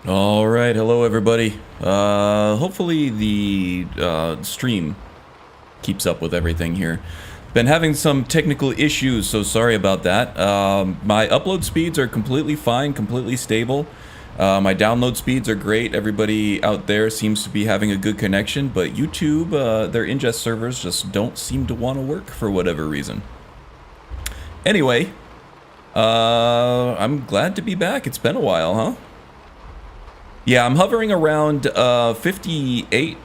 All right, hello everybody. Hopefully the stream keeps up with everything here. Been having some technical issues, so sorry about that. My upload speeds are completely fine, completely stable. My download speeds are great. Everybody out there seems to be having a good connection, but YouTube, their ingest servers just don't seem to want to work for whatever reason. Anyway, I'm glad to be back. It's been a while, huh? Yeah, I'm hovering around 58%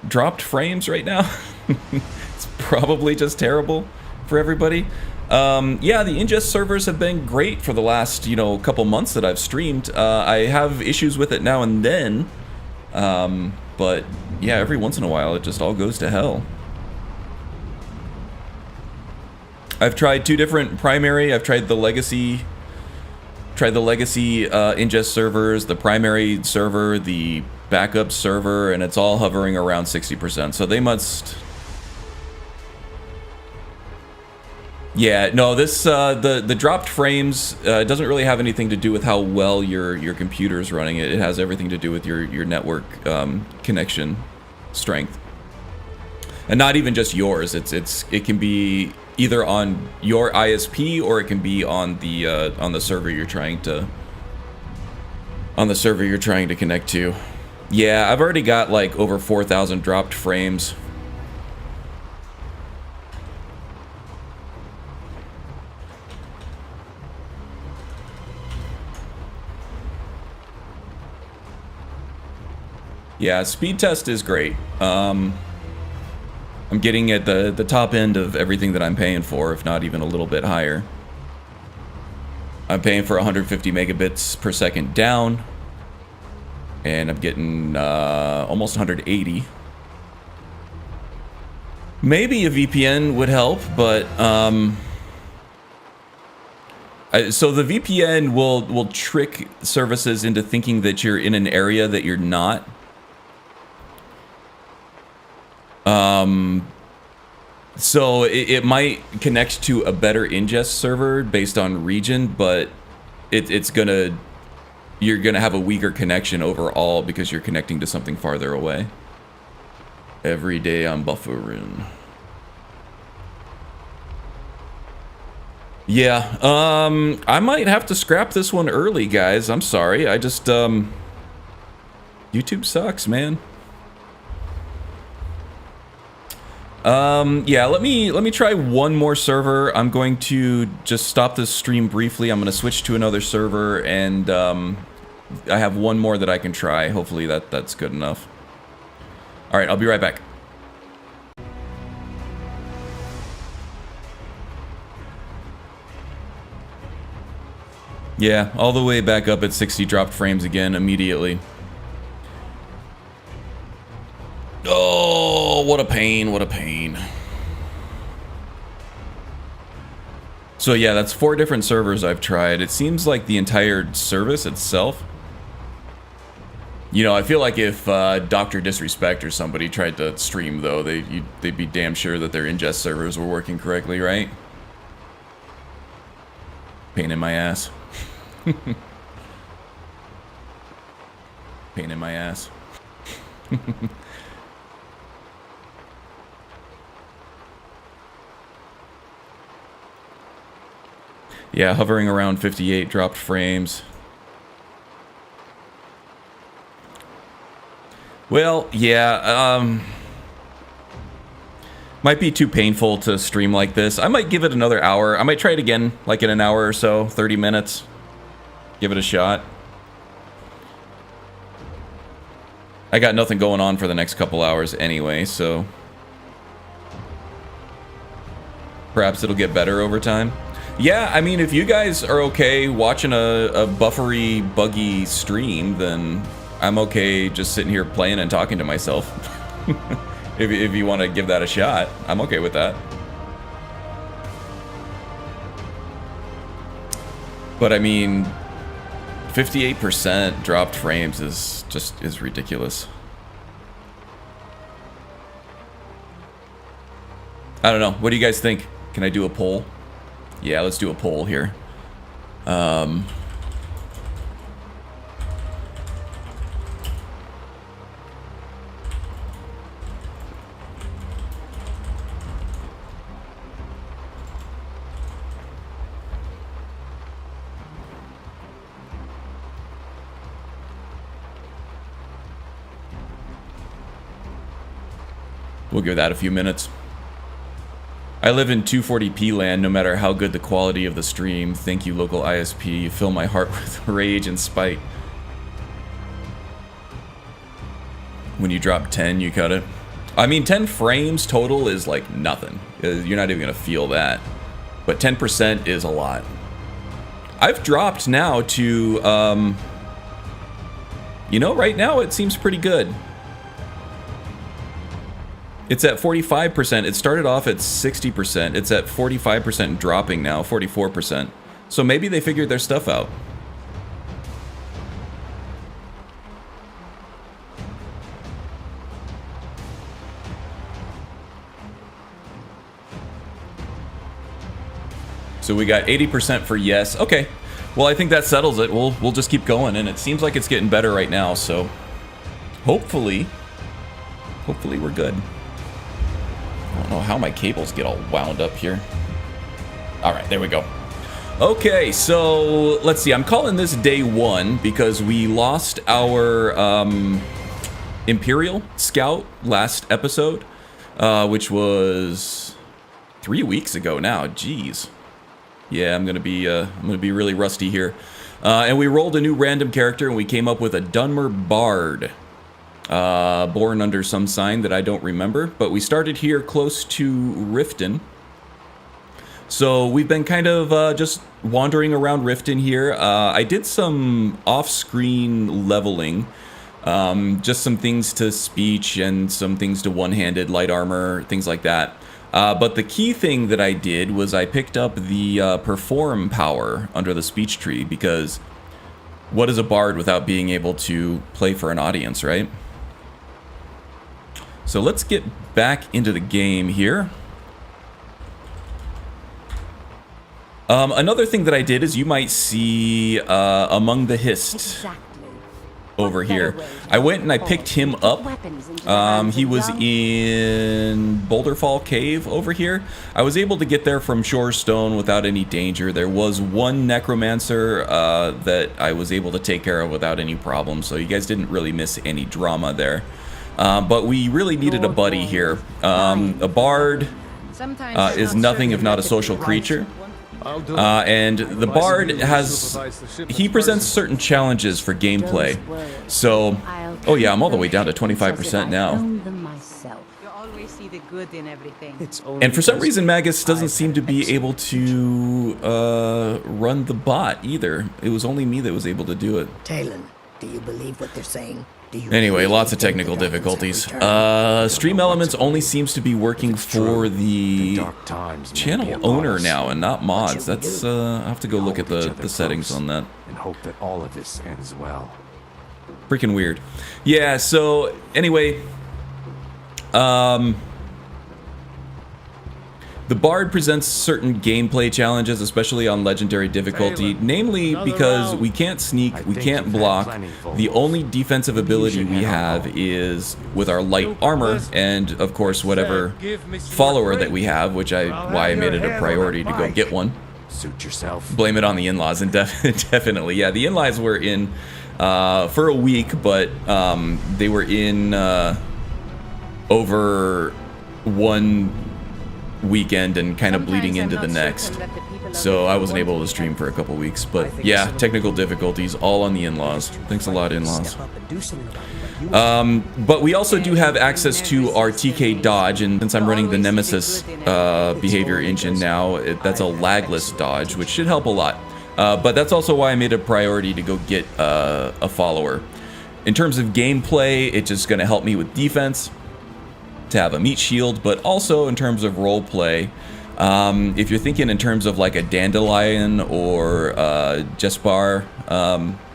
dropped frames right now. It's probably just terrible for everybody. Yeah, the ingest servers have been great for the last, couple months that I've streamed. I have issues with it now and then, but yeah, every once in a while it just all goes to hell. I've tried two different primary. I've tried the legacy ingest servers, the primary server, the backup server, and it's all hovering around 60%. So they must. Yeah, no, this the dropped frames doesn't really have anything to do with how well your computer's running. It has everything to do with your network connection strength, and not even just yours. It can be either on your ISP or it can be on the server you're trying to connect to. Yeah, I've already got like over 4,000 dropped frames. Yeah, speed test is great. I'm getting at the top end of everything that I'm paying for, if not even a little bit higher. I'm paying for 150 megabits per second down, and I'm getting almost 180. Maybe a VPN would help, but so the VPN will trick services into thinking that you're in an area that you're not. So it might connect to a better ingest server based on region, but you're gonna have a weaker connection overall because you're connecting to something farther away. Every day I'm buffering. Yeah, I might have to scrap this one early, guys. I'm sorry. I just YouTube sucks, man. Yeah, let me try one more server. I'm going to just stop this stream briefly. I'm going to switch to another server, and I have one more that I can try. Hopefully that's good enough. All right, I'll be right back. Yeah, all the way back up at 60 dropped frames again immediately. Oh, what a pain, what a pain. So yeah, that's 4 different servers I've tried. It seems like the entire service itself. I feel like if Dr. Disrespect or somebody tried to stream, though, they'd be damn sure that their ingest servers were working correctly, right? Pain in my ass. Pain in my ass. Yeah, hovering around 58 dropped frames. Well, yeah, might be too painful to stream like this. I might give it another hour. I might try it again, like in an hour or so, 30 minutes. Give it a shot. I got nothing going on for the next couple hours anyway, so perhaps it'll get better over time. Yeah, I mean, if you guys are okay watching a buffery, buggy stream, then I'm okay just sitting here playing and talking to myself. If you want to give that a shot, I'm okay with that. But I mean, 58% dropped frames is ridiculous. I don't know. What do you guys think? Can I do a poll? Yeah, let's do a poll here. We'll give that a few minutes. I live in 240p land, no matter how good the quality of the stream. Thank you, local ISP. You fill my heart with rage and spite. When you drop 10, you cut it. I mean, 10 frames total is like nothing. You're not even gonna feel that. But 10% is a lot. I've dropped now to, you know, right now it seems pretty good. It's at 45%. It started off at 60%. It's at 45% and dropping now, 44%. So maybe they figured their stuff out. So we got 80% for yes. Okay. Well, I think that settles it. We'll just keep going, and it seems like it's getting better right now, so hopefully we're good. I don't know how my cables get all wound up here. All right, there we go. Okay, so let's see. I'm calling this day 1 because we lost our Imperial Scout last episode, which was 3 weeks ago now. Jeez. Yeah, I'm gonna be really rusty here. And we rolled a new random character, and we came up with a Dunmer Bard. Born under some sign that I don't remember, but we started here close to Riften. So we've been kind of just wandering around Riften here. I did some off-screen leveling, just some things to speech and some things to one-handed, light armor, things like that. But the key thing that I did was I picked up the perform power under the speech tree, because what is a bard without being able to play for an audience, right? So let's get back into the game here. Another thing that I did is you might see Among the Hist over here. I went and I picked him up. He was in Boulderfall Cave over here. I was able to get there from Shorestone without any danger. There was one necromancer that I was able to take care of without any problem, so you guys didn't really miss any drama there. But we really needed a buddy here. A bard is nothing if not a social creature. And the bard he presents certain challenges for gameplay. So, oh yeah, I'm all the way down to 25% now. And for some reason, Magus doesn't seem to be able to run the bot either. It was only me that was able to do it. Talon, do you believe what they're saying? Anyway, lots of technical difficulties. Stream Elements only seems to be working for the channel owner now and not mods. That's I'll have to go look at the settings on that. And hope that all of this ends well. Freaking weird. Yeah, so anyway, the Bard presents certain gameplay challenges, especially on legendary difficulty, namely because we can't sneak, we can't block. The only defensive ability we have is with our light armor, and of course whatever follower that we have, which why I made it a priority to go get one. Suit yourself. Blame it on the in-laws, and definitely, yeah, the in-laws were in for a week, but they were in over one weekend and kind of bleeding into the next, so I wasn't able to stream for a couple weeks. But yeah, technical difficulties all on the in-laws. Thanks a lot, in-laws. But we also do have access to our TK dodge, and since I'm running the Nemesis behavior engine now, that's a lagless dodge, which should help a lot. But that's also why I made a priority to go get a follower. In terms of gameplay, it's just going to help me with defense, to have a meat shield, but also in terms of role play, if you're thinking in terms of like a Dandelion or Jesper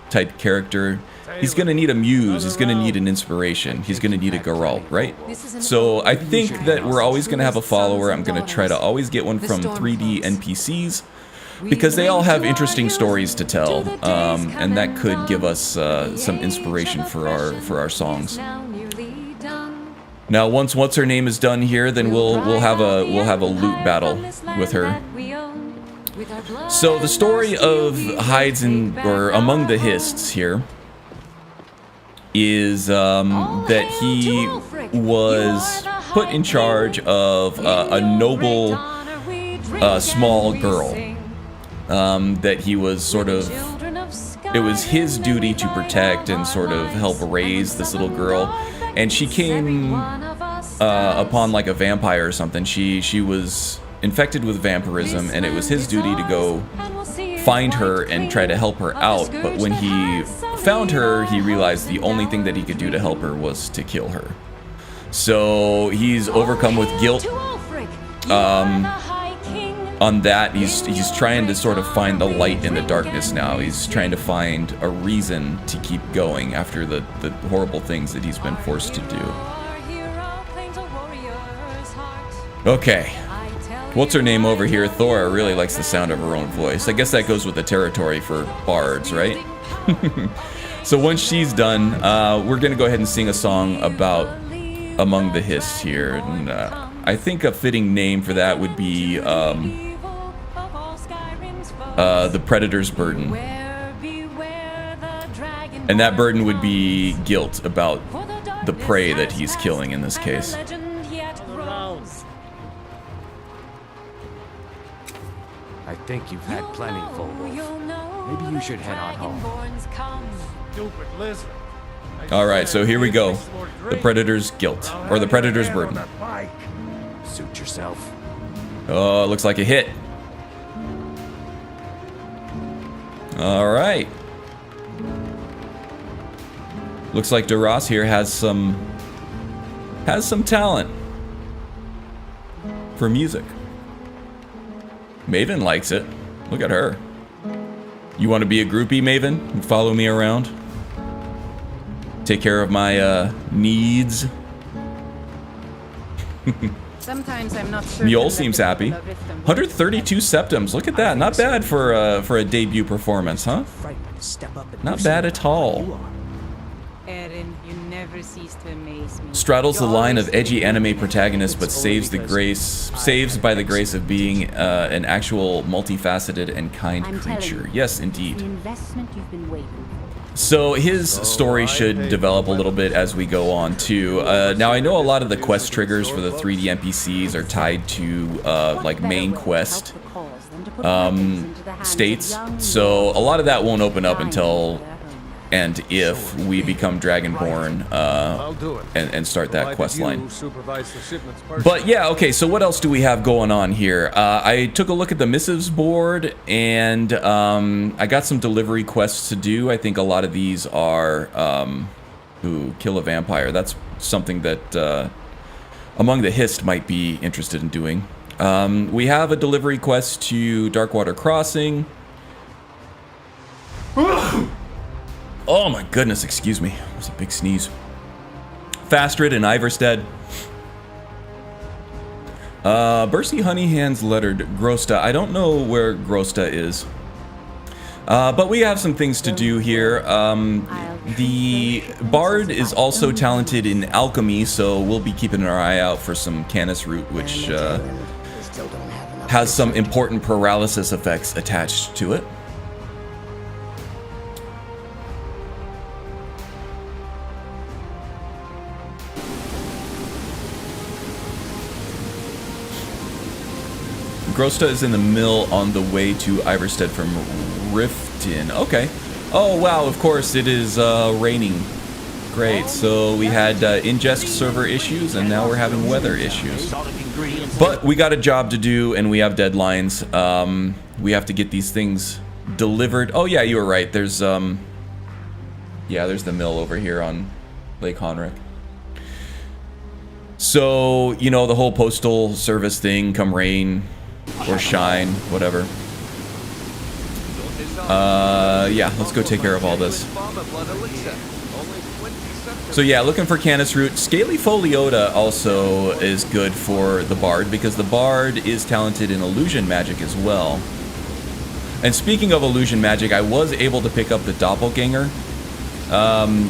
type character, he's gonna need a muse, he's gonna need an inspiration, he's gonna need a Geralt, right? So I think that we're always gonna have a follower. I'm gonna try to always get one from 3D NPCs, because they all have interesting stories to tell, and that could give us some inspiration for our songs. Now, once what's her name is done here, then we'll have a loot battle with her. So the story of Hides or Among the Hists here is that he was put in charge of a noble small girl that he was sort of, it was his duty to protect and sort of help raise this little girl. And she came upon like a vampire or something. She was infected with vampirism, and it was his duty to go find her and try to help her out. But when he found her, he realized the only thing that he could do to help her was to kill her. So he's overcome with guilt. On that, he's trying to sort of find the light in the darkness now. He's trying to find a reason to keep going after the horrible things that he's been forced to do. Okay. What's her name over here? Thora really likes the sound of her own voice. I guess that goes with the territory for bards, right? So once she's done, we're going to go ahead and sing a song about Among the Hist here. And I think a fitting name for that would be The Predator's Burden. And that burden would be guilt about the prey that he's killing in this case. I think you've had plenty, full wolf. Maybe you should head on home. Stupid lizard. Alright, so here we go. The Predator's Guilt. Or the Predator's Burden. Suit yourself. Oh, it looks like a hit. Alright. Looks like Duras here has some talent for music. Maven likes it. Look at her. You want to be a groupie, Maven? And follow me around? Take care of my needs? Sometimes I'm not sure. Mule seems happy. 132 septims. Look at that. Not bad for a debut performance, huh? Not bad at all. Erin, you never cease to amaze me. Straddles the line of edgy anime protagonist, but saves by the grace of being an actual multifaceted and kind creature. Yes, indeed. So his story should develop a little bit as we go on too. Now I know a lot of the quest triggers for the 3D NPCs are tied to like main quest states, so a lot of that won't open up until and if we become Dragonborn and start that quest line. But yeah, okay, so what else do we have going on here? I took a look at the missives board, and I got some delivery quests to do. I think a lot of these are kill a vampire. That's something that Among the Hist might be interested in doing. We have a delivery quest to Darkwater Crossing. Oh my goodness, excuse me. That was a big sneeze. Fastrid and Iverstead. Bercy Honeyhands lettered Grosta. I don't know where Grosta is. But we have some things to do here. The Bard is also talented in alchemy, so we'll be keeping our eye out for some Canis root, which has some important paralysis effects attached to it. Grosta is in the mill on the way to Iverstead from Riften. Okay. Oh, wow, of course, it is raining. Great, so we had ingest server issues, and now we're having weather issues. But we got a job to do, and we have deadlines. We have to get these things delivered. Oh, yeah, you were right. There's the mill over here on Lake Honrick. So, you know, the whole postal service thing, come rain or shine, whatever. Yeah, let's go take care of all this. So yeah, looking for Canis root. Scaly Foliota also is good for the Bard, because the Bard is talented in illusion magic as well. And speaking of illusion magic, I was able to pick up the Doppelganger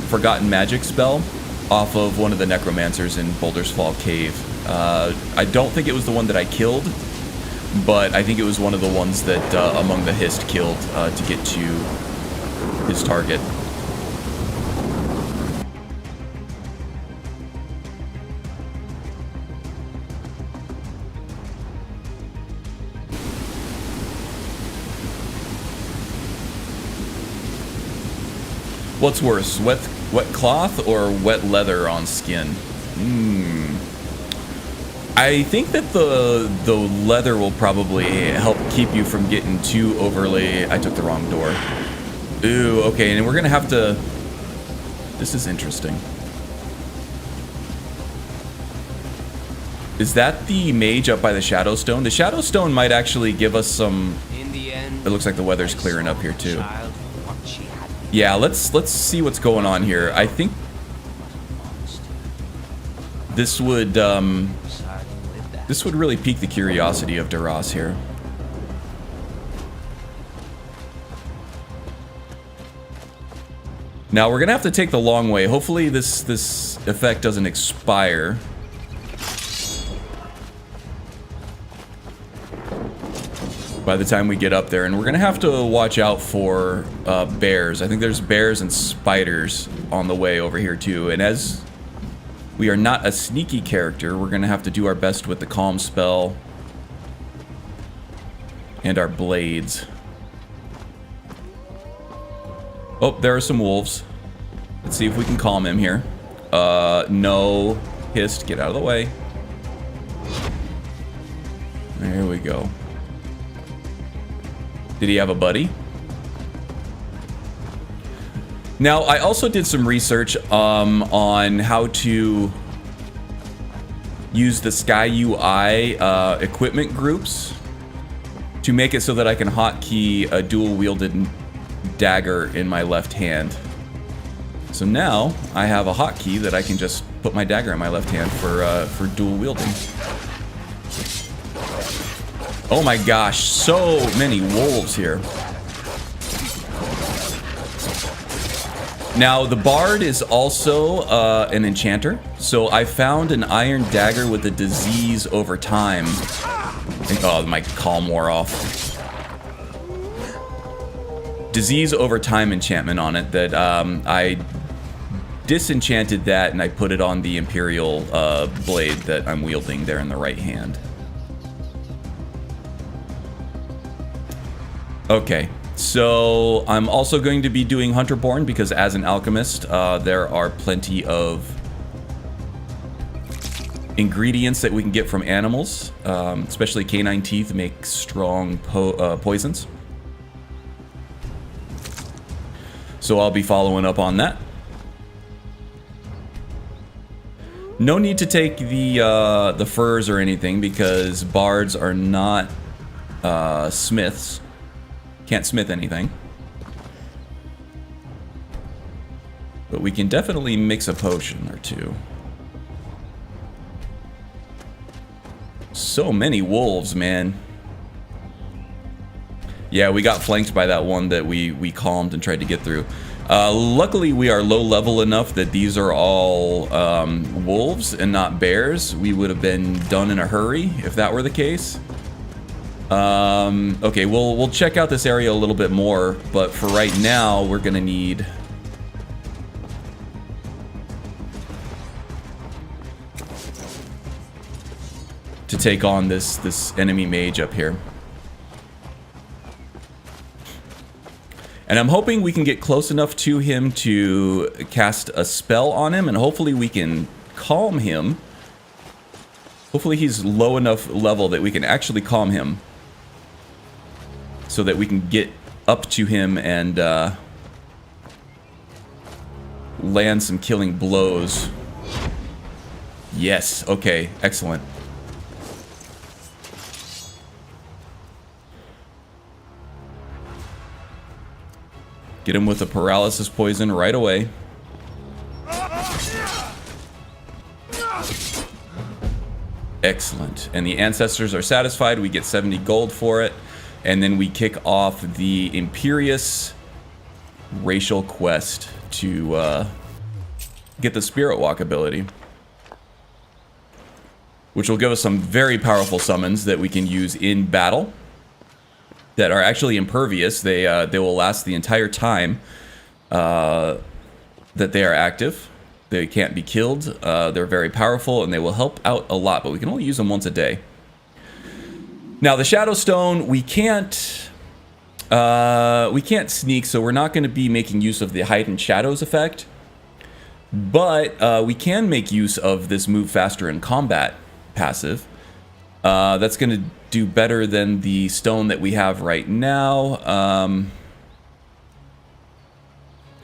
Forgotten Magic spell off of one of the Necromancers in Boulder's Fall Cave. I don't think it was the one that I killed, but I think it was one of the ones that Among the Hist killed to get to his target. What's worse, wet cloth or wet leather on skin? I think that the leather will probably help keep you from getting too overly... I took the wrong door. Ooh, okay, and we're gonna have to... This is interesting. Is that the mage up by the Shadow Stone? The Shadow Stone might actually give us some... In the end, It looks like the weather's clearing up here too. child, what she had Yeah, let's see what's going on here. I think this would this would really pique the curiosity of Duras here. Now we're gonna have to take the long way. Hopefully this effect doesn't expire. By the time we get up there, and we're gonna have to watch out for bears. I think there's bears and spiders on the way over here too, and as we are not a sneaky character, we're gonna have to do our best with the calm spell and our blades. Oh, there are some wolves. Let's see if we can calm him here. No. Hist, get out of the way. There we go. Did he have a buddy? Now, I also did some research on how to use the Sky UI equipment groups to make it so that I can hotkey a dual-wielded dagger in my left hand. So now I have a hotkey that I can just put my dagger in my left hand for dual wielding. Oh my gosh, so many wolves here. Now, the Bard is also an enchanter, so I found an iron dagger with a disease over time. Oh, my calm wore off. Disease over time enchantment on it that I disenchanted that and I put it on the Imperial blade that I'm wielding there in the right hand. Okay, so I'm also going to be doing Hunterborn because as an alchemist, there are plenty of ingredients that we can get from animals, especially canine teeth make strong poisons. So I'll be following up on that. No need to take the furs or anything because bards are not smiths. Can't smith anything. But we can definitely mix a potion or two. So many wolves, man. Yeah, we got flanked by that one that we calmed and tried to get through. Luckily, we are low level enough that these are all wolves and not bears. We would have been done in a hurry if that were the case. Okay, we'll check out this area a little bit more, but for right now, we're gonna need to take on this enemy mage up here. And I'm hoping we can get close enough to him to cast a spell on him, and hopefully we can calm him. Hopefully he's low enough level that we can actually calm him. So that we can get up to him and land some killing blows. Yes, okay, excellent. Get him with a paralysis poison right away. Excellent. And the ancestors are satisfied. We get 70 gold for it. And then we kick off the Imperious racial quest to get the Spirit Walk ability. Which will give us some very powerful summons that we can use in battle. That are actually impervious. They will last the entire time that they are active. They can't be killed. They're very powerful and they will help out a lot, but we can only use them once a day. Now the Shadow Stone, we can't We can't sneak, so we're not going to be making use of the hide in shadows effect. But we can make use of this move faster in combat passive. That's going to do better than the stone that we have right now.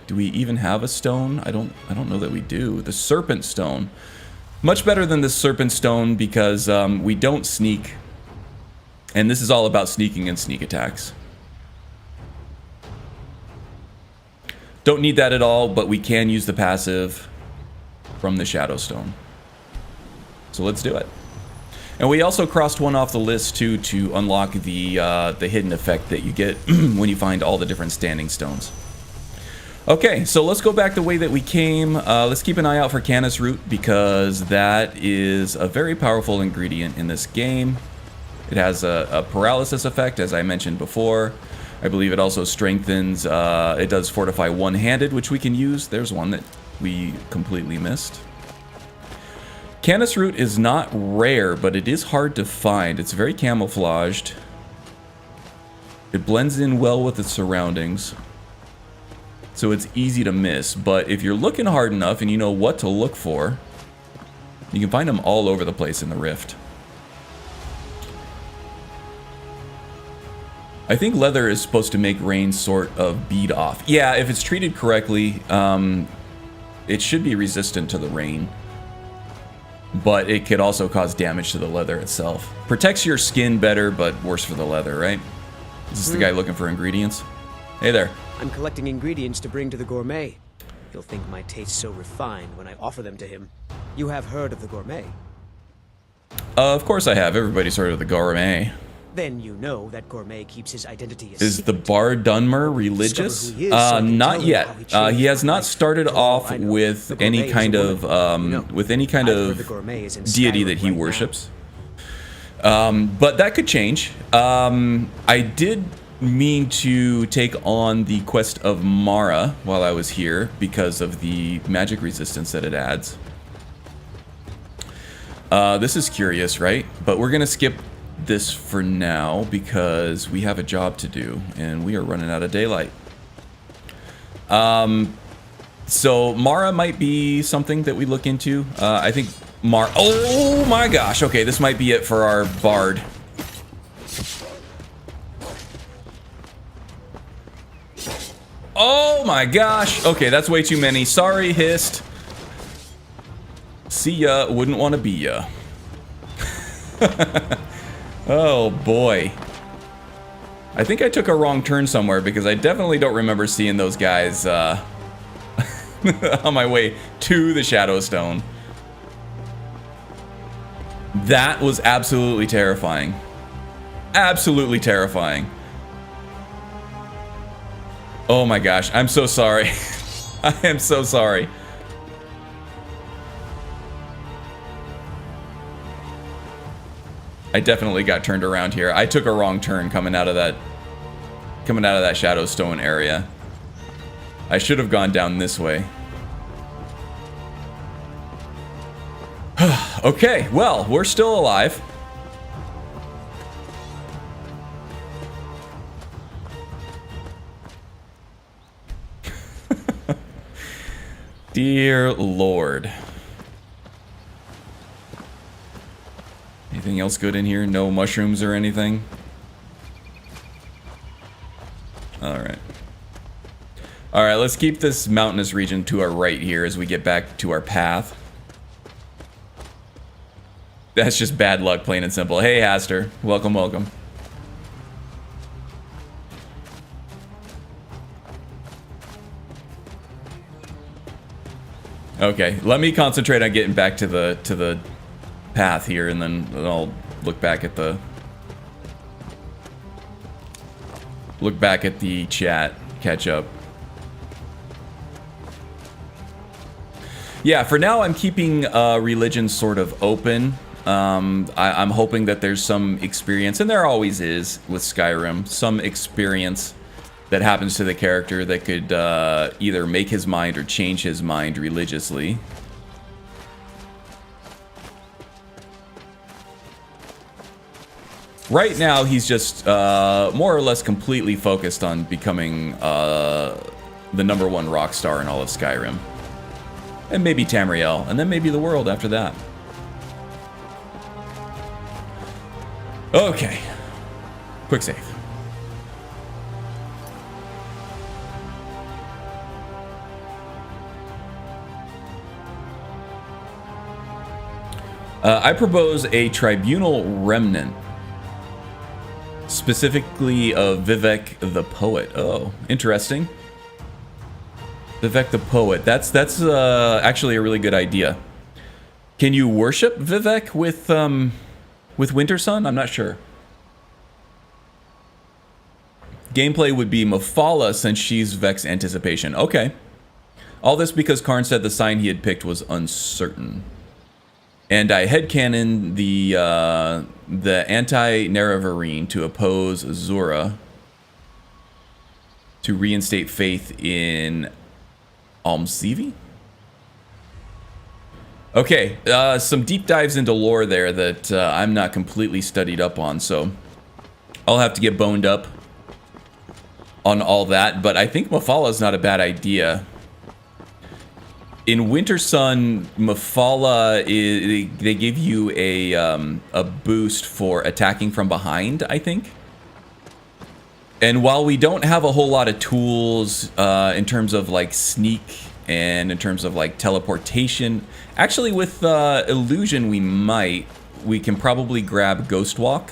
Do we even have a stone? I don't know that we do. The serpent stone. Much better than the serpent stone because we don't sneak. And this is all about sneaking and sneak attacks. Don't need that at all, but we can use the passive from the Shadow Stone. So let's do it. And we also crossed one off the list too to unlock the hidden effect that you get when you find all the different standing stones. Okay, so let's go back the way that we came. Let's keep an eye out for Canis Root because that is a very powerful ingredient in this game. It has a paralysis effect, as I mentioned before. I believe it also strengthens, it does fortify one-handed, which we can use. There's one that we completely missed. Canis Root is not rare, but it is hard to find. It's very camouflaged. It blends in well with its surroundings. So it's easy to miss, but if you're looking hard enough and you know what to look for, you can find them all over the place in the Rift. I think leather is supposed to make rain sort of bead off. Yeah, if it's treated correctly, it should be resistant to the rain. But it could also cause damage to the leather itself. Protects your skin better, but worse for the leather, right? Is this the guy looking for ingredients? Hey there. I'm collecting ingredients to bring to the gourmet. He'll think my taste so refined when I offer them to him. You have heard of the gourmet? Of course I have. Everybody's heard of the gourmet. Then you know that gourmet keeps his identity a Is secret. the Bard Dunmer religious? Not yet. He has not started off with any kind of deity that he worships. But that could change. I did mean to take on the quest of Mara while I was here because of the magic resistance that it adds. This is curious, right? But we're gonna skip this for now because we have a job to do and we are running out of daylight. So Mara might be something that we look into. I think oh my gosh, okay, this might be it for our bard. Oh my gosh, okay, that's way too many. Sorry, Hist. See ya, wouldn't want to be ya. Oh boy. I think I took a wrong turn somewhere because I definitely don't remember seeing those guys on my way to the Shadow Stone. That was absolutely terrifying. Absolutely terrifying. Oh my gosh, I'm so sorry. I am so sorry. I definitely got turned around here. I took a wrong turn coming out of that Shadow Stone area. I should have gone down this way. Okay, well, we're still alive. Dear Lord. Anything else good in here? No mushrooms or anything? Alright. Alright, let's keep this mountainous region to our right here as we get back to our path. That's just bad luck, plain and simple. Hey, Haster. Welcome, welcome. Okay, let me concentrate on getting back to the path here, and then I'll look back at the chat, catch up. Yeah, for now I'm keeping religion sort of open. I'm hoping that there's some experience, and there always is with Skyrim, some experience that happens to the character that could either make his mind or change his mind religiously. Right now, he's just more or less completely focused on becoming the #1 rock star in all of Skyrim. And maybe Tamriel, and then maybe the world after that. Okay. Quick save. I propose a tribunal remnant. Specifically of Vivek the Poet. Oh, interesting. Vivek the Poet. That's actually a really good idea. Can you worship Vivek with Wintersun? I'm not sure. Gameplay would be Mephala since she's Vivek's anticipation. Okay. All this because Karn said the sign he had picked was uncertain. And I headcanon the anti-Nerevarine to oppose Zura to reinstate faith in Almsevi? Okay, some deep dives into lore there that I'm not completely studied up on, so I'll have to get boned up on all that, but I think Mephala is not a bad idea. In Wintersun, Mephala they give you a boost for attacking from behind, I think. And while we don't have a whole lot of tools in terms of like sneak and in terms of like teleportation, actually with illusion we can probably grab Ghost Walk.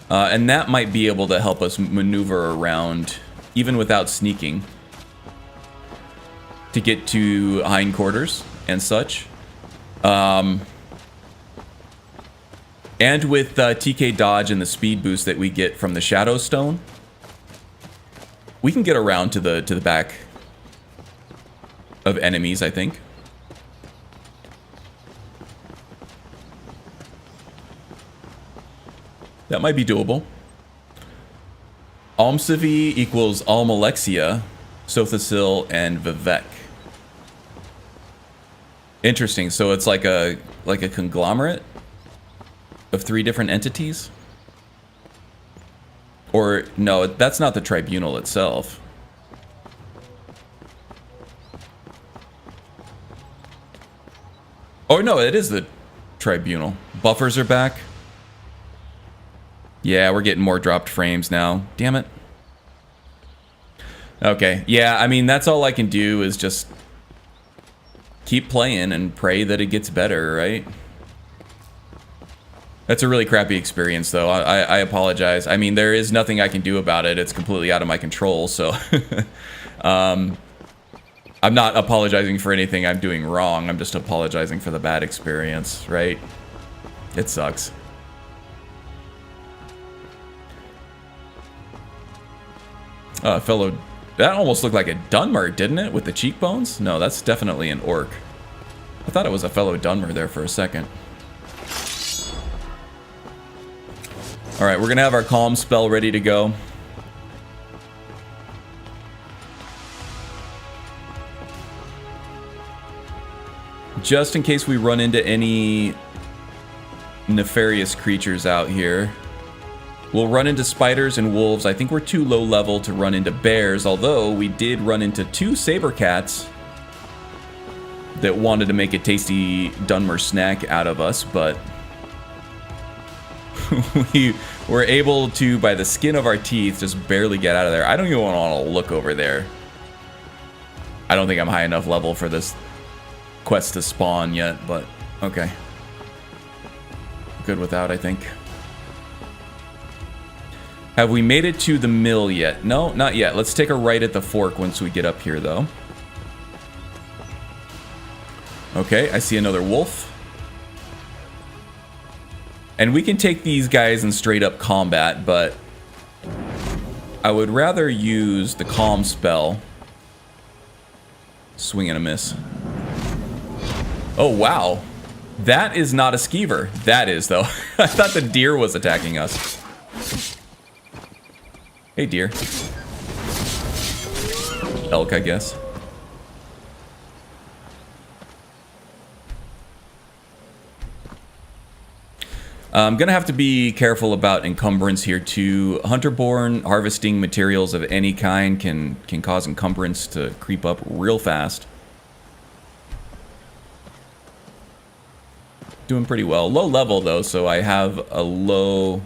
And that might be able to help us maneuver around, even without sneaking, to get to hindquarters and such. And with TK dodge and the speed boost that we get from the Shadow Stone, we can get around to the back of enemies, I think. That might be doable. Almsevi equals Almalexia, Sothasil, and Vivek. Interesting. So it's like a conglomerate of 3 different entities? Or no, that's not the tribunal itself. Oh no, it is the tribunal. Buffers are back. Yeah, we're getting more dropped frames now. Damn it. Okay, yeah, I mean, that's all I can do is just keep playing and pray that it gets better, right? That's a really crappy experience, though. I apologize. I mean, there is nothing I can do about it. It's completely out of my control, so... I'm not apologizing for anything I'm doing wrong. I'm just apologizing for the bad experience, right? It sucks. Fellow... That almost looked like a Dunmer, didn't it? With the cheekbones? No, that's definitely an orc. I thought it was a fellow Dunmer there for a second. Alright, we're gonna have our calm spell ready to go. Just in case we run into any nefarious creatures out here. We'll run into spiders and wolves. I think we're too low level to run into bears, although we did run into 2 saber cats that wanted to make a tasty Dunmer snack out of us, but we were able to, by the skin of our teeth, just barely get out of there. I don't even want to look over there. I don't think I'm high enough level for this quest to spawn yet, but okay. Good without, I think. Have we made it to the mill yet? No, not yet. Let's take a right at the fork once we get up here, though. Okay, I see another wolf. And we can take these guys in straight up combat, but I would rather use the calm spell. Swing and a miss. Oh, wow. That is not a skeever. That is, though. I thought the deer was attacking us. Hey, deer. Elk, I guess. I'm gonna have to be careful about encumbrance here too. Hunter-born harvesting materials of any kind can cause encumbrance to creep up real fast. Doing pretty well. Low level though, so I have a low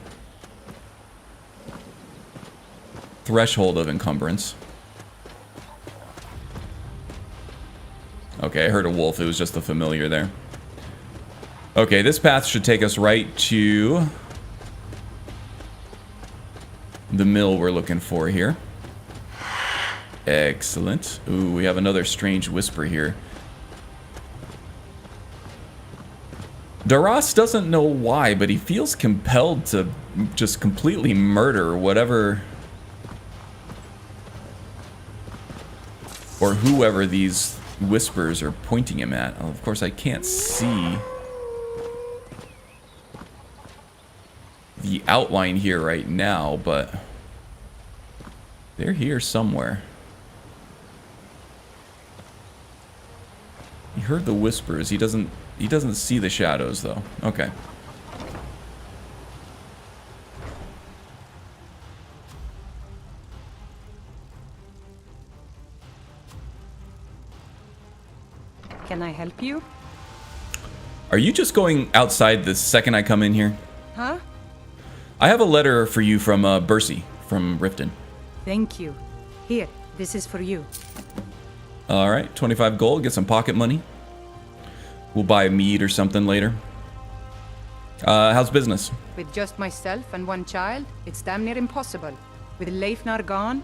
threshold of encumbrance. Okay, I heard a wolf. It was just a familiar there. Okay, this path should take us right to the mill we're looking for here. Excellent. Ooh, we have another strange whisper here. Daras doesn't know why, but he feels compelled to just completely murder whatever or whoever these whispers are pointing him at. Oh, of course, I can't see the outline here right now, but they're here somewhere. He heard the whispers. He doesn't see the shadows though. Okay. Can I help you? Are you just going outside the second I come in here? Huh? I have a letter for you from Bercy from Riften. Thank you. Here, this is for you. All right, 25 gold. Get some pocket money. We'll buy a mead or something later. How's business? With just myself and one child, it's damn near impossible. With Leifnar gone,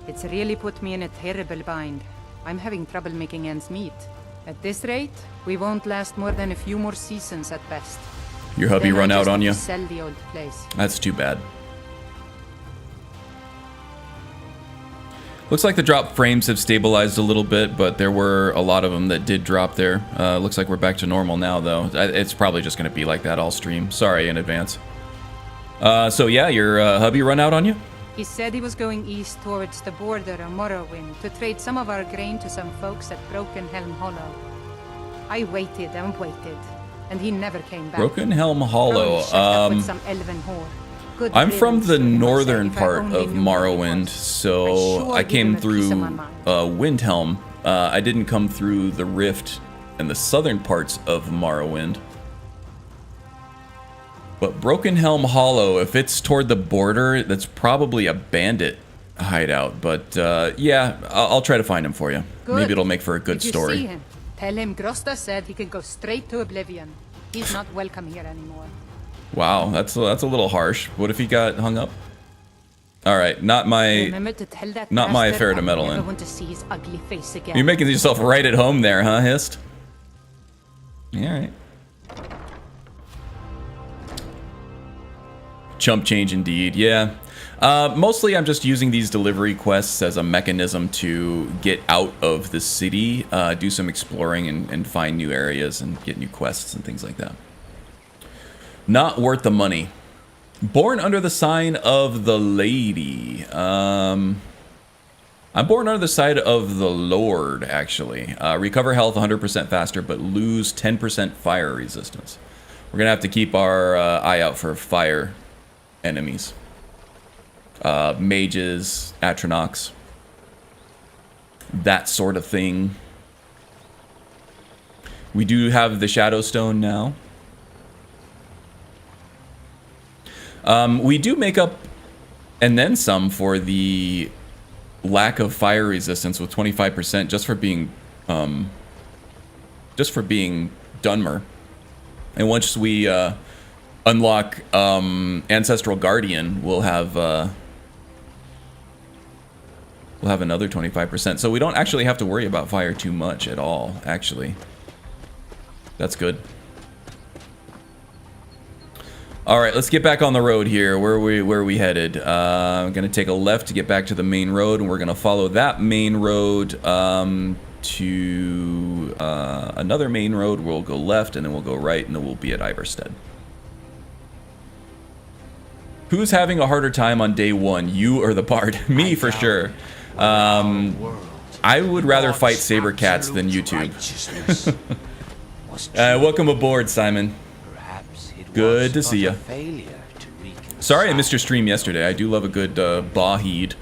it's really put me in a terrible bind. I'm having trouble making ends meet. At this rate, we won't last more than a few more seasons at best. Your hubby Then run I out just on have you? to sell the old place. That's too bad. Looks like the drop frames have stabilized a little bit, but there were a lot of them that did drop there. Looks like we're back to normal now, though. It's probably just going to be like that all stream. Sorry in advance. So yeah, your hubby run out on you? He said he was going east towards the border of Morrowind to trade some of our grain to some folks at Broken Helm Hollow. I waited and waited, and he never came back. Broken Helm Hollow. With some elven whore. Good I'm from the riddance, northern if I part only of knew what it Morrowind, was. so I I came sure gave him a piece of my through mind. Windhelm. I didn't come through the Rift and the southern parts of Morrowind. But Broken Helm Hollow, if it's toward the border, that's probably a bandit hideout. But yeah, I'll try to find him for you. Good. Maybe it'll make for a good If you story. see him, tell him Grosta said he could go straight to oblivion. He's not welcome here anymore. Wow, that's a little harsh. What if he got hung up? All right, not my Remember to tell that not my bastard affair to I meddle never in. want to see his ugly face again. You're making yourself right at home there, huh, Hist? All right. Chump change indeed, yeah. Mostly I'm just using these delivery quests as a mechanism to get out of the city, do some exploring and find new areas and get new quests and things like that. Not worth the money. Born under the sign of the lady. I'm born under the sign of the Lord, actually. Recover health 100% faster, but lose 10% fire resistance. We're gonna have to keep our eye out for fire enemies. Mages, Atronachs, that sort of thing. We do have the Shadow Stone now. We do make up and then some for the lack of fire resistance with 25% just for being Dunmer. And once we unlock Ancestral Guardian, we'll have another 25%. So we don't actually have to worry about fire too much at all, actually. That's good. All right, let's get back on the road here. Where are we headed? I'm gonna take a left to get back to the main road, and we're gonna follow that main road to another main road. We'll go left, and then we'll go right, and then we'll be at Iverstead. Who's having a harder time on day one, you or the bard? Me, for sure. I would rather fight saber cats than YouTube. Welcome aboard, Simon. Good to see ya. Sorry I missed your stream yesterday. I do love a good Bawheed.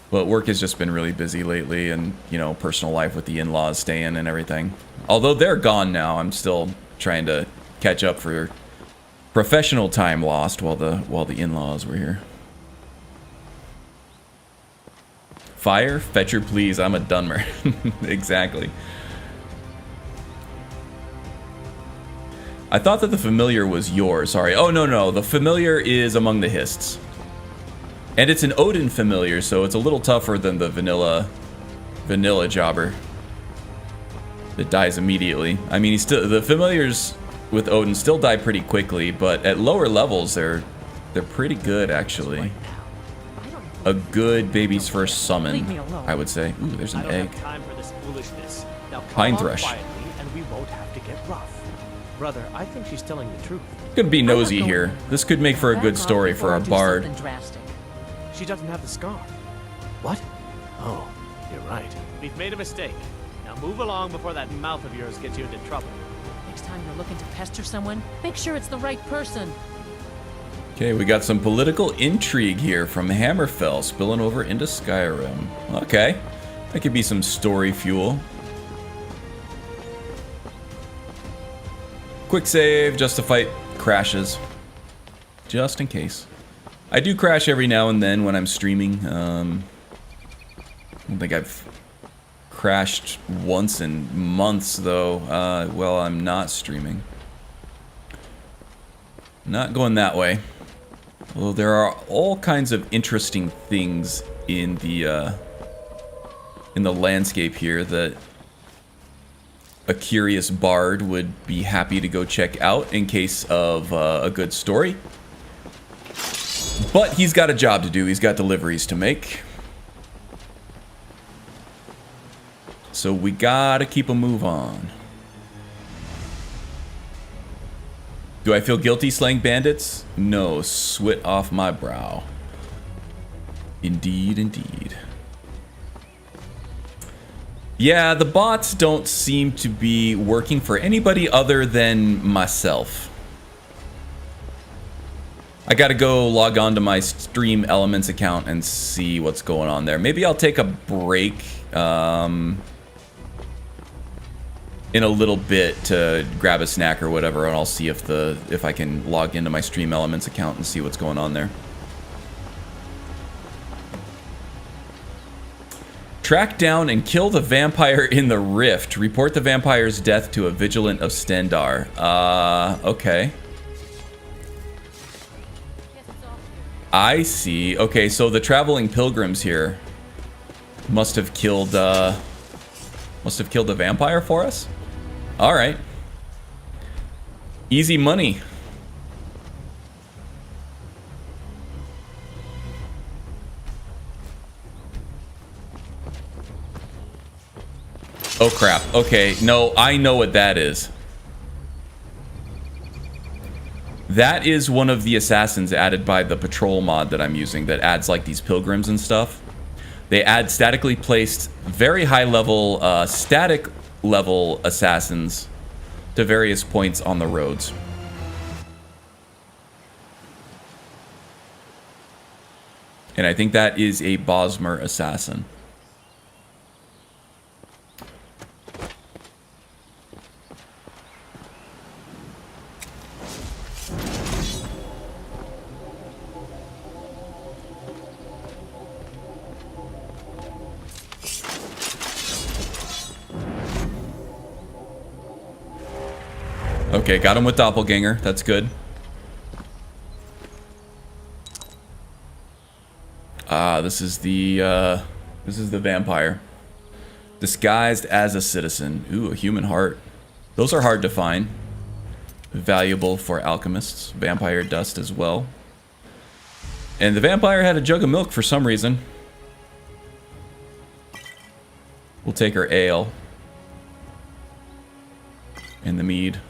But work has just been really busy lately, and, you know, personal life with the in-laws staying and everything. Although they're gone now, I'm still trying to catch up for professional time lost while the in-laws were here. Fire? Fetcher, please. I'm a Dunmer. Exactly. I thought that the familiar was yours. Sorry. Oh, no. The familiar is among the Hists. And it's an Odin familiar, so it's a little tougher than the vanilla jobber that dies immediately. I mean, the familiars with Odin still die pretty quickly, but at lower levels they're pretty good actually. A good baby's first summon, I would say. Ooh, there's an egg. Pine thrush. And we won't have to get rough. Brother, I think she's telling the truth. Gonna be nosy here. This could make for a good story for our bard. She doesn't have the scar. What? Oh, you're right. We've made a mistake. Now move along before that mouth of yours gets you into trouble. Next time you're looking to pester someone, make sure it's the right person. Okay, we got some political intrigue here from Hammerfell spilling over into Skyrim. Okay, that could be some story fuel. Quick save just to fight crashes. Just in case. I do crash every now and then when I'm streaming. I don't think I've crashed once in months though. Well, I'm not streaming. Not going that way. Well, there are all kinds of interesting things in the landscape here that a curious bard would be happy to go check out in case of a good story. But he's got a job to do. He's got deliveries to make. So we gotta keep a move on. Do I feel guilty slaying bandits? No, sweat off my brow. Indeed, indeed. Yeah, the bots don't seem to be working for anybody other than myself. I gotta go log on to my Stream Elements account and see what's going on there. Maybe I'll take a break in a little bit to grab a snack or whatever, and I'll see if I can log into my Stream Elements account and see what's going on there. Track down and kill the vampire in the rift. Report the vampire's death to a vigilant of Stendar. Okay. I see. Okay, so the traveling pilgrims here must have killed the vampire for us. All right. Easy money. Oh crap. Okay, no, I know what that is. That is one of the assassins added by the patrol mod that I'm using that adds like these pilgrims and stuff. They add statically placed, very high level, static level assassins to various points on the roads. And I think that is a Bosmer assassin. Okay, got him with Doppelganger. That's good. This is the vampire. Disguised as a citizen. Ooh, a human heart. Those are hard to find. Valuable for alchemists. Vampire dust as well. And the vampire had a jug of milk for some reason. We'll take her ale. And the mead.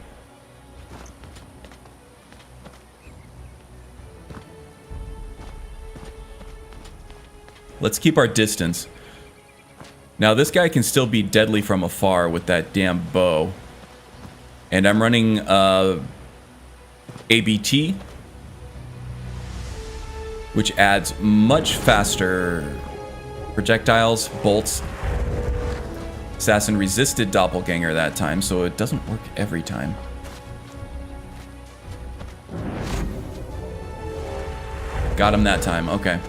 Let's keep our distance. Now this guy can still be deadly from afar with that damn bow. And I'm running ABT, which adds much faster projectiles, bolts. Assassin resisted doppelganger that time, so it doesn't work every time. Got him that time, okay.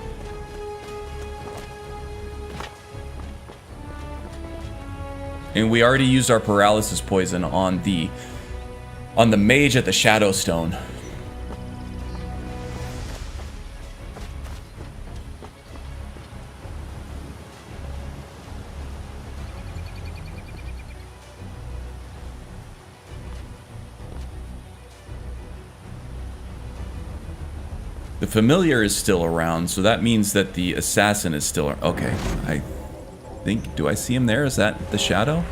And we already used our paralysis poison on the mage at the Shadow Stone. The familiar is still around, so that means that the assassin is still around. Okay, I think, do I see him there? Is that the shadow?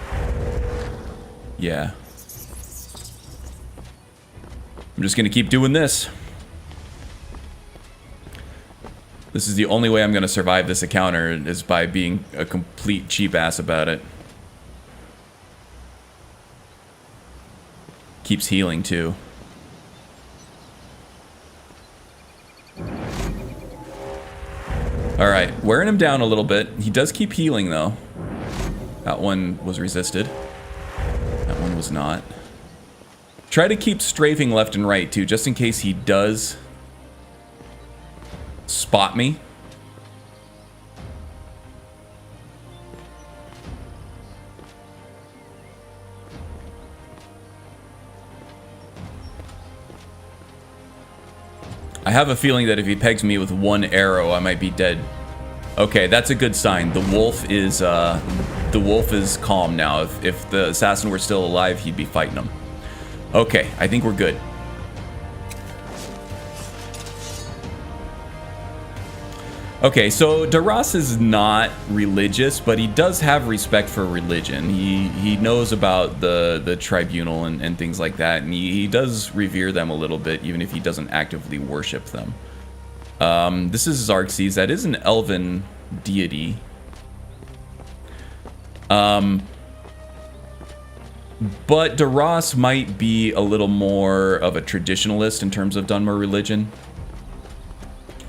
Yeah. I'm just gonna keep doing this. This is the only way I'm gonna survive this encounter, is by being a complete cheap ass about it. Keeps healing too. Alright, wearing him down a little bit. He does keep healing though. That one was resisted. That one was not. Try to keep strafing left and right too, just in case he does spot me. I have a feeling that if he pegs me with one arrow, I might be dead. Okay, that's a good sign. The wolf is calm now. If the assassin were still alive, he'd be fighting him. Okay, I think we're good. Okay, so Daras is not religious, but he does have respect for religion. He knows about the tribunal and things like that, and he does revere them a little bit, even if he doesn't actively worship them. This is Xerxes. That is an elven deity. But Daras might be a little more of a traditionalist in terms of Dunmer religion.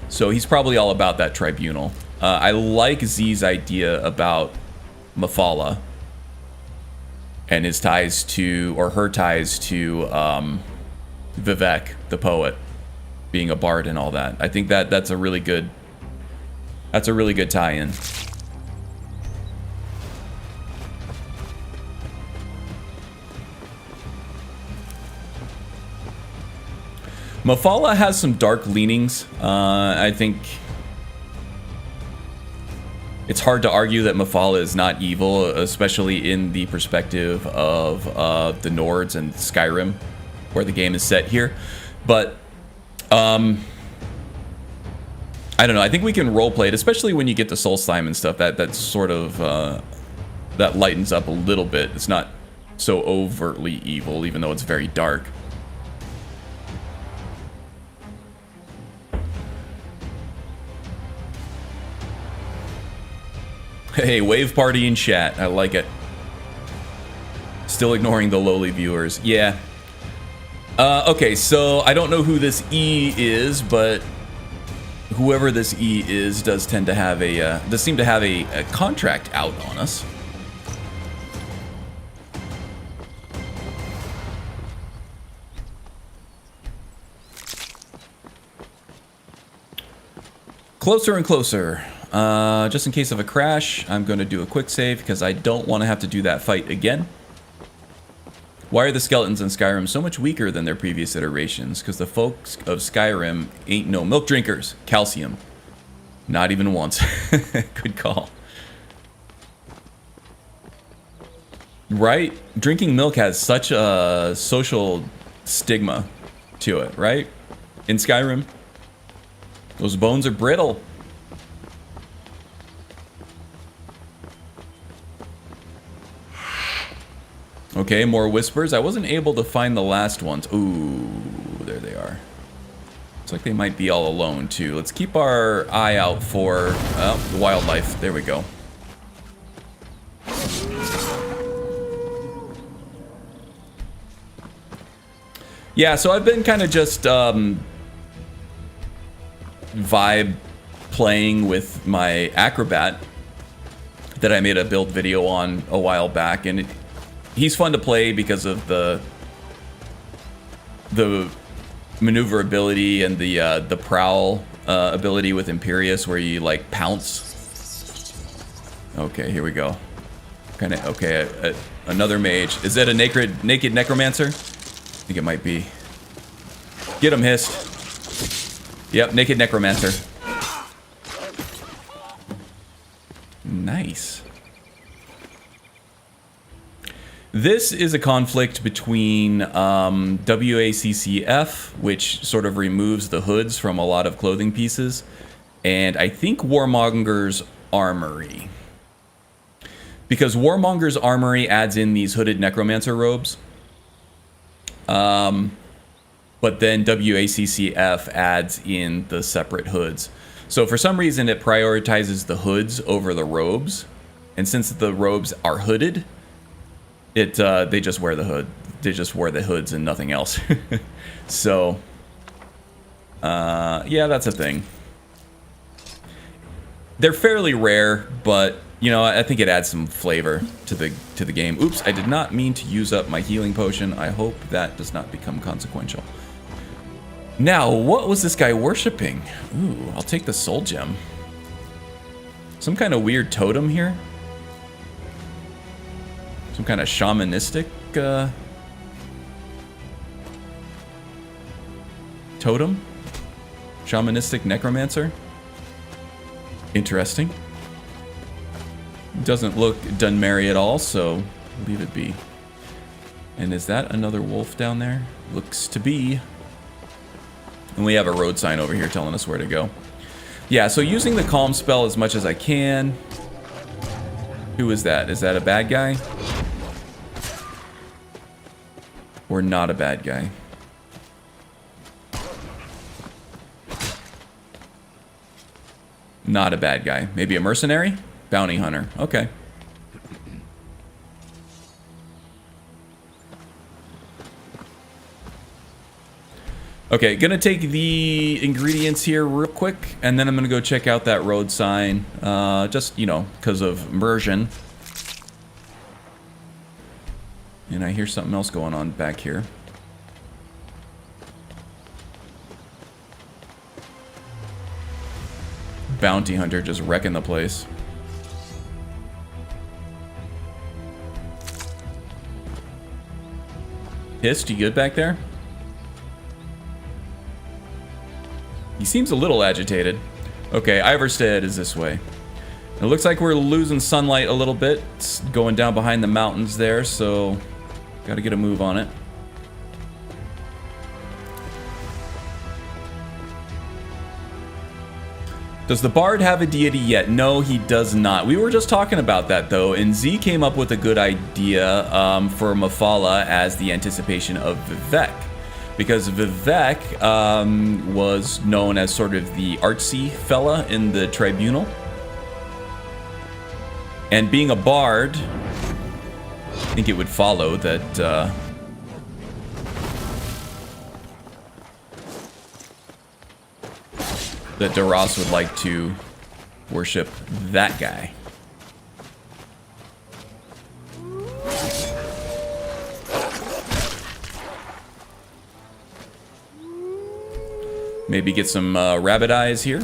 So he's probably all about that tribunal. I like Z's idea about Mephala and his ties to, or her ties to, Vivek, the poet, being a bard and all that. I think that's a really good tie-in. Mephala has some dark leanings. I think it's hard to argue that Mephala is not evil, especially in the perspective of the Nords and Skyrim, where the game is set here. But I don't know. I think we can roleplay it, especially when you get to Soul Slime and stuff. That's sort of that lightens up a little bit. It's not so overtly evil, even though it's very dark. Hey, wave party in chat. I like it. Still ignoring the lowly viewers. Yeah. Okay, so I don't know who this E is, but whoever this E is does tend to have does seem to have a contract out on us. Closer and closer. Just in case of a crash, I'm going to do a quick save because I don't want to have to do that fight again. Why are the skeletons in Skyrim so much weaker than their previous iterations? Because the folks of Skyrim ain't no milk drinkers. Calcium. Not even once. Good call. Right? Drinking milk has such a social stigma to it, right? In Skyrim. Those bones are brittle. Okay, more whispers. I wasn't able to find the last ones. Ooh, there they are. Looks like they might be all alone, too. Let's keep our eye out for the wildlife. There we go. Yeah, so I've been kind of just vibe playing with my acrobat that I made a build video on a while back, and he's fun to play because of the maneuverability and the prowl ability with Imperius, where you like pounce. Okay, here we go. Kind of okay. Another mage. Is that a naked necromancer? I think it might be. Get him, Hist. Yep, naked necromancer. Nice. This is a conflict between WACCF, which sort of removes the hoods from a lot of clothing pieces, and I think Warmonger's Armory. Because Warmonger's Armory adds in these hooded necromancer robes. But then WACCF adds in the separate hoods. So for some reason it prioritizes the hoods over the robes. And since the robes are hooded, they just wear the hood. They just wear the hoods and nothing else. So yeah, that's a thing. They're fairly rare, but you know, I think it adds some flavor to the game. Oops, I did not mean to use up my healing potion. I hope that does not become consequential. Now, what was this guy worshipping? Ooh, I'll take the soul gem. Some kind of weird totem here? Some kind of shamanistic totem? Shamanistic necromancer? Interesting. Doesn't look Dunmer at all, so leave it be. And is that another wolf down there? Looks to be. And we have a road sign over here telling us where to go. Yeah, so using the calm spell as much as I can. Who is that? Is that a bad guy? Or not a bad guy? Not a bad guy. Maybe a mercenary? Bounty hunter. Okay. Okay, gonna take the ingredients here real quick, and then I'm gonna go check out that road sign, just, you know, because of immersion. And I hear something else going on back here. Bounty hunter just wrecking the place. Hist, you good back there? He seems a little agitated. Okay, Iverstead is this way. It looks like we're losing sunlight a little bit. It's going down behind the mountains there, so gotta get a move on it. Does the Bard have a deity yet? No, he does not. We were just talking about that, though, and Z came up with a good idea for Mafala as the anticipation of Vivek. Because Vivek was known as sort of the artsy fella in the tribunal. And being a bard, I think it would follow that that Daras would like to worship that guy. Maybe get some rabbit eyes here.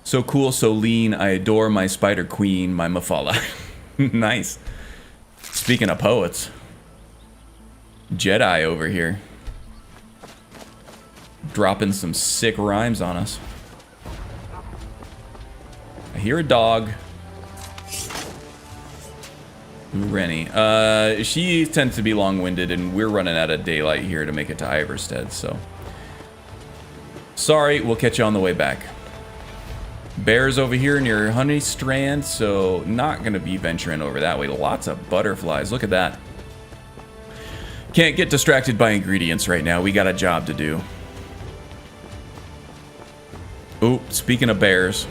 So cool, so lean, I adore my spider queen, my Mafala. Nice. Speaking of poets. Jedi over here. Dropping some sick rhymes on us. I hear a dog. Ooh, Rennie. She tends to be long-winded, and we're running out of daylight here to make it to Iverstead, so. Sorry, we'll catch you on the way back. Bears over here near Honey Strand, so not going to be venturing over that way. Lots of butterflies. Look at that. Can't get distracted by ingredients right now. We got a job to do. Oh, speaking of bears.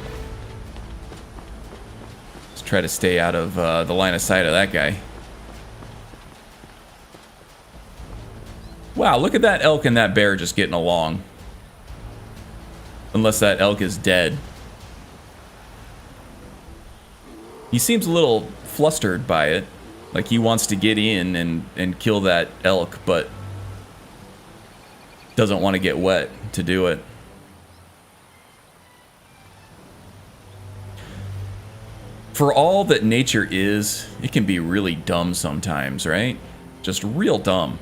Let's try to stay out of the line of sight of that guy. Wow, look at that elk and that bear just getting along. Unless that elk is dead. He seems a little flustered by it. Like he wants to get in and kill that elk, but doesn't want to get wet to do it. For all that nature is, it can be really dumb sometimes, right? Just real dumb.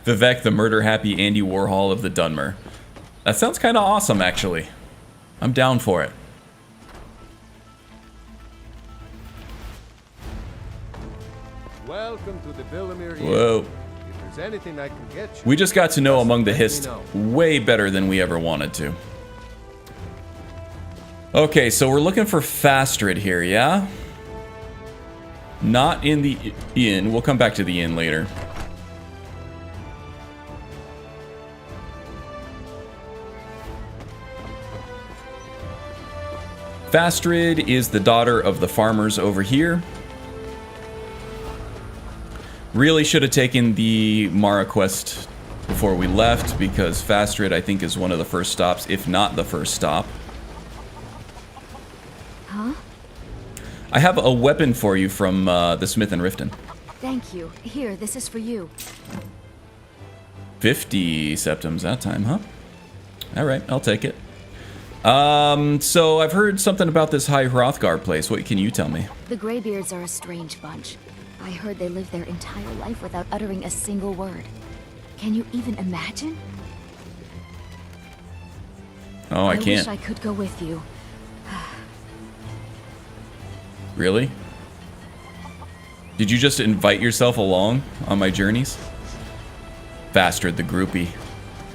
Vivek, the murder-happy Andy Warhol of the Dunmer. That sounds kind of awesome, actually. I'm down for it. Welcome to the Dunmer. Whoa. If there's anything I can get you, We just got to know Among the let me Hist know. way better than we ever wanted to. Okay, so we're looking for Fastrid here, yeah? Not in the inn. We'll come back to the inn later. Fastrid is the daughter of the farmers over here. Really should have taken the Mara quest before we left, because Fastrid, I think, is one of the first stops, if not the first stop. Huh? I have a weapon for you from the Smith and Riften. Thank you. Here, this is for you. 50 septims that time, huh? Alright, I'll take it. So I've heard something about this High Hrothgar place. What can you tell me? The Greybeards are a strange bunch. I heard they live their entire life without uttering a single word. Can you even imagine? Oh, I can't. wish I could go with you. Really? Did you just invite yourself along on my journeys? Fastrid the groupie.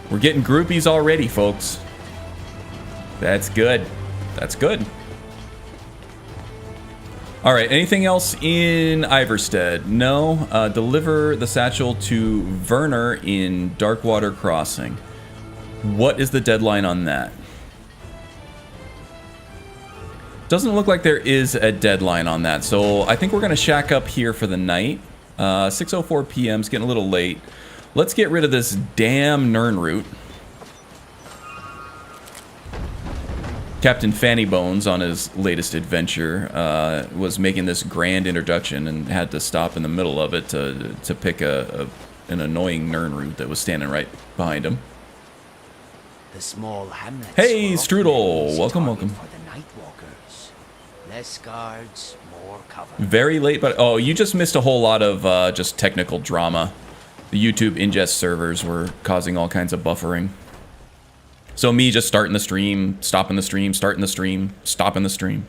We're getting groupies already, folks. That's good. That's good. All right, anything else in Iverstead? No. Deliver the satchel to Werner in Darkwater Crossing. What is the deadline on that? Doesn't look like there is a deadline on that, so I think we're going to shack up here for the night. 6:04 p.m. is getting a little late. Let's get rid of this damn Nern route. Captain Fanny Bones, on his latest adventure, was making this grand introduction and had to stop in the middle of it to pick an annoying Nern route that was standing right behind him. The small hamlets Hey, were often Strudel! an easy Welcome, target welcome. For the night walkers. Less guards, more cover. Very late, but oh, you just missed a whole lot of just technical drama. The YouTube ingest servers were causing all kinds of buffering. So me just starting the stream, stopping the stream, starting the stream, stopping the stream.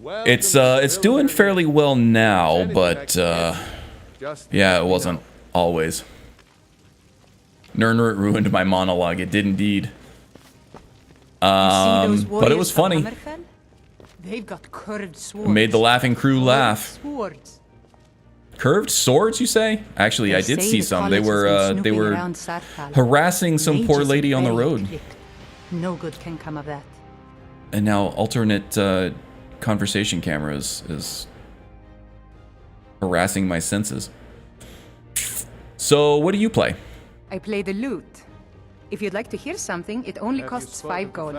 It's doing fairly well now, but yeah, it wasn't always. Nernroot ruined my monologue. It did indeed. But it was funny. They've got curved swords. Made the laughing crew laugh. Swords. Curved swords, you say? Actually, I did see some. They were harassing some poor lady on the road. No good can come of that. And now alternate conversation cameras is harassing my senses. So, what do you play? I play the lute. If you'd like to hear something, it only costs 5 gold.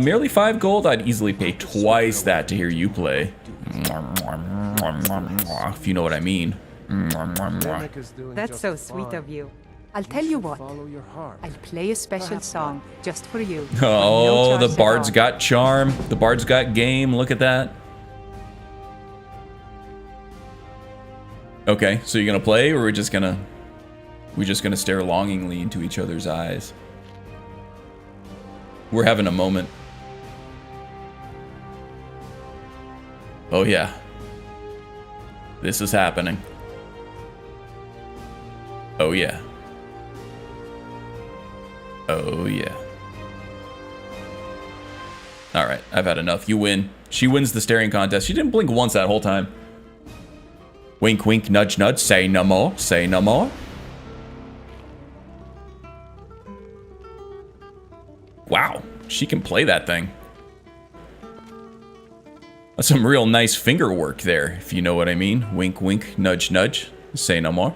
Merely 5 gold? I'd easily pay twice that to hear you play. If you know what I mean. That's so sweet of you. I'll tell you what. I'll play a special song just for you. Oh, the bard's got charm. The bard's got game. Look at that. Okay, so you're gonna play, or we're just gonna stare longingly into each other's eyes? We're having a moment. Oh yeah. This is happening. Oh yeah. Oh yeah. Alright, I've had enough. You win. She wins the staring contest. She didn't blink once that whole time. Wink, wink, nudge, nudge. Say no more. Say no more. Wow, she can play that thing. That's some real nice finger work there, if you know what I mean. Wink, wink, nudge, nudge. Say no more.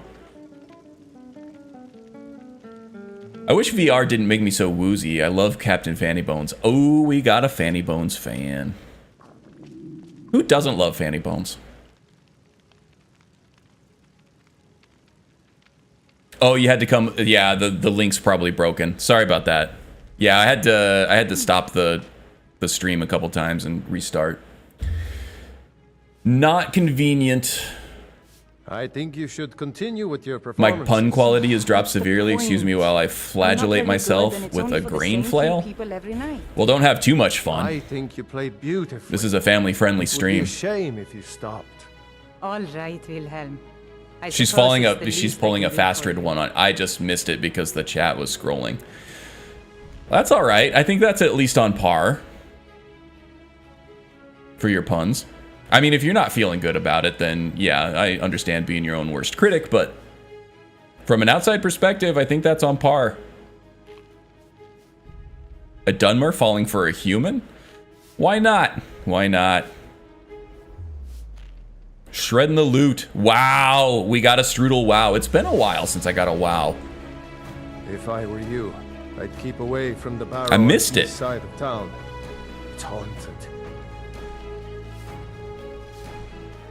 I wish VR didn't make me so woozy. I love Captain Fanny Bones. Oh, we got a Fanny Bones fan. Who doesn't love Fanny Bones? Oh, you had to come. Yeah, the link's probably broken. Sorry about that. Yeah, I had to stop the stream a couple times and restart. Not convenient. I think you should continue with your performance. My pun quality has dropped severely. Excuse me while I flagellate myself with a grain flail. Well, don't have too much fun. I think you played beautifully. This is a family-friendly It would be stream. a shame if you stopped. All right, Wilhelm. She's following up. She's pulling a fast-read one on. I just missed it because the chat was scrolling. That's all right. I think that's at least on par for your puns. I mean, if you're not feeling good about it, then yeah, I understand being your own worst critic, but from an outside perspective, I think that's on par. A Dunmer falling for a human? Why not? Why not? Shredding the loot. Wow, we got a strudel wow. It's been a while since I got a wow. If I were you, I'd keep away from the Barrow I missed on the it. east side of town. It's haunted.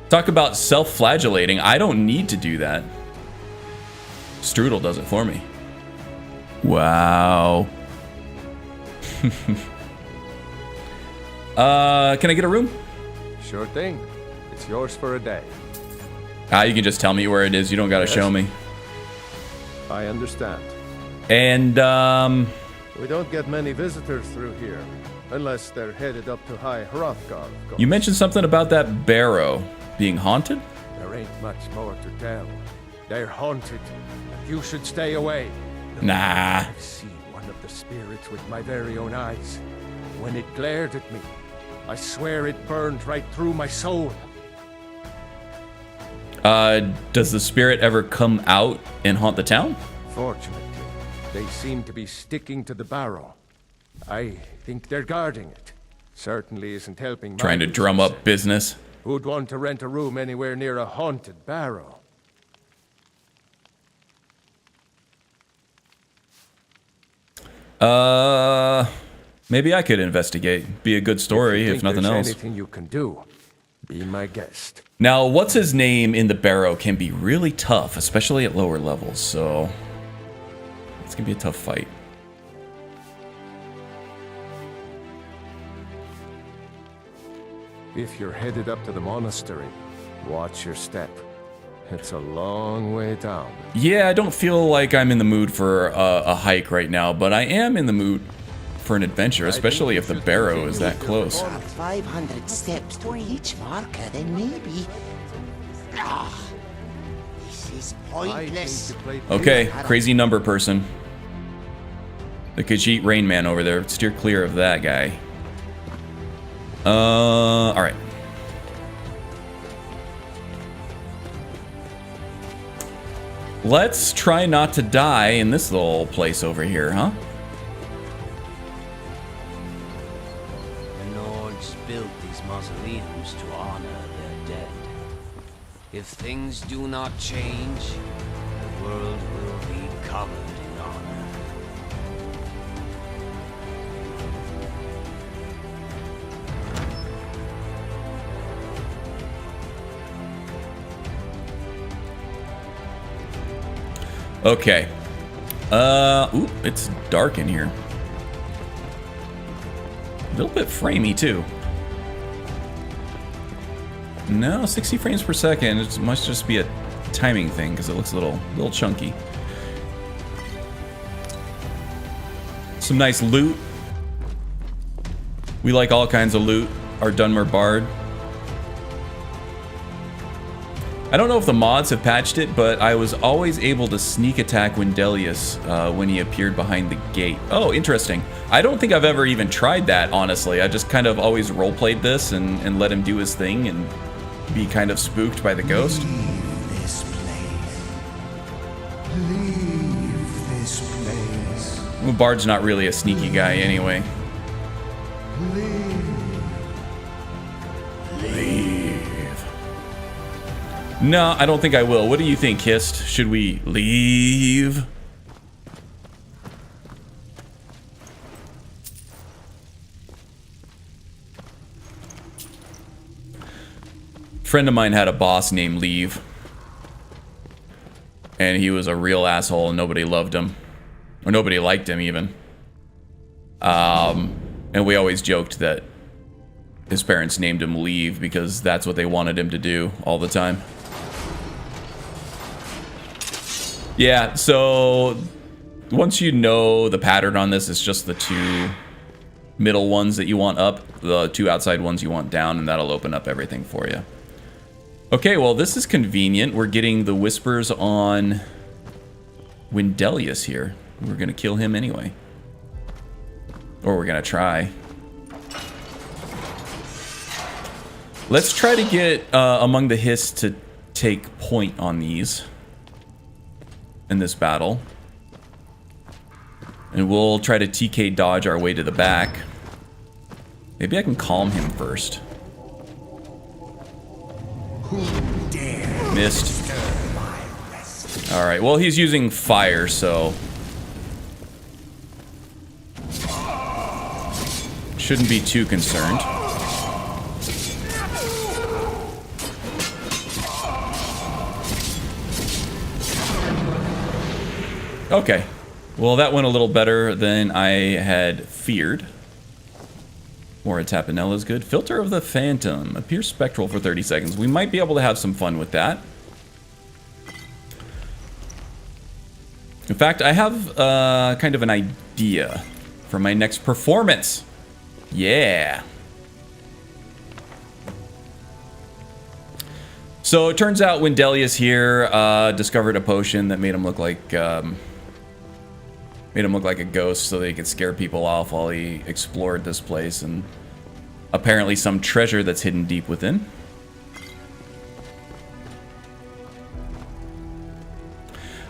Talk about self-flagellating. I don't need to do that. Strudel does it for me. Wow. Can I get a room? Sure thing. It's yours for a day. You can just tell me where it is. You don't gotta show me. I understand. And, We don't get many visitors through here, unless they're headed up to High Hrothgar. you mentioned something about that Barrow being haunted? There ain't much more to tell. They're haunted. You should stay away. Nah. I've seen one of the spirits with my very own eyes. When it glared at me, I swear it burned right through my soul. Does the spirit ever come out and haunt the town? Fortunately, they seem to be sticking to the Barrow. I think they're guarding it. Certainly isn't helping my Trying to drum up business. Who'd want to rent a room anywhere near a haunted Barrow? Maybe I could investigate. Be a good story, if nothing else. Anything you can do, be my guest. Now, what's his name in the Barrow can be really tough, especially at lower levels, so it's gonna be a tough fight. If you're headed up to the monastery, watch your step. It's a long way down. Yeah, I don't feel like I'm in the mood for a hike right now, but I am in the mood for an adventure, especially if the Barrow is that close. 500 steps to each marker, then maybe. This is pointless. Okay, crazy number person. The Khajiit Rain Man over there. Steer clear of that guy. Alright. Let's try not to die in this little place over here, huh? The Nords built these mausoleums to honor their dead. If things do not change, the world will be covered in honor. Okay. Ooh, it's dark in here. A little bit framey, too. No, 60 frames per second. It must just be a timing thing, because it looks a little chunky. Some nice loot. We like all kinds of loot. Our Dunmer Bard. I don't know if the mods have patched it, but I was always able to sneak attack Wendelius when he appeared behind the gate. Oh, interesting. I don't think I've ever even tried that, honestly. I just kind of always roleplayed this and let him do his thing and be kind of spooked by the ghost. Leave this place. Leave this place. Well, Bard's not really a sneaky guy anyway. Leave. No, I don't think I will. What do you think, Hist? Should we leave? Friend of mine had a boss named Leave. And he was a real asshole and nobody loved him. Or nobody liked him even. And we always joked that his parents named him Leave because that's what they wanted him to do all the time. Yeah, so once you know the pattern on this, it's just the 2 middle ones that you want up, the 2 outside ones you want down, and that'll open up everything for you. Okay, well, this is convenient. We're getting the whispers on Wendelius here. We're gonna kill him anyway. Or we're gonna try. Let's try to get among the Hiss to take point on these in this battle. And we'll try to TK dodge our way to the back. Maybe I can calm him first. Who dare Missed. my rest? Alright, well, he's using fire, so shouldn't be too concerned. Okay, well, that went a little better than I had feared. More Tapanella is good. Filter of the Phantom. Appears spectral for 30 seconds. We might be able to have some fun with that. In fact, I have kind of an idea for my next performance. Yeah. So it turns out Wendelius here discovered a potion that made him look like a ghost so that he could scare people off while he explored this place, and apparently some treasure that's hidden deep within.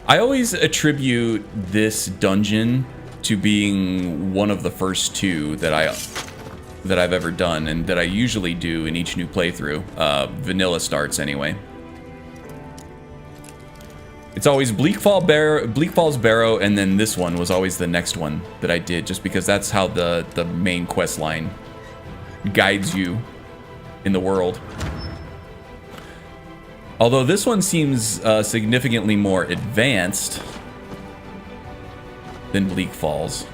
I always attribute this dungeon to being one of the first 2 that I've ever done, and that I usually do in each new playthrough. Vanilla starts anyway. It's always Bleak Falls Barrow, and then this one was always the next one that I did, just because that's how the main quest line guides you in the world. Although this one seems significantly more advanced than Bleak Falls.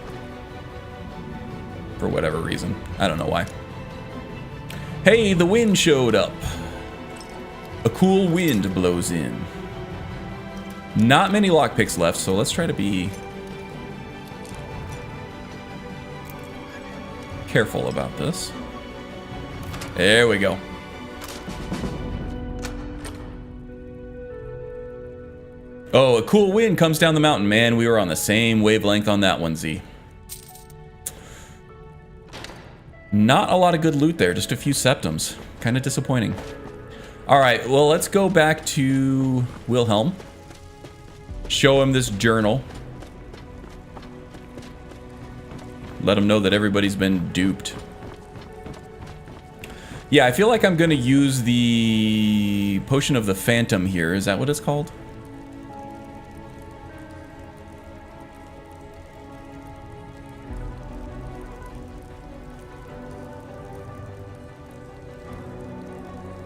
For whatever reason. I don't know why. Hey, the wind showed up. A cool wind blows in. Not many lockpicks left, so let's try to be careful about this. There we go. Oh, a cool wind comes down the mountain. Man, we were on the same wavelength on that one, Z. Not a lot of good loot there, just a few septums. Kind of disappointing. Alright, well, let's go back to Wilhelm. Show him this journal. Let him know that everybody's been duped. Yeah, I feel like I'm going to use the Potion of the Phantom here. Is that what it's called?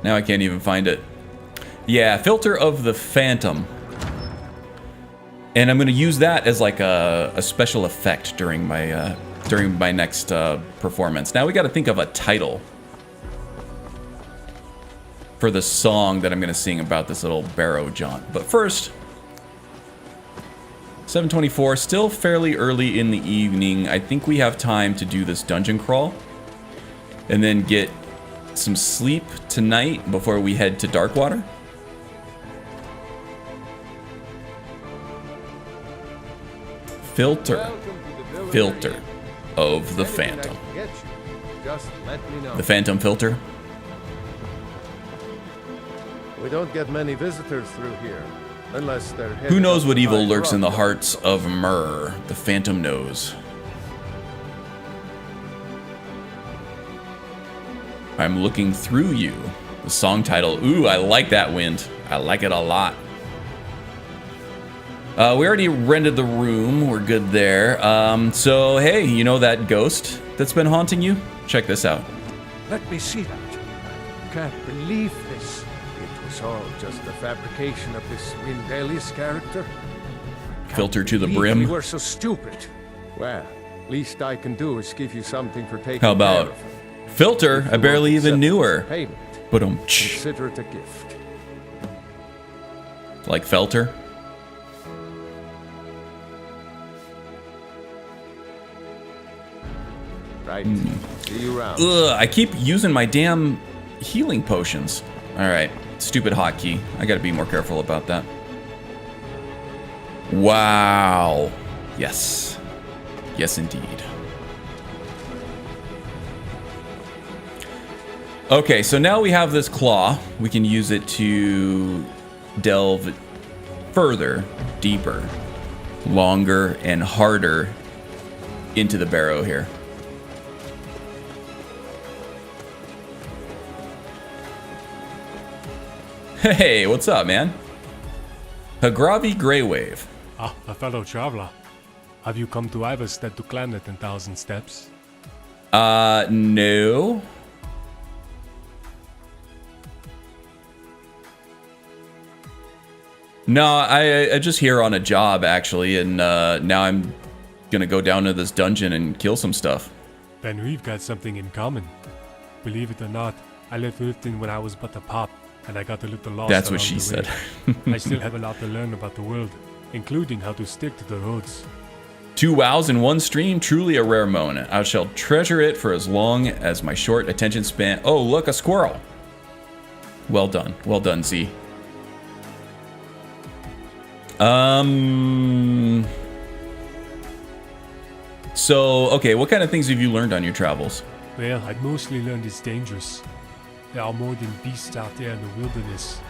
Now I can't even find it. Yeah, Filter of the Phantom. And I'm going to use that as like a special effect during my next performance. Now we got to think of a title for the song that I'm going to sing about this little Barrow jaunt. But first, 7:24, still fairly early in the evening. I think we have time to do this dungeon crawl and then get some sleep tonight before we head to Darkwater. filter. Welcome to the village. Filter of the Anything I Phantom. can get you, just let me know. The Phantom filter? We don't get many visitors through here, unless they're Who headed knows up what the evil high lurks in the rock. hearts of Myrrh? The Phantom knows. I'm looking through you. The song title. Ooh, I like that, Wind. I like it a lot. We already rented the room. We're good there. So, hey, you know that ghost that's been haunting you? Check this out. Let me see that. Can't believe this. It was all just the fabrication of this Windeli's character. Filter to the We brim. were so stupid. Well, least I can do is give you something for taking How about care of her. Filter? If I you barely won't even accept knew this her. Payment, But consider it a gift. like Felter. Right. See you around. Ugh, I keep using my damn healing potions. Alright, stupid hotkey. I gotta be more careful about that. Wow. Yes. Yes, indeed. Okay, so now we have this claw. We can use it to delve further, deeper, longer, and harder into the Barrow here. Hey, what's up, man? Hagravi Greywave. Ah, a fellow traveler. Have you come to Iverstead to climb the 10,000 steps? No. No, I just here on a job, actually, and now I'm gonna go down to this dungeon and kill some stuff. Then we've got something in common. Believe it or not, I left Riften when I was but a pup, and I got a little lost. That's what along she the said. way. I still have a lot to learn about the world, including how to stick to the roads. 2 wows in one stream, truly a rare moment. I shall treasure it for as long as my short attention span. Oh, look, a squirrel. Well done, Z. So, okay, what kind of things have you learned on your travels? Well, I'd mostly learned it's dangerous. There are more than beasts out there in the wilderness.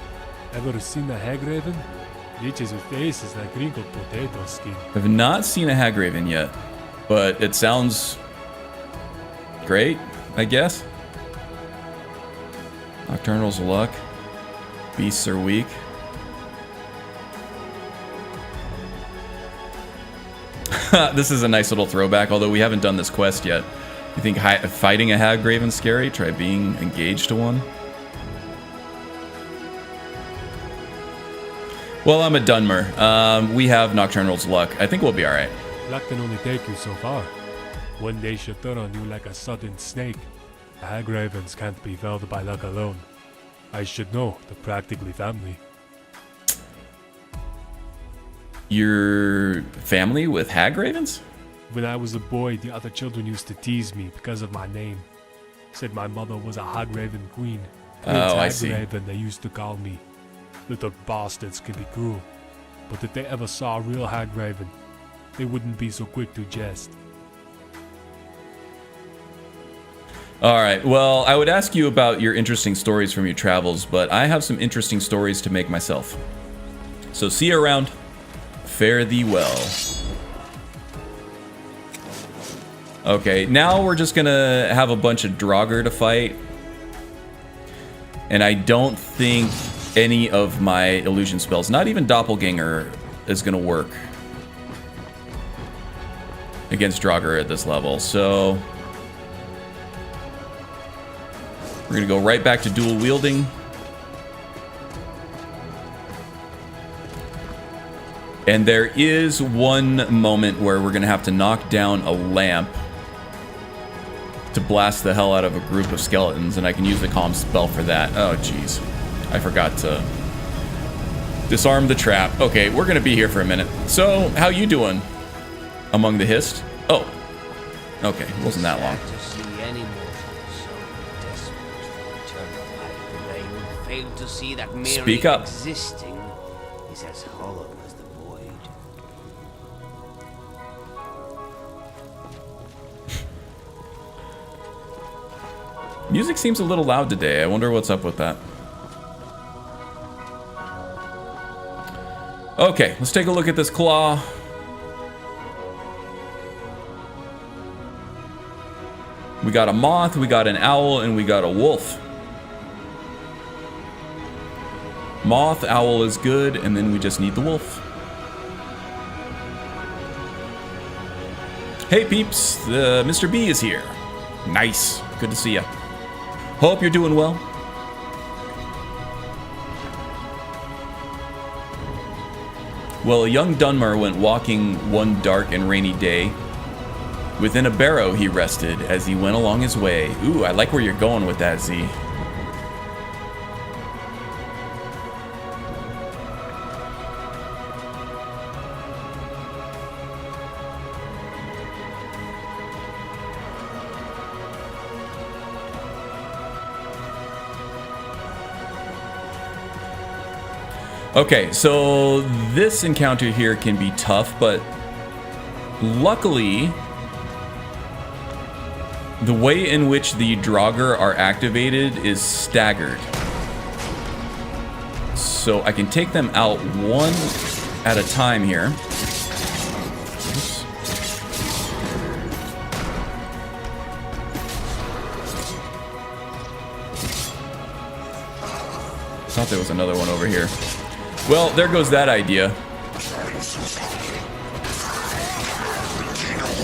Ever seen a hag raven? Bitches with faces like wrinkled potato skin. I've not seen a hagraven yet, but it sounds great, I guess. Nocturnal's luck. Beasts are weak. This is a nice little throwback, although we haven't done this quest yet. You think fighting a hagraven's scary? Try being engaged to one. Well, I'm a Dunmer. We have Nocturnal's luck. I think we'll be alright. Luck can only take you so far. One day should turn on you like a sudden snake. The hag ravens can't be felled by luck alone. I should know, the practically family. Your family with hagravens? When I was a boy, the other children used to tease me because of my name. Said my mother was a hag raven queen. Oh, I Hag see. Raven, they used to call me. Little bastards can be cruel, but if they ever saw a real hag raven, they wouldn't be so quick to jest. Alright, well, I would ask you about your interesting stories from your travels, but I have some interesting stories to make myself. So see you around. Fare thee well. Okay, now we're just gonna have a bunch of draugr to fight. And I don't think any of my illusion spells, not even doppelganger, is gonna work against draugr at this level. So we're gonna go right back to dual wielding. And there is one moment where we're gonna have to knock down a lamp to blast the hell out of a group of skeletons, and I can use the calm spell for that. Oh, jeez. I forgot to disarm the trap. Okay, we're gonna be here for a minute. So, how you doing? Among the hist? Oh. Okay, it wasn't that long. To see any mortal so desperate for eternal life, they would fail to see that merely Speak up. existing is as hollow as the void. Music seems a little loud today. I wonder what's up with that. Okay, let's take a look at this claw. We got a moth, we got an owl, and we got a wolf. Moth, owl is good, and then we just need the wolf. Hey peeps, Mr. B is here. Nice, good to see ya. Hope you're doing well. Well, young Dunmer went walking one dark and rainy day. Within a barrow he rested as he went along his way. Ooh, I like where you're going with that, Z. Okay, so this encounter here can be tough, but luckily, the way in which the draugr are activated is staggered. So I can take them out one at a time here. Oops. Thought there was another one over here. Well, there goes that idea.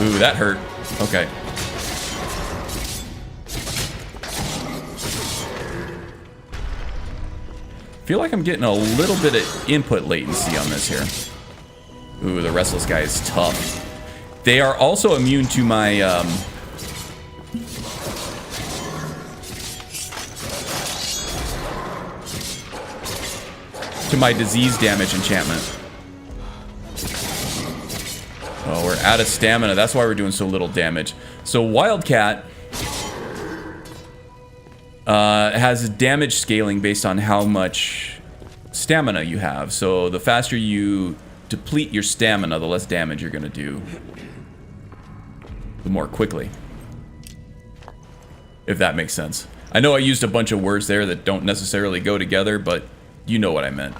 Ooh, that hurt. Okay. Feel like I'm getting a little bit of input latency on this here. Ooh, the restless guy is tough. They are also immune to my disease damage enchantment. Oh, we're out of stamina. That's why we're doing so little damage. So Wildcat has damage scaling based on how much stamina you have. So the faster you deplete your stamina, the less damage you're gonna do. The more quickly. If that makes sense. I know I used a bunch of words there that don't necessarily go together, but you know what I meant.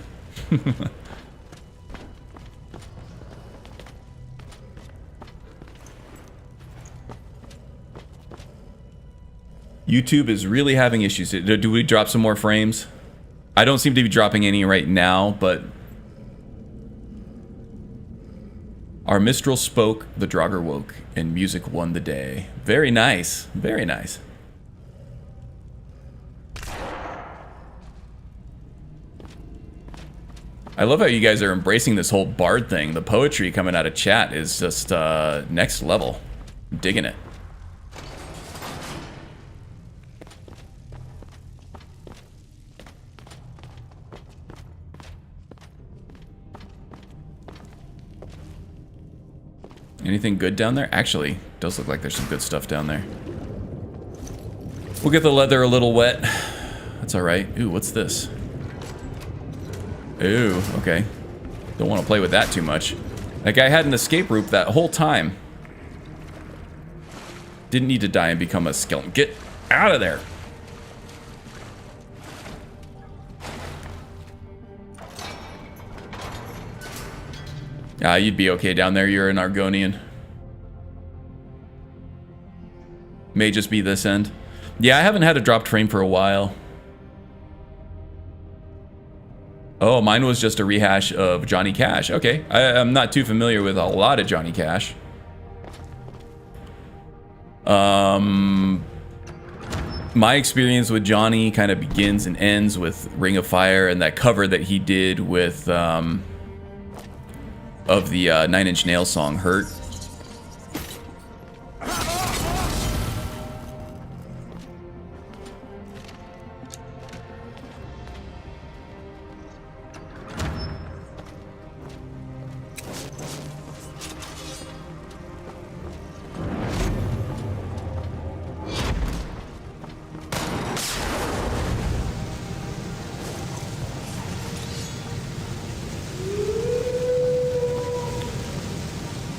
YouTube is really having issues. Do we drop some more frames? I don't seem to be dropping any right now, but our Mistral spoke, the draugr woke, and music won the day. Very nice. Very nice. I love how you guys are embracing this whole bard thing. The poetry coming out of chat is just next level. I'm digging it. Anything good down there? Actually, it does look like there's some good stuff down there. We'll get the leather a little wet. That's alright. Ooh, what's this? Ooh, okay. Don't want to play with that too much. That guy had an escape route that whole time. Didn't need to die and become a skeleton. Get out of there! You'd be okay down there. You're an Argonian. May just be this end. Yeah, I haven't had a dropped frame for a while. Oh, mine was just a rehash of Johnny Cash. Okay, I'm not too familiar with a lot of Johnny Cash. My experience with Johnny kind of begins and ends with Ring of Fire and that cover that he did with of the Nine Inch Nails song Hurt.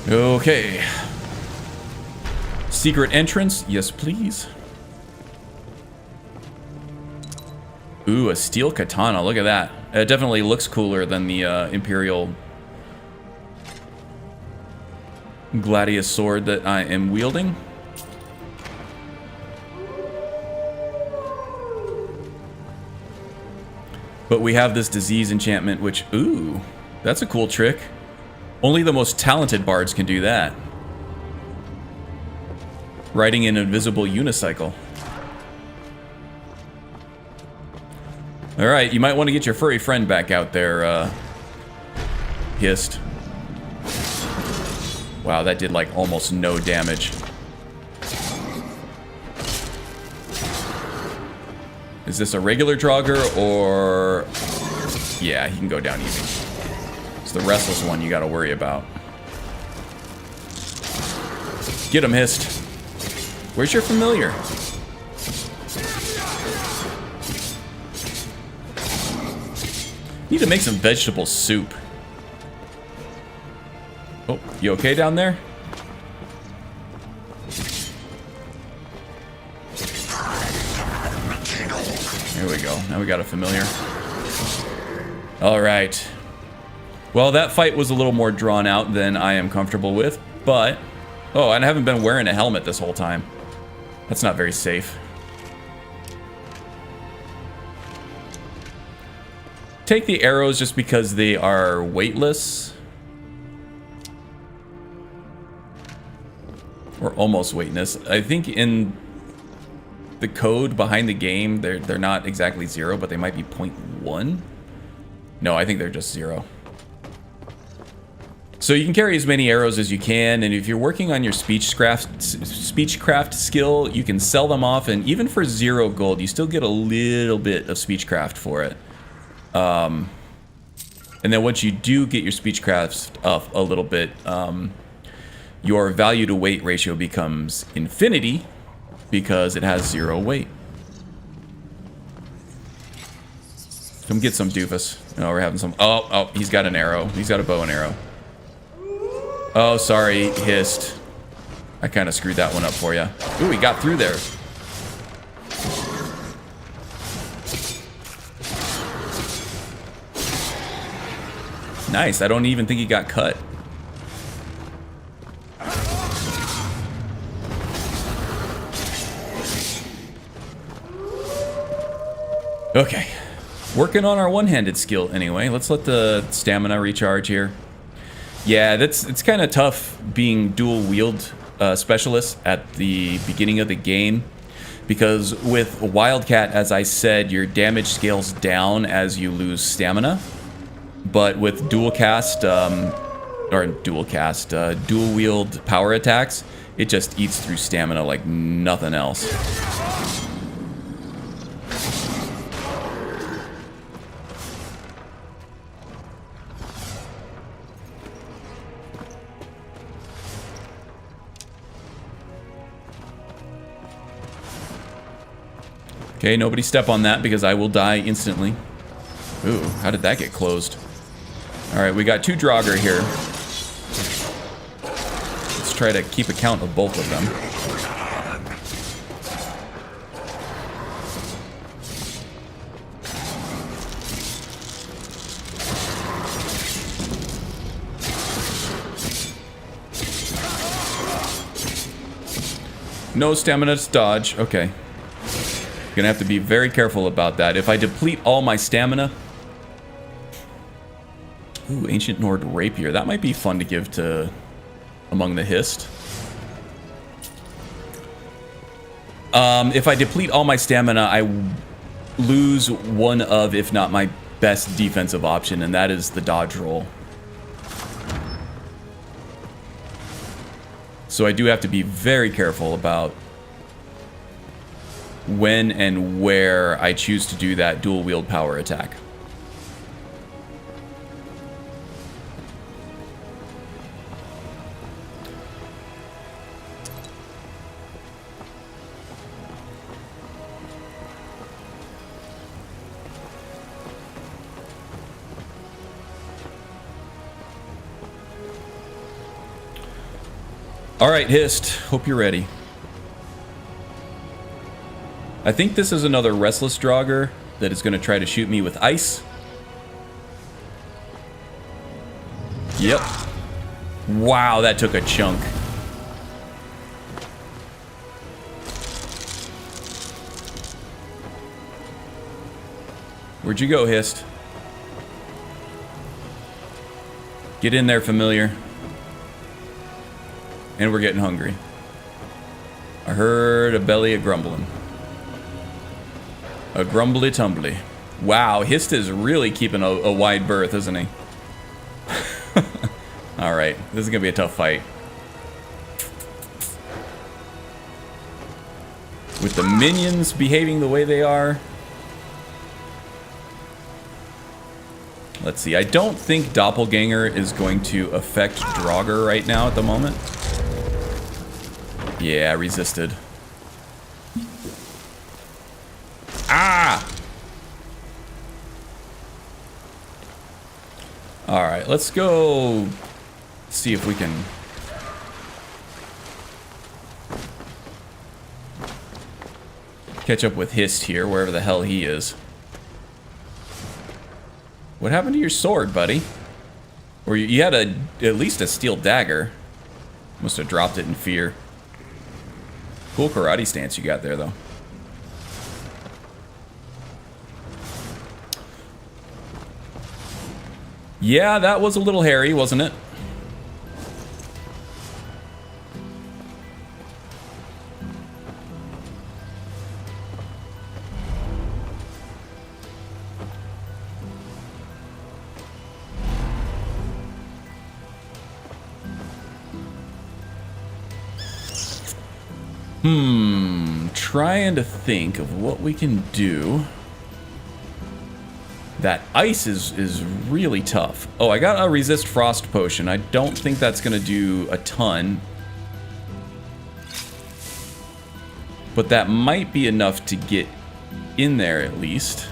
Okay. Secret entrance? Yes, please. Ooh, a steel katana. Look at that. It definitely looks cooler than the Imperial Gladius sword that I am wielding. But we have this disease enchantment, which, ooh, that's a cool trick. Only the most talented bards can do that. Riding an invisible unicycle. Alright, you might want to get your furry friend back out there, Hist. Wow, that did like almost no damage. Is this a regular draugr or... Yeah, he can go down easy. It's the restless one you gotta worry about. Get him, Hist. Where's your familiar? Need to make some vegetable soup. Oh, you okay down there? There we go. Now we got a familiar. All right. Well, that fight was a little more drawn out than I am comfortable with, but... Oh, and I haven't been wearing a helmet this whole time. That's not very safe. Take the arrows just because they are weightless. Or almost weightless. I think in the code behind the game, they're not exactly 0, but they might be 0.1. No, I think they're just 0. So you can carry as many arrows as you can, and if you're working on your speechcraft skill, you can sell them off, and even for 0 gold, you still get a little bit of speechcraft for it. And then once you do get your speechcraft up a little bit, your value to weight ratio becomes infinity because it has 0 weight. Come get some doofus. Oh, we're having some... Oh, he's got an arrow. He's got a bow and arrow. Oh, sorry, Hist. I kind of screwed that one up for you. Ooh, he got through there. Nice. I don't even think he got cut. Okay. Working on our one-handed skill anyway. Let's let the stamina recharge here. Yeah, it's kind of tough being dual wield specialist at the beginning of the game, because with Wildcat, as I said, your damage scales down as you lose stamina. But with dual wield power attacks, it just eats through stamina like nothing else. Okay, nobody step on that because I will die instantly. Ooh, how did that get closed? Alright, we got 2 draugr here. Let's try to keep account of both of them. No stamina to dodge. Okay. Gonna have to be very careful about that. If I deplete all my stamina... Ooh, Ancient Nord Rapier. That might be fun to give to among the Hist. If I deplete all my stamina, I lose one of, if not my best defensive option, and that is the dodge roll. So I do have to be very careful about when and where I choose to do that dual wield power attack. Alright, Hist. Hope you're ready. I think this is another restless draugr. that is going to try to shoot me with ice. Yep. Wow, that took a chunk. Where'd you go, Hist? Get in there, familiar. And we're getting hungry. I heard a belly a-grumbling. A grumbly tumbly. Wow, Hist is really keeping a wide berth, isn't he? Alright, this is gonna be a tough fight. With the minions behaving the way they are. Let's see, I don't think Doppelganger is going to affect Draugr right now at the moment. Yeah, resisted. Ah! Alright, let's go see if we can... catch up with Hist here, wherever the hell he is. What happened to your sword, buddy? Or you had at least a steel dagger. Must have dropped it in fear. Cool karate stance you got there, though. Yeah, that was a little hairy, wasn't it? Trying to think of what we can do. That ice is really tough. Oh, I got a resist frost potion. I don't think that's gonna do a ton. But that might be enough to get in there at least.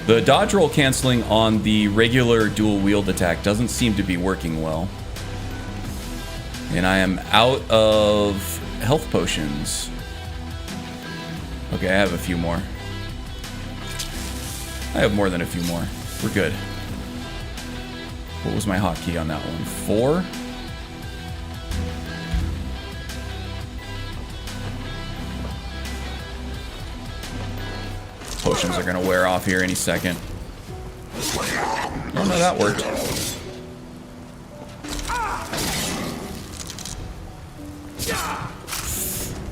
The dodge roll canceling on the regular dual wield attack doesn't seem to be working well. And I am out of health potions. Okay, I have a few more. I have more than a few more. We're good. What was my hotkey on that one? 4? Potions are gonna wear off here any second. Oh no, that worked.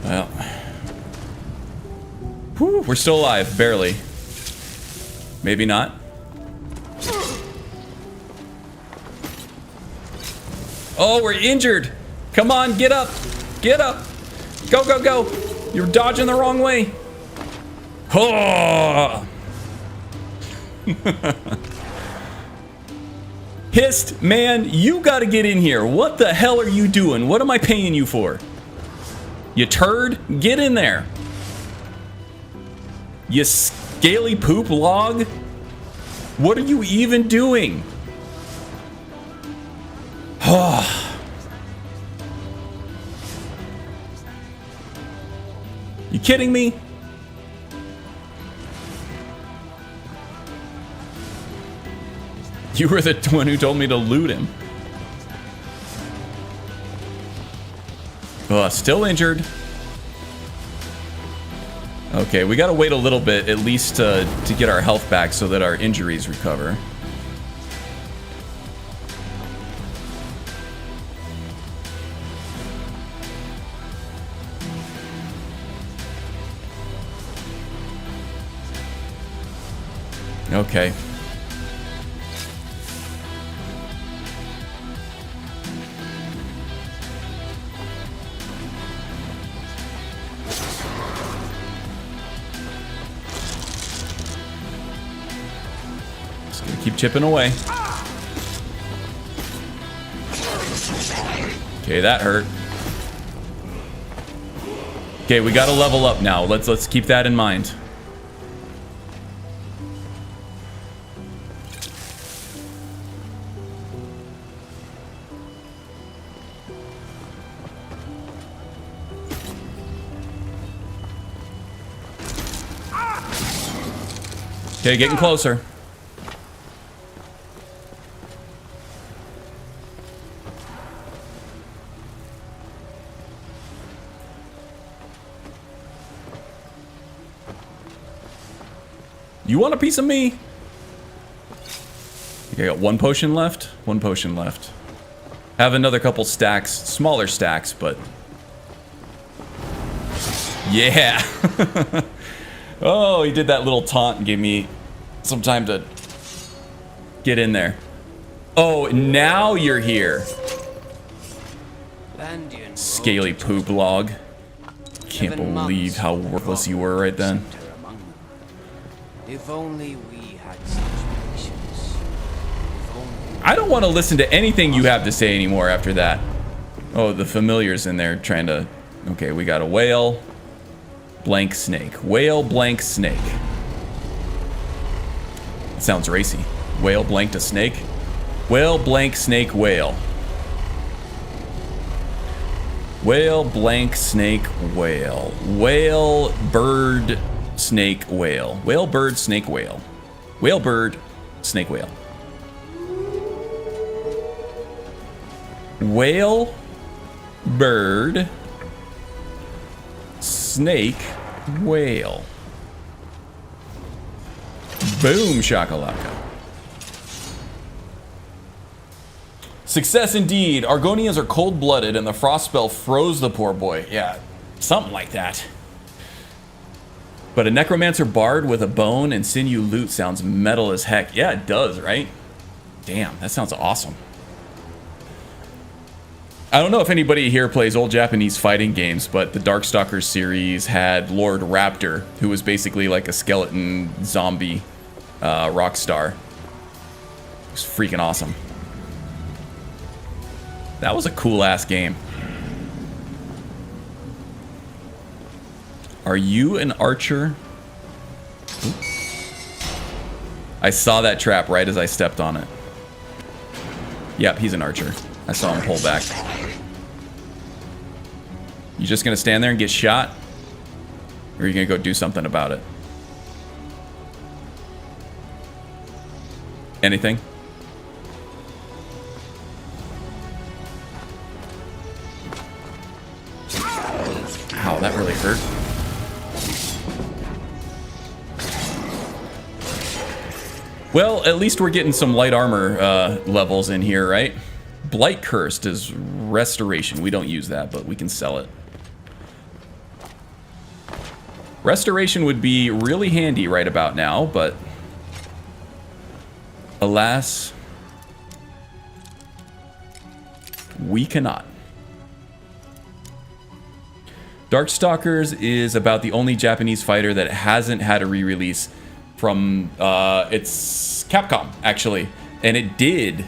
Well, whew, we're still alive, barely. Maybe not. Oh, we're injured. Come on, get up, get up. Go, go, go. You're dodging the wrong way. Oh. Hist, man, you gotta get in here. What the hell are you doing? What am I paying you for? You turd? Get in there. You scaly poop log? What are you even doing? Oh. You kidding me? You were the one who told me to loot him. Still injured. Okay, we gotta wait a little bit at least to get our health back so that our injuries recover. Okay. Just gonna keep chipping away. Okay, that hurt. Okay, we gotta level up now. Let's keep that in mind. Okay, getting closer. You want a piece of me? Okay, I got one potion left. One potion left. Have another couple stacks, smaller stacks, but yeah. Oh, he did that little taunt and gave me some time to get in there. Oh, now you're here. Scaly poop log. Can't believe how worthless you were right then. If only we had such patience. I don't want to listen to anything you have to say anymore after that. Oh, the familiar's in there trying to... Okay, we got a whale. Blank snake. Whale blank snake. That sounds racy. Whale blanked a snake. Whale blank snake whale. Whale blank snake whale. Whale bird snake whale. Whale bird snake whale. Whale bird snake whale. Whale bird snake whale. Boom shakalaka. Success indeed. Argonians are cold-blooded and the frost spell froze the poor boy. Yeah, something like that. But a necromancer bard with a bone and sinew lute sounds metal as heck. Yeah, it does, right? Damn, that sounds awesome. I don't know if anybody here plays old Japanese fighting games, but the Darkstalkers series had Lord Raptor, who was basically like a skeleton zombie rock star. It was freaking awesome. That was a cool-ass game. Are you an archer? Ooh. I saw that trap right as I stepped on it. Yep, he's an archer. I saw him pull back. You just gonna stand there and get shot? Or are you gonna go do something about it? Anything? Ow, that really hurt. Well, at least we're getting some light armor levels in here, right? Blight Cursed is restoration. We don't use that, but we can sell it. Restoration would be really handy right about now, but alas, we cannot. Darkstalkers is about the only Japanese fighter that hasn't had a re-release from it's Capcom, actually, and it did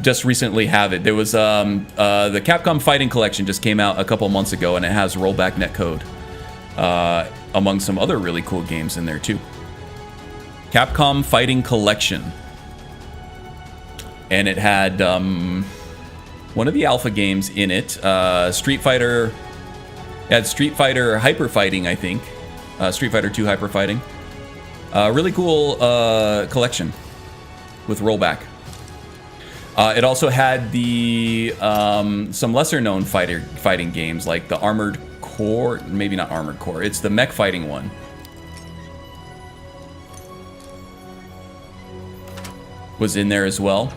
just recently have it. There was the Capcom Fighting Collection just came out a couple months ago, and it has rollback netcode among some other really cool games in there too. Capcom Fighting Collection, and it had one of the alpha games in it. Street Fighter. It had Street Fighter Hyper Fighting, I think. Street Fighter 2 Hyper Fighting. Really cool collection with rollback. It also had the some lesser known fighting games like the Armored Core, maybe not Armored Core, it's the mech fighting one. Was in there as well.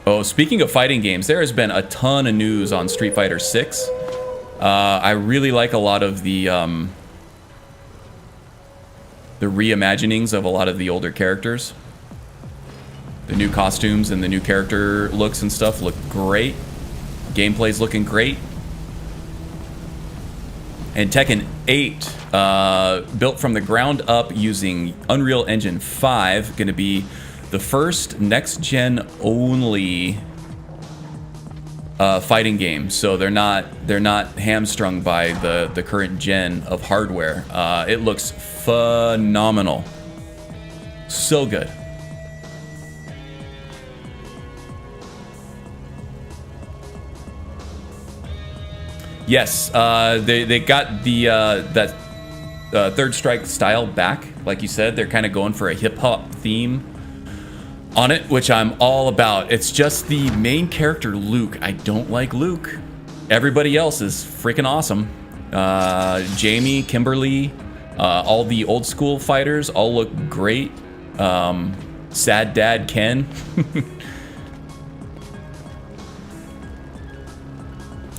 Oh, speaking of fighting games, there has been a ton of news on Street Fighter 6. I really like a lot of the reimaginings of a lot of the older characters. The new costumes and the new character looks and stuff look great. Gameplay's looking great. And Tekken 8, built from the ground up using Unreal Engine 5, going to be the first next-gen only fighting game. So they're not hamstrung by the current gen of hardware. It looks phenomenal, so good. Yes, they got the that Third Strike style back. Like you said, they're kind of going for a hip-hop theme on it, which I'm all about. It's just the main character, Luke. I don't like Luke. Everybody else is freaking awesome. Jamie, Kimberly, all the old school fighters all look great. Sad Dad Ken.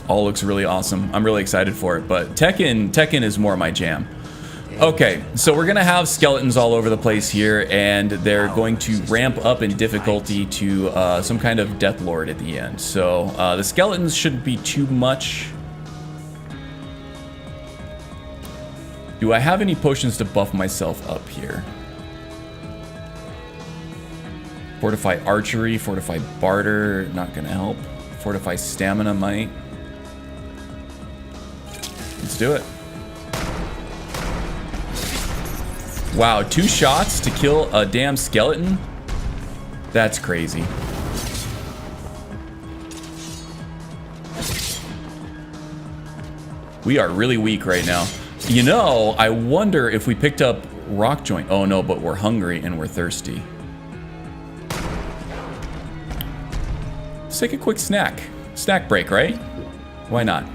All looks really awesome. I'm really excited for it, but Tekken is more my jam. Okay, so we're gonna have skeletons all over the place here, and they're going to ramp up in difficulty to some kind of Death Lord at the end. So the skeletons shouldn't be too much. Do I have any potions to buff myself up here? Fortify Archery, Fortify Barter, not gonna help. Fortify Stamina might. Let's do it. Wow, 2 shots to kill a damn skeleton? That's crazy. We are really weak right now. You know, I wonder if we picked up Rock Joint. Oh no, but we're hungry and we're thirsty. Let's take a quick snack. Snack break, right? Why not?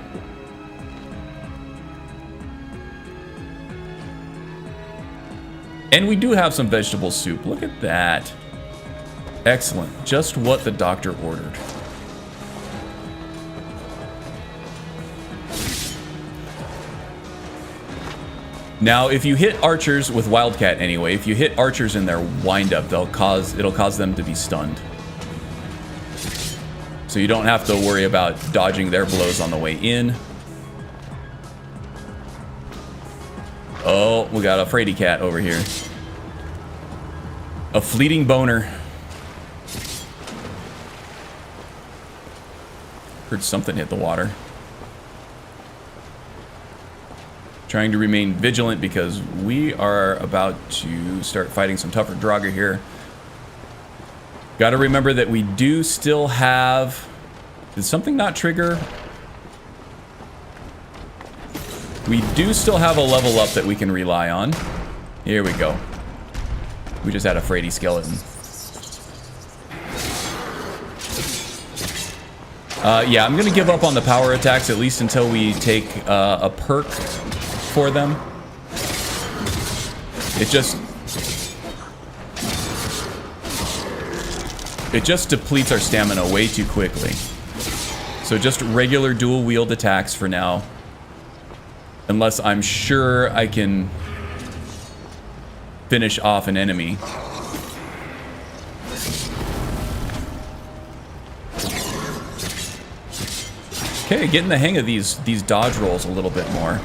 And we do have some vegetable soup. Look at that. Excellent. Just what the doctor ordered. Now, if you hit archers with Wildcat anyway, if you hit archers in their windup, it'll cause them to be stunned. So you don't have to worry about dodging their blows on the way in. Oh, we got a fraidy cat over here. A fleeting boner. Heard something hit the water. Trying to remain vigilant because we are about to start fighting some tougher draugr here. Got to remember that we do still have... Did something not trigger? We do still have a level up that we can rely on. Here we go. We just had a fraidy skeleton. Yeah, I'm gonna give up on the power attacks at least until we take a perk for them. It just depletes our stamina way too quickly. So just regular dual wield attacks for now. Unless I'm sure I can finish off an enemy. Okay, getting the hang of these dodge rolls a little bit more.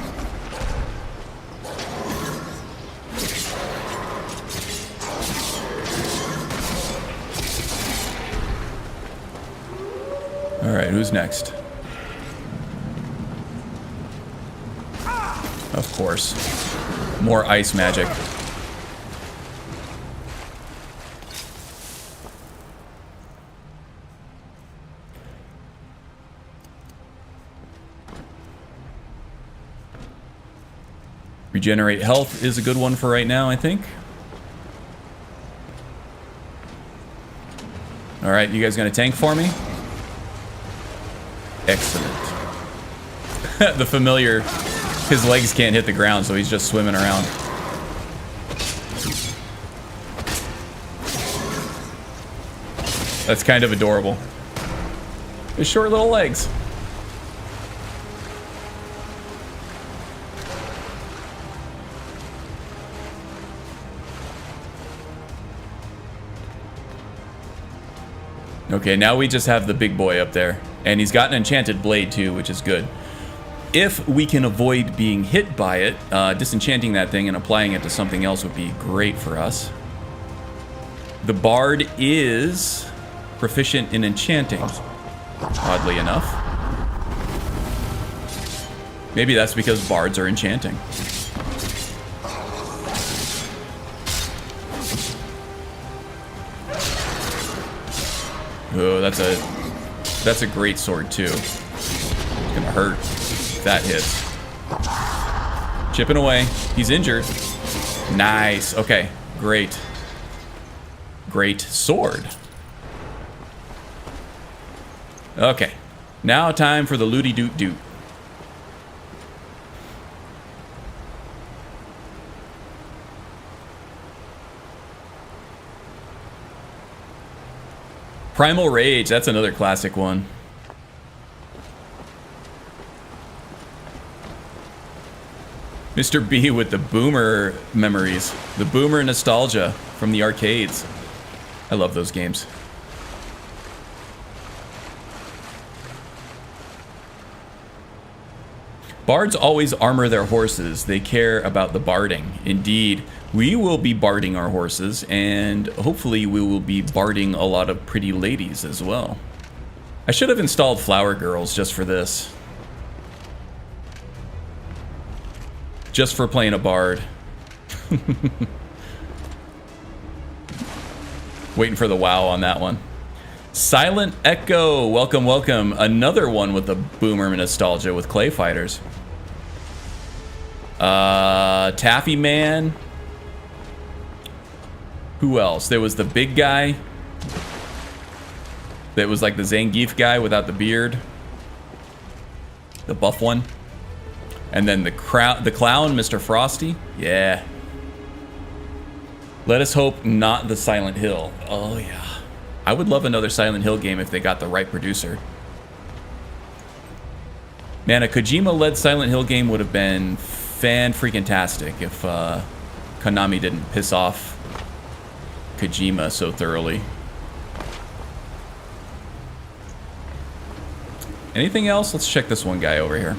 All right, who's next? Of course. More ice magic. Regenerate health is a good one for right now, I think. Alright, you guys gonna tank for me? Excellent. The familiar... His legs can't hit the ground, so he's just swimming around. That's kind of adorable. His short little legs. Okay, now we just have the big boy up there. And he's got an enchanted blade too, which is good. if we can avoid being hit by it, disenchanting that thing and applying it to something else would be great for us. The bard is proficient in enchanting, oddly enough. Maybe that's because bards are enchanting. Oh, that's a great sword too. It's gonna hurt if that hits. Chipping away. He's injured. Nice. Okay, great. Great sword. Okay, now time for the looty doot doot. Primal Rage, that's another classic one. Mr. B with the boomer memories. The boomer nostalgia from the arcades. I love those games. Bards always armor their horses. They care about the barding. Indeed, we will be barding our horses, and hopefully we will be barding a lot of pretty ladies as well. I should have installed Flower Girls just for this. Just for playing a bard. Waiting for the wow on that one. Silent Echo, welcome, welcome. Another one with the boomer nostalgia with clay fighters. Taffy Man. Who else? There was the big guy. That was like the Zangief guy without the beard. The buff one. And then the clown, Mr. Frosty. Yeah. Let us hope not the Silent Hill. Oh yeah. I would love another Silent Hill game if they got the right producer. Man, a Kojima-led Silent Hill game would have been fan-freaking-tastic if Konami didn't piss off Kojima so thoroughly. Anything else? Let's check this one guy over here.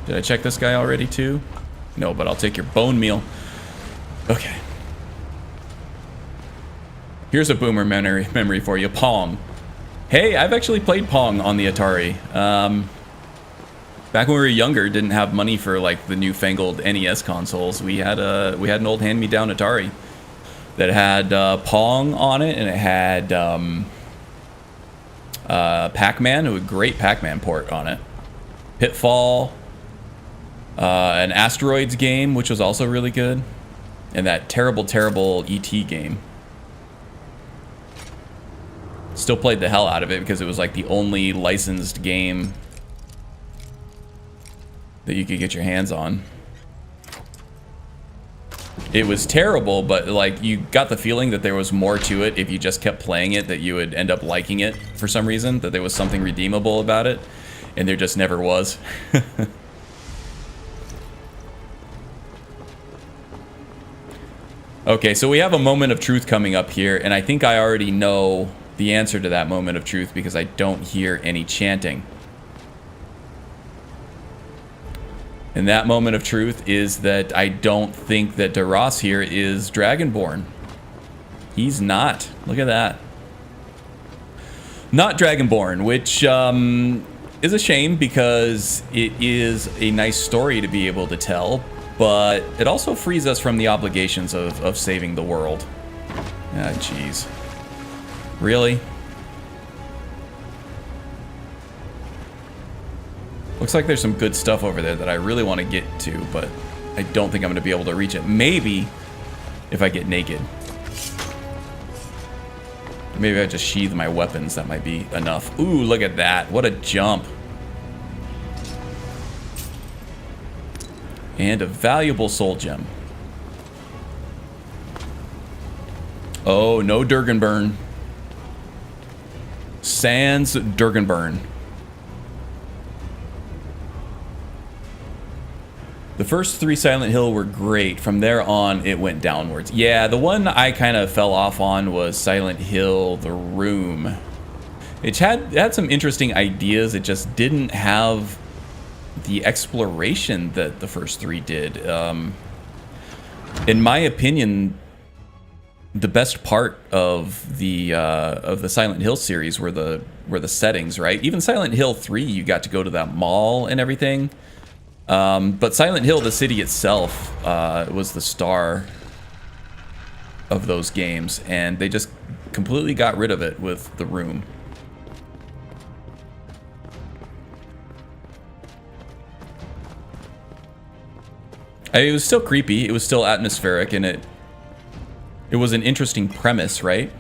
Did I check this guy already too? No, but I'll take your bone meal. Okay. Here's a boomer memory for you. Pong. Hey, I've actually played Pong on the Atari. Back when we were younger, didn't have money for like the newfangled NES consoles. We had an old hand-me-down Atari that had Pong on it, and it had Pac-Man. It was a great Pac-Man port on it. Pitfall. An Asteroids game, which was also really good. And that terrible, terrible E.T. game. Still played the hell out of it because it was like the only licensed game that you could get your hands on. It was terrible, but like you got the feeling that there was more to it if you just kept playing it, that you would end up liking it for some reason, that there was something redeemable about it, and there just never was. Okay, so we have a moment of truth coming up here, and I think I already know the answer to that moment of truth because I don't hear any chanting. And that moment of truth is that I don't think that Duras here is Dragonborn. He's not. Look at that. Not Dragonborn, which is a shame because it is a nice story to be able to tell, but it also frees us from the obligations of saving the world. Ah, jeez. Really? Looks like there's some good stuff over there that I really want to get to, but I don't think I'm going to be able to reach it. Maybe if I get naked. Maybe I just sheathe my weapons. That might be enough. Ooh, look at that. What a jump. And a valuable soul gem. Oh, no Durganburn. Sans Durganburn. The first 3 Silent Hill were great. From there on, it went downwards. Yeah, the one I kind of fell off on was Silent Hill: The Room. It had some interesting ideas. It just didn't have the exploration that the first 3 did. In my opinion, the best part of the Silent Hill series were the settings, right? Even Silent Hill 3, you got to go to that mall and everything. But Silent Hill, the city itself, was the star of those games, and they just completely got rid of it with The Room. It was still creepy, it was still atmospheric, and it was an interesting premise, right?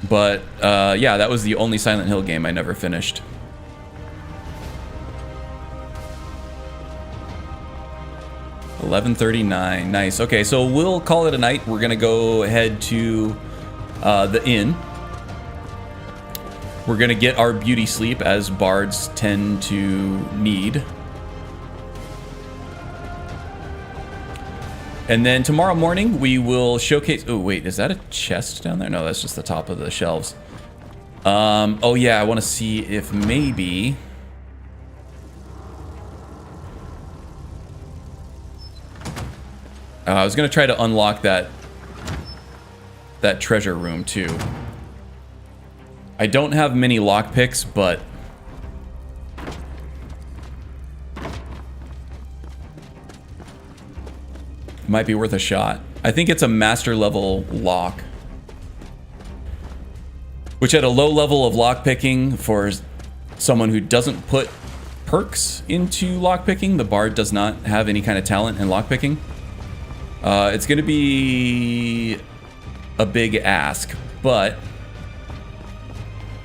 But, yeah, that was the only Silent Hill game I never finished. $11:39, nice. Okay, so we'll call it a night. We're gonna go ahead to the inn. We're gonna get our beauty sleep, as bards tend to need. And then tomorrow morning we will showcase... Oh wait, is that a chest down there? No, that's just the top of the shelves. Oh yeah, I want to see if maybe... I was gonna try to unlock that treasure room too. I don't have many lockpicks, but it might be worth a shot. I think it's a master level lock, which at a low level of lockpicking, for someone who doesn't put perks into lockpicking, the bard does not have any kind of talent in lockpicking. It's going to be a big ask, but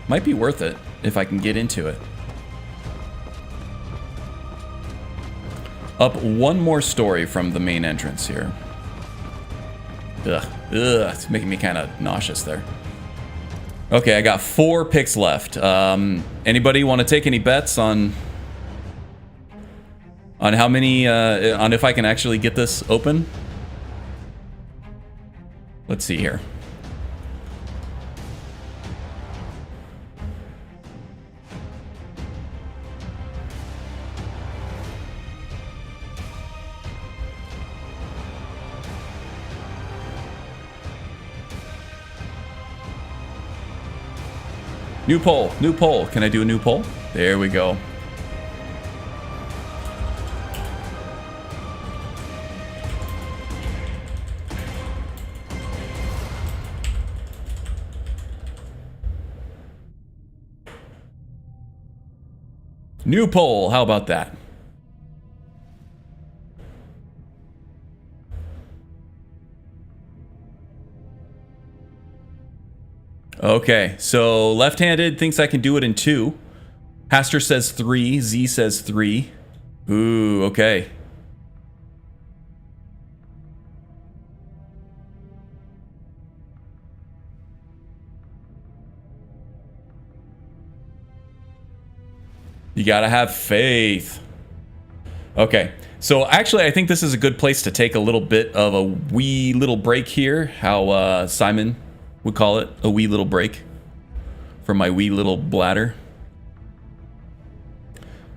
might be worth it if I can get into it. Up one more story from the main entrance here. Ugh, it's making me kind of nauseous there. Okay, I got 4 picks left. Anybody want to take any bets on how many, on if I can actually get this open? Let's see here. New poll, new poll. Can I do a new poll? There we go. New poll, how about that? Okay, so left-handed thinks I can do it in 2. Haster says 3, Z says 3. Ooh, okay. You gotta have faith. Okay, so actually I think this is a good place to take a little bit of a wee little break here. How Simon would call it, a wee little break from my wee little bladder.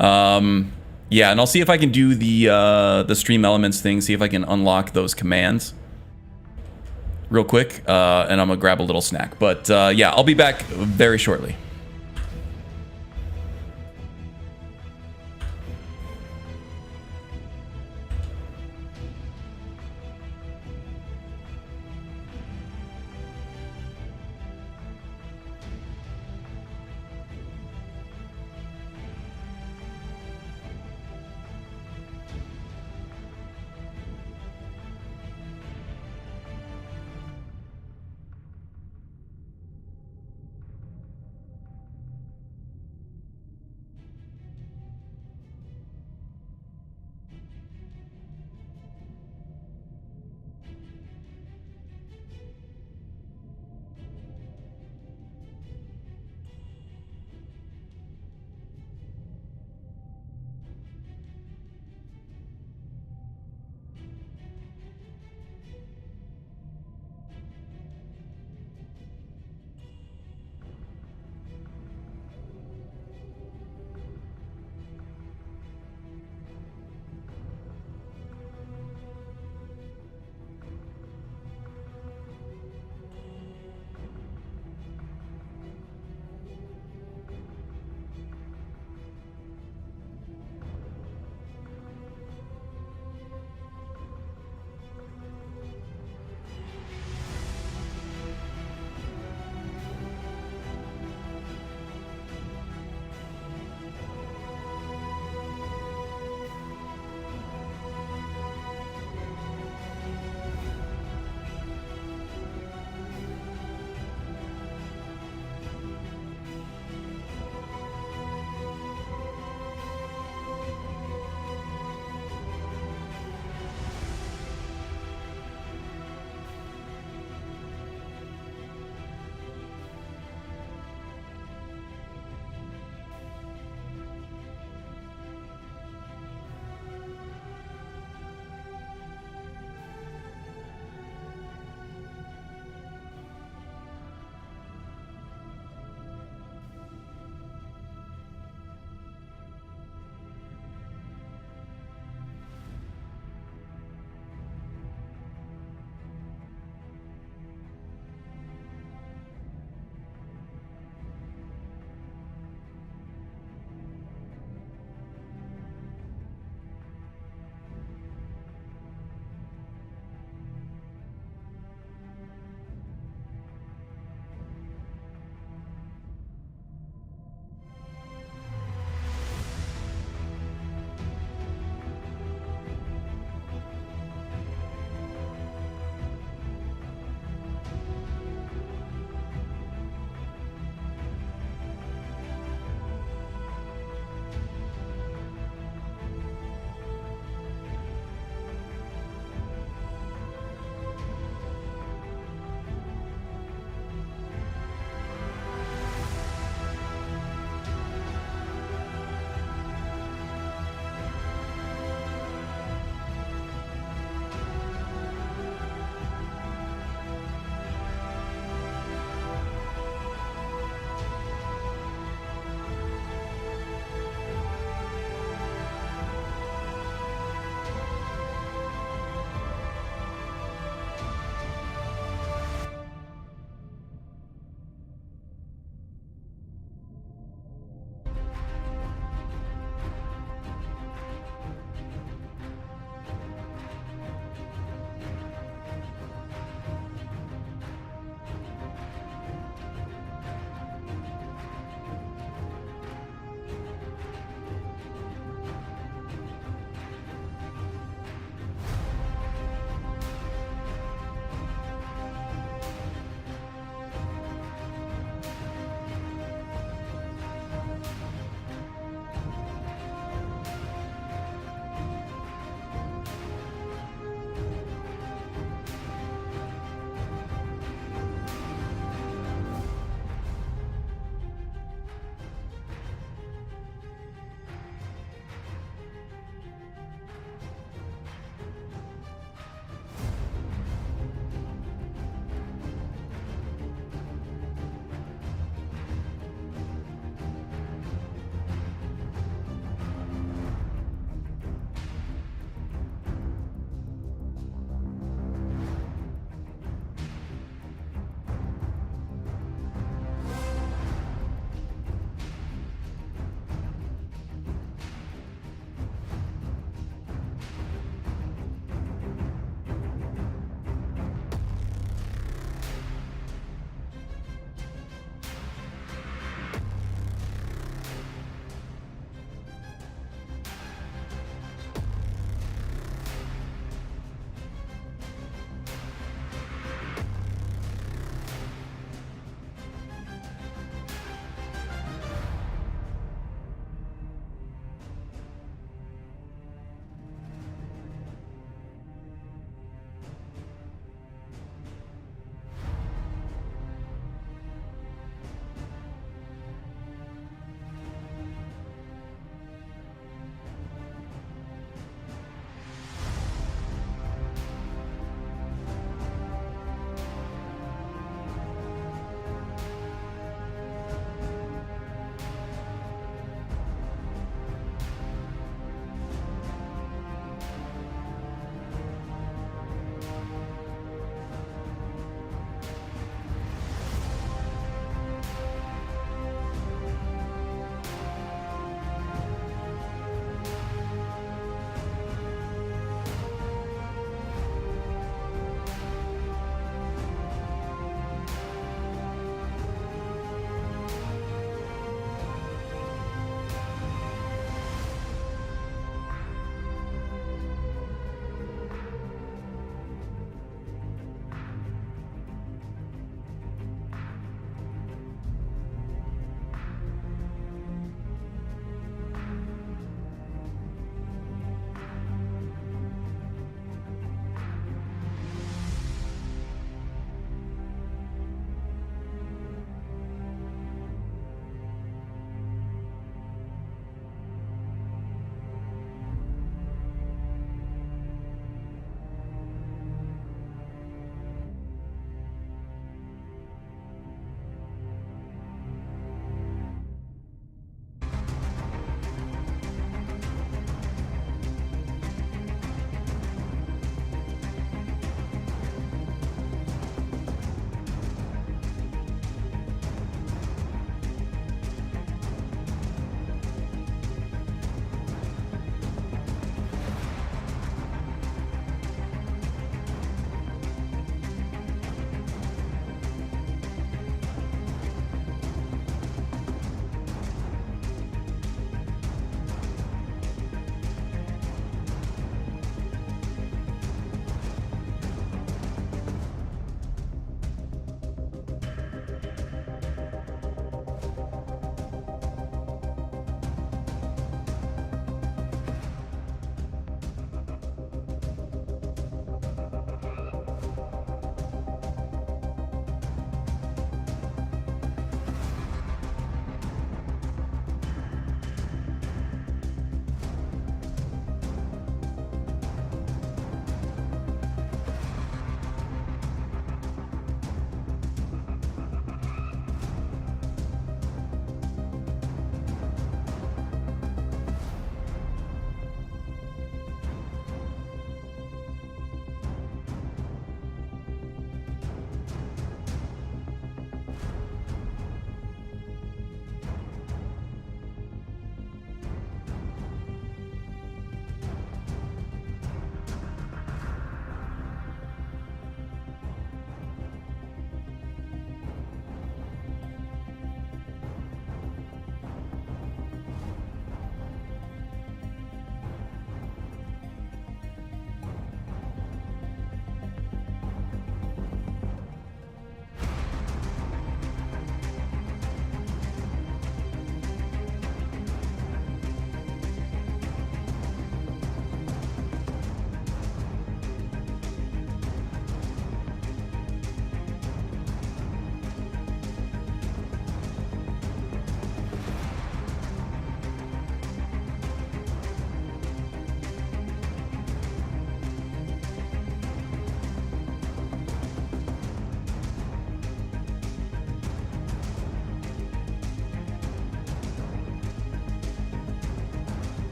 Yeah, and I'll see if I can do the stream elements thing, see if I can unlock those commands real quick, and I'm gonna grab a little snack. But yeah, I'll be back very shortly.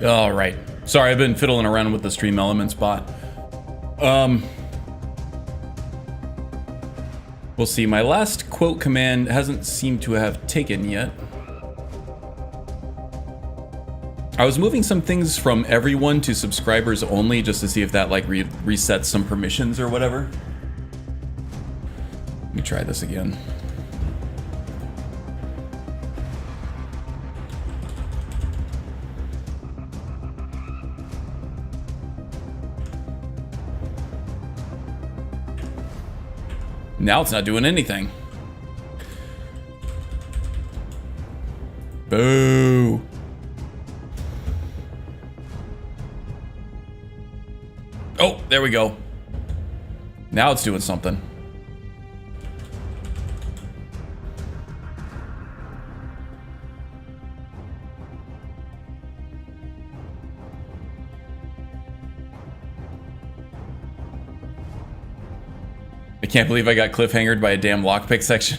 All right. Sorry, I've been fiddling around with the stream elements bot. We'll see. My last quote command hasn't seemed to have taken yet. I was moving some things from everyone to subscribers only just to see if that like resets some permissions or whatever. Let me try this again. Now it's not doing anything. Boo. Oh, there we go. Now it's doing something. I can't believe I got cliffhangered by a damn lockpick section.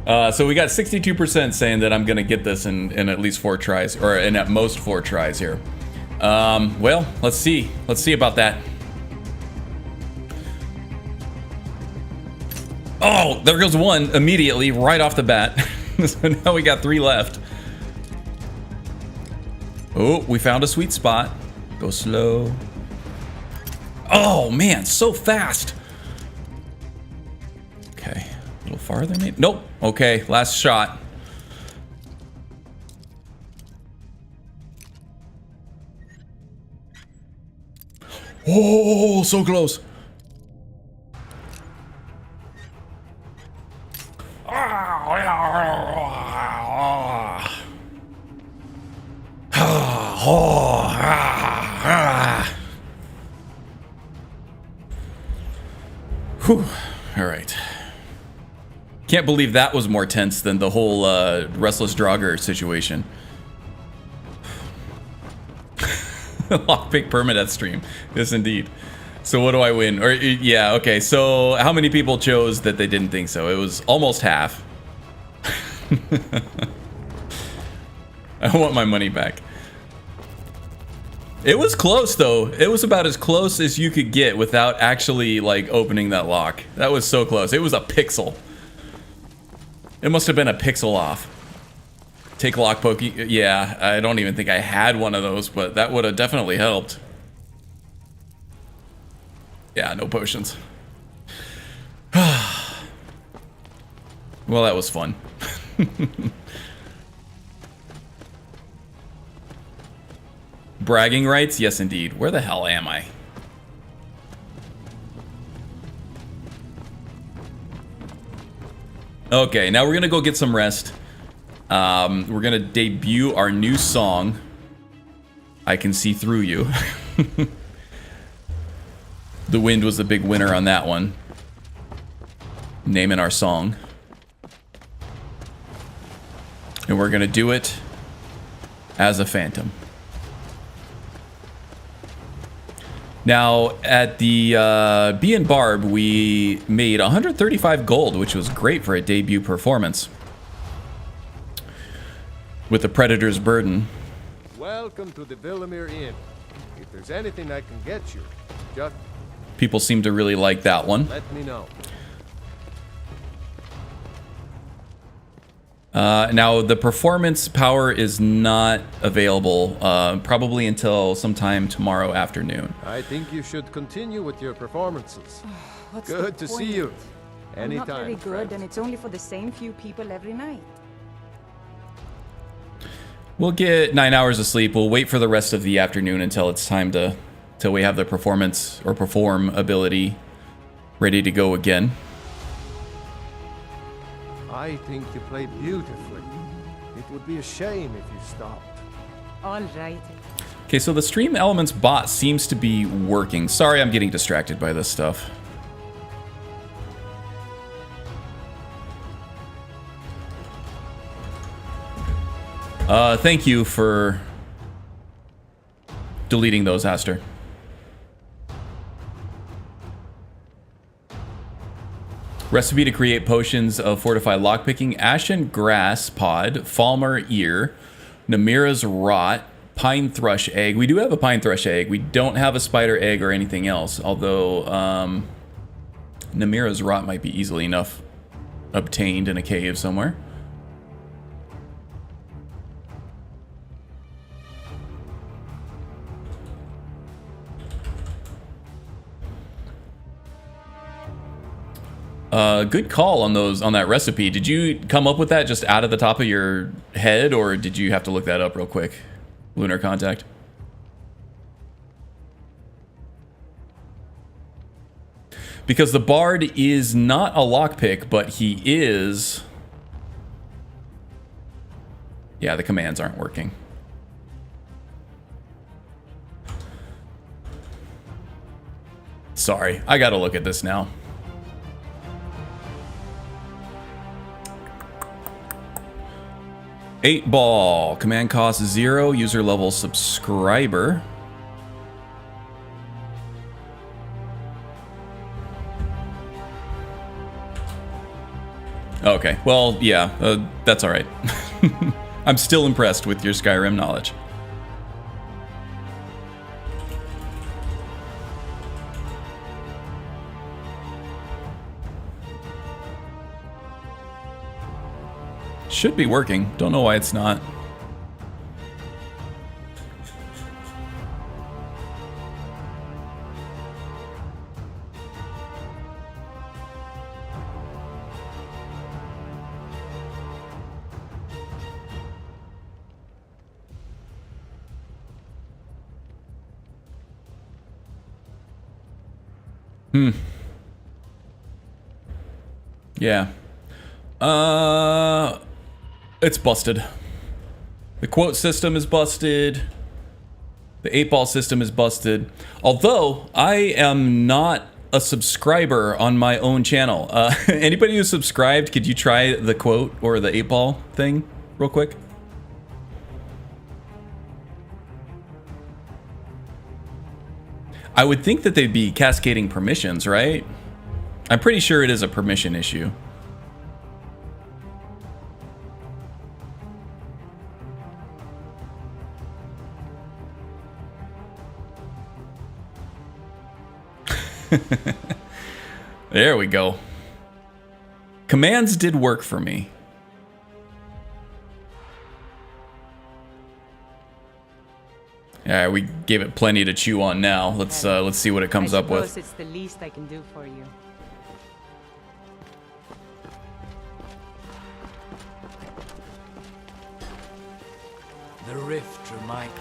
So we got 62% saying that I'm gonna get this in at least 4 tries, or in at most 4 tries here. Well, let's see. Let's see about that. Oh, there goes one immediately, right off the bat. So now we got 3 left. Oh, we found a sweet spot. Go slow. Oh man, so fast. Okay, a little farther maybe. Nope. Okay, last shot. Oh, so close. Whew. All right. Can't believe that was more tense than the whole restless draugr situation. Lockpick permadeath stream. Yes, indeed. So what do I win? Or yeah, okay. So how many people chose that they didn't think so? It was almost half. I want my money back. It was close though. It was about as close as you could get without actually like opening that lock. That was so close. It was a pixel. It must have been a pixel off. Take lock poking. Yeah, I don't even think I had one of those, but that would have definitely helped. Yeah, no potions. Well, that was fun. Bragging rights? Yes, indeed. Where the hell am I? Okay, now we're gonna go get some rest. We're gonna debut our new song. I Can See Through You. The Wind was the big winner on that one. Naming our song. And we're gonna do it as a phantom. Now, at the Bee and Barb, we made 135 gold, which was great for a debut performance. With the Predator's Burden. Welcome to the Villamere Inn. If there's anything I can get you, just People seem to really like that one. let me know. Now, the performance power is not available, probably until sometime tomorrow afternoon. I think you should continue with your performances. What's Good the to see point? you. I'm Anytime, not very good, friend. and it's only for the same few people every night. We'll get 9 hours of sleep. We'll wait for the rest of the afternoon until it's time to, till we have the performance or perform ability ready to go again. I think you played beautifully. It would be a shame if you stopped. All right. Okay, so the stream elements bot seems to be working. Sorry, I'm getting distracted by this stuff. Thank you for deleting those, Aster. Recipe to create potions of fortified lockpicking: Ashen Grass Pod, Falmer Ear, Namira's Rot, Pine thrush egg. We do have a pine thrush egg. We don't have a spider egg or anything else. Although Namira's rot might be easily enough obtained in a cave somewhere. Good call on that recipe. Did you come up with that just out of the top of your head, or did you have to look that up real quick? Lunar Contact. Because the bard is not a lockpick, but he is... Yeah, the commands aren't working. Sorry, I gotta look at this now. Eight ball. Command cost 0. User level subscriber. Okay, well, yeah, that's alright. I'm still impressed with your Skyrim knowledge. Should be working. Don't know why it's not. Yeah. It's busted. The quote system is busted. The 8-ball system is busted. Although, I am not a subscriber on my own channel. Anybody who's subscribed, could you try the quote or the 8-ball thing real quick? I would think that they'd be cascading permissions, right? I'm pretty sure it is a permission issue. There we go. Commands did work for me. Yeah, we gave it plenty to chew on now. Let's see what it comes up with. It's the least I can do for you. The rift remind me.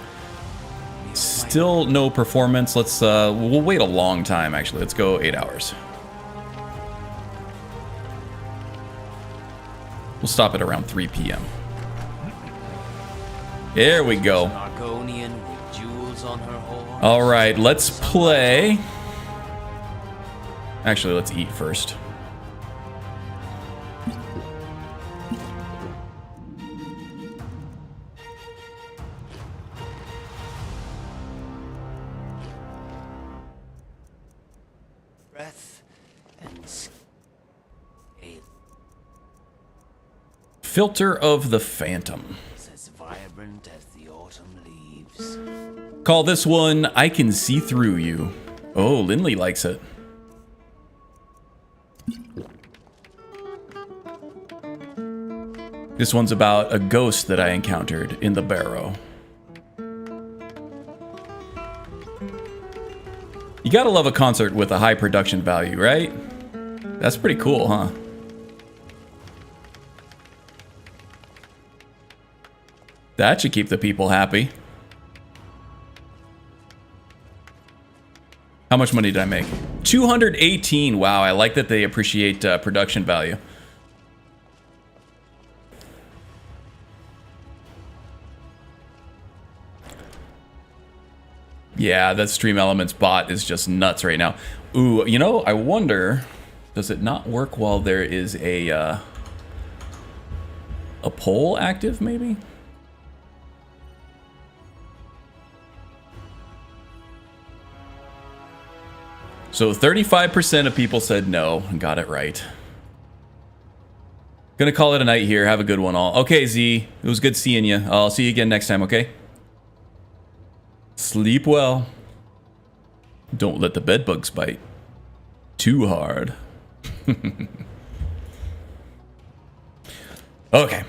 Still no performance. Let's we'll wait a long time actually. Let's go 8 hours. We'll stop at around 3 p.m. There we go. Argonian with jewels on her horn. All right, let's play. Actually, let's eat first. Breath and scale. Filter of the Phantom. As vibrant as the autumn leaves. Call this one I Can See Through You. Oh, Lindley likes it. This one's about a ghost that I encountered in the Barrow. You gotta love a concert with a high production value, right? That's pretty cool, huh? That should keep the people happy. How much money did I make? 218. Wow, I like that they appreciate production value. Yeah, that Stream Elements bot is just nuts right now. Ooh, you know, I wonder, does it not work while there is a poll active, maybe? So 35% of people said no and got it right. Gonna call it a night here. Have a good one all. Okay, Z. It was good seeing you. I'll see you again next time, okay? Sleep well. Don't let the bedbugs bite too hard. Okay.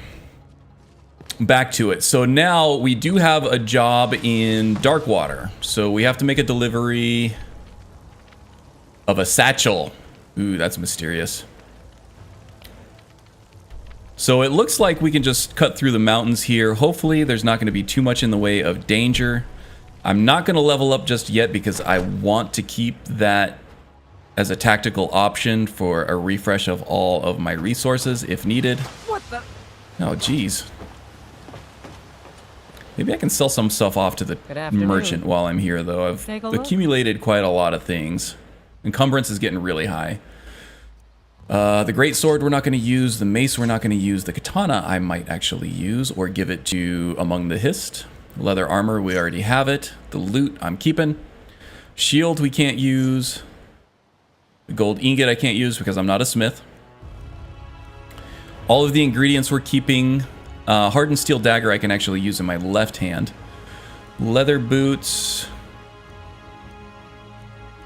Back to it. So now we do have a job in Darkwater. So we have to make a delivery of a satchel. Ooh, that's mysterious. So it looks like we can just cut through the mountains here. Hopefully there's not going to be too much in the way of danger. I'm not going to level up just yet because I want to keep that as a tactical option for a refresh of all of my resources if needed. What the? Oh, geez. Maybe I can sell some stuff off to the merchant while I'm here, though. I've accumulated quite a lot of things. Encumbrance is getting really high. The great sword we're not going to use. The mace we're not going to use. The katana I might actually use or give it to Among the Hist. Leather armor, we already have it. The loot I'm keeping. Shield we can't use. The gold ingot I can't use because I'm not a smith. All of the ingredients we're keeping. Hardened steel dagger I can actually use in my left hand. Leather boots.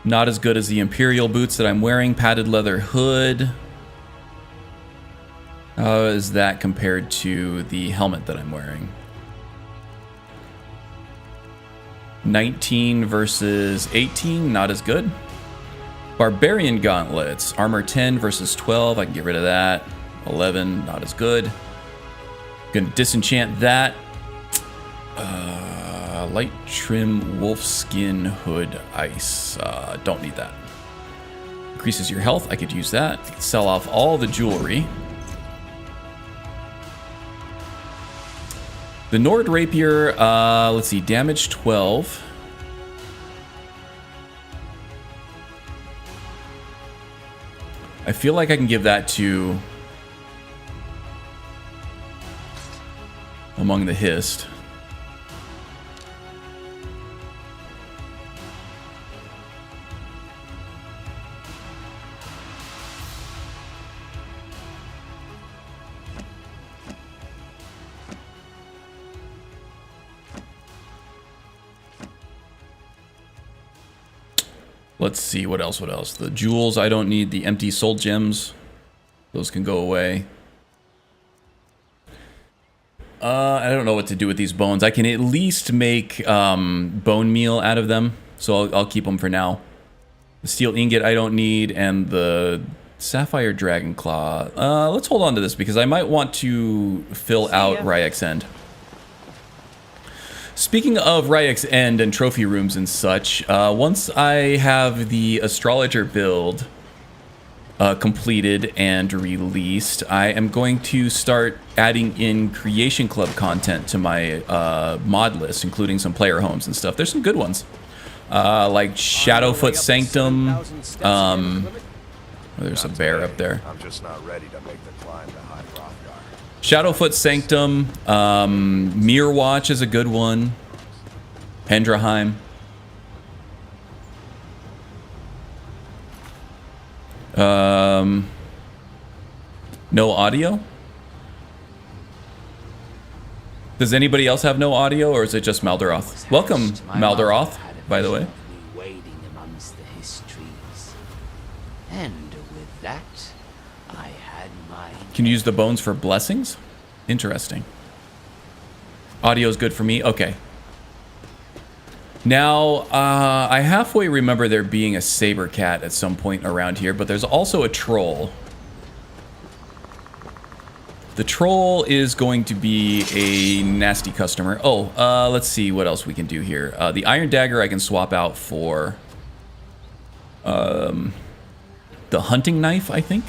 Not as good as the Imperial boots that I'm wearing. Padded leather hood. How is that compared to the helmet that I'm wearing? 19 versus 18, not as good. Barbarian gauntlets. Armor 10 versus 12, I can get rid of that. 11, not as good. Gonna disenchant that. Light trim wolfskin hood ice. Don't need that. Increases your health. I could use that. I could sell off all the jewelry. The Nord rapier. Let's see. Damage 12. I feel like I can give that to Among the Hist. Let's see, what else? The jewels I don't need. The empty soul gems. Those can go away. I don't know what to do with these bones. I can at least make bone meal out of them. So I'll keep them for now. The steel ingot I don't need. And the sapphire dragon claw. Let's hold on to this because I might want to fill out Ryek's End. Speaking of Ryek's End and trophy rooms and such, once I have the astrologer build completed and released, I am going to start adding in Creation Club content to my mod list, including some player homes and stuff. There's some good ones, like Shadowfoot Sanctum. There's a bear up there. I'm just not ready to make the climb to High Rothgar. Shadowfoot Sanctum, Mirror Watch is a good one. Pendraheim. No audio? Does anybody else have no audio, or is it just Maldaroth? Welcome, Maldaroth, by the way. Wading amongst the histories. And with that, I had my... Can you use the bones for blessings? Interesting. Audio is good for me? Okay. Now, I halfway remember there being a saber cat at some point around here, but there's also a troll. The troll is going to be a nasty customer. Oh, let's see what else we can do here. The iron dagger I can swap out for the hunting knife, I think.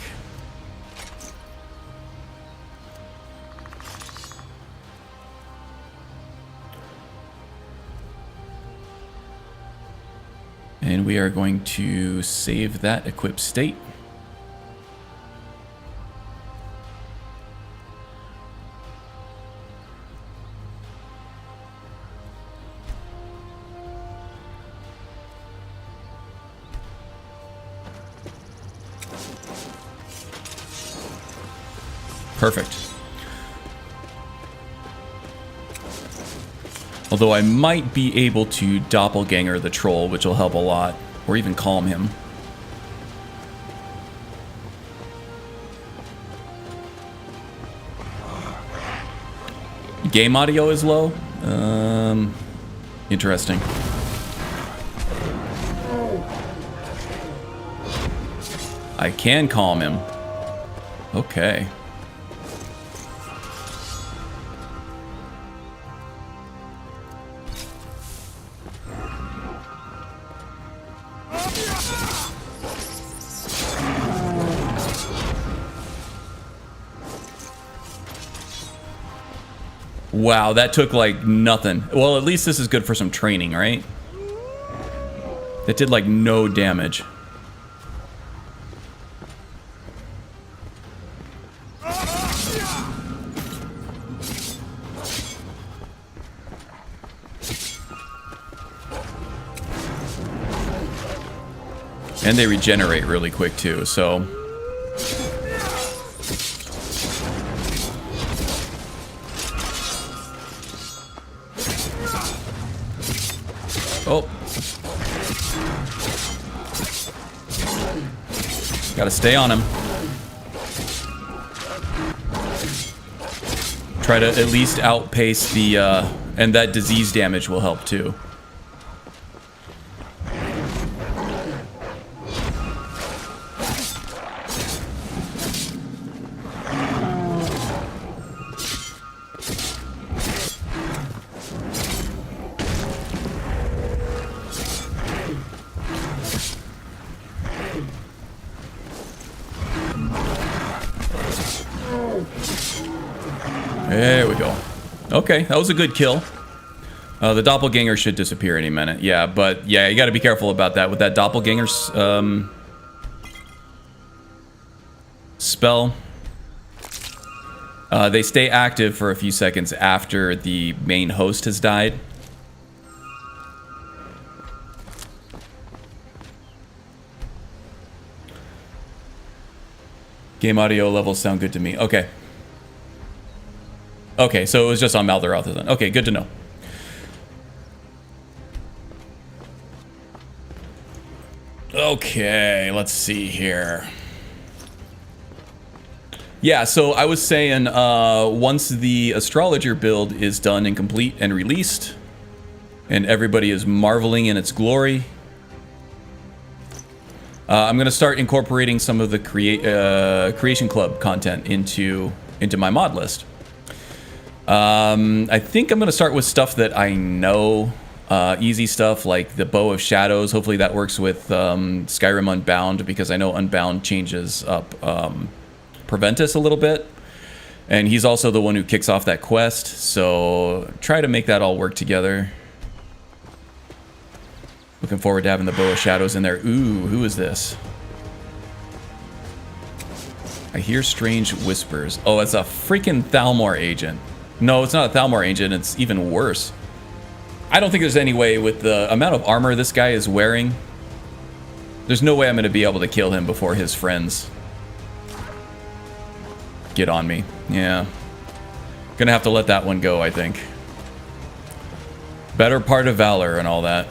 And we are going to save that equipped state. Perfect. Although I might be able to doppelganger the troll, which will help a lot. Or even calm him. Game audio is low? Interesting. I can calm him. Okay. Wow, that took like nothing. Well, at least this is good for some training, right? That did like no damage. And they regenerate really quick too, so... Oh. Gotta stay on him. Try to at least outpace the, and that disease damage will help too. There we go. Okay, that was a good kill. The doppelganger should disappear any minute. Yeah, but yeah, you gotta be careful about that. With that doppelganger spell, they stay active for a few seconds after the main host has died. Game audio levels sound good to me. Okay. Okay, so it was just on Malderoth then. Okay, good to know. Okay, let's see here. Yeah, so I was saying once the astrologer build is done and complete and released, and everybody is marveling in its glory, I'm going to start incorporating some of the Creation Club content into my mod list. I think I'm going to start with stuff that I know, easy stuff like the Bow of Shadows. Hopefully that works with Skyrim Unbound, because I know Unbound changes up Permadeath a little bit. And he's also the one who kicks off that quest, so try to make that all work together. Looking forward to having the Bow of Shadows in there. Ooh, who is this? I hear strange whispers. Oh, it's a freaking Thalmor agent. No, it's not a Thalmor agent, it's even worse. I don't think there's any way with the amount of armor this guy is wearing. There's no way I'm going to be able to kill him before his friends get on me. Yeah. Gonna have to let that one go, I think. Better part of valor and all that.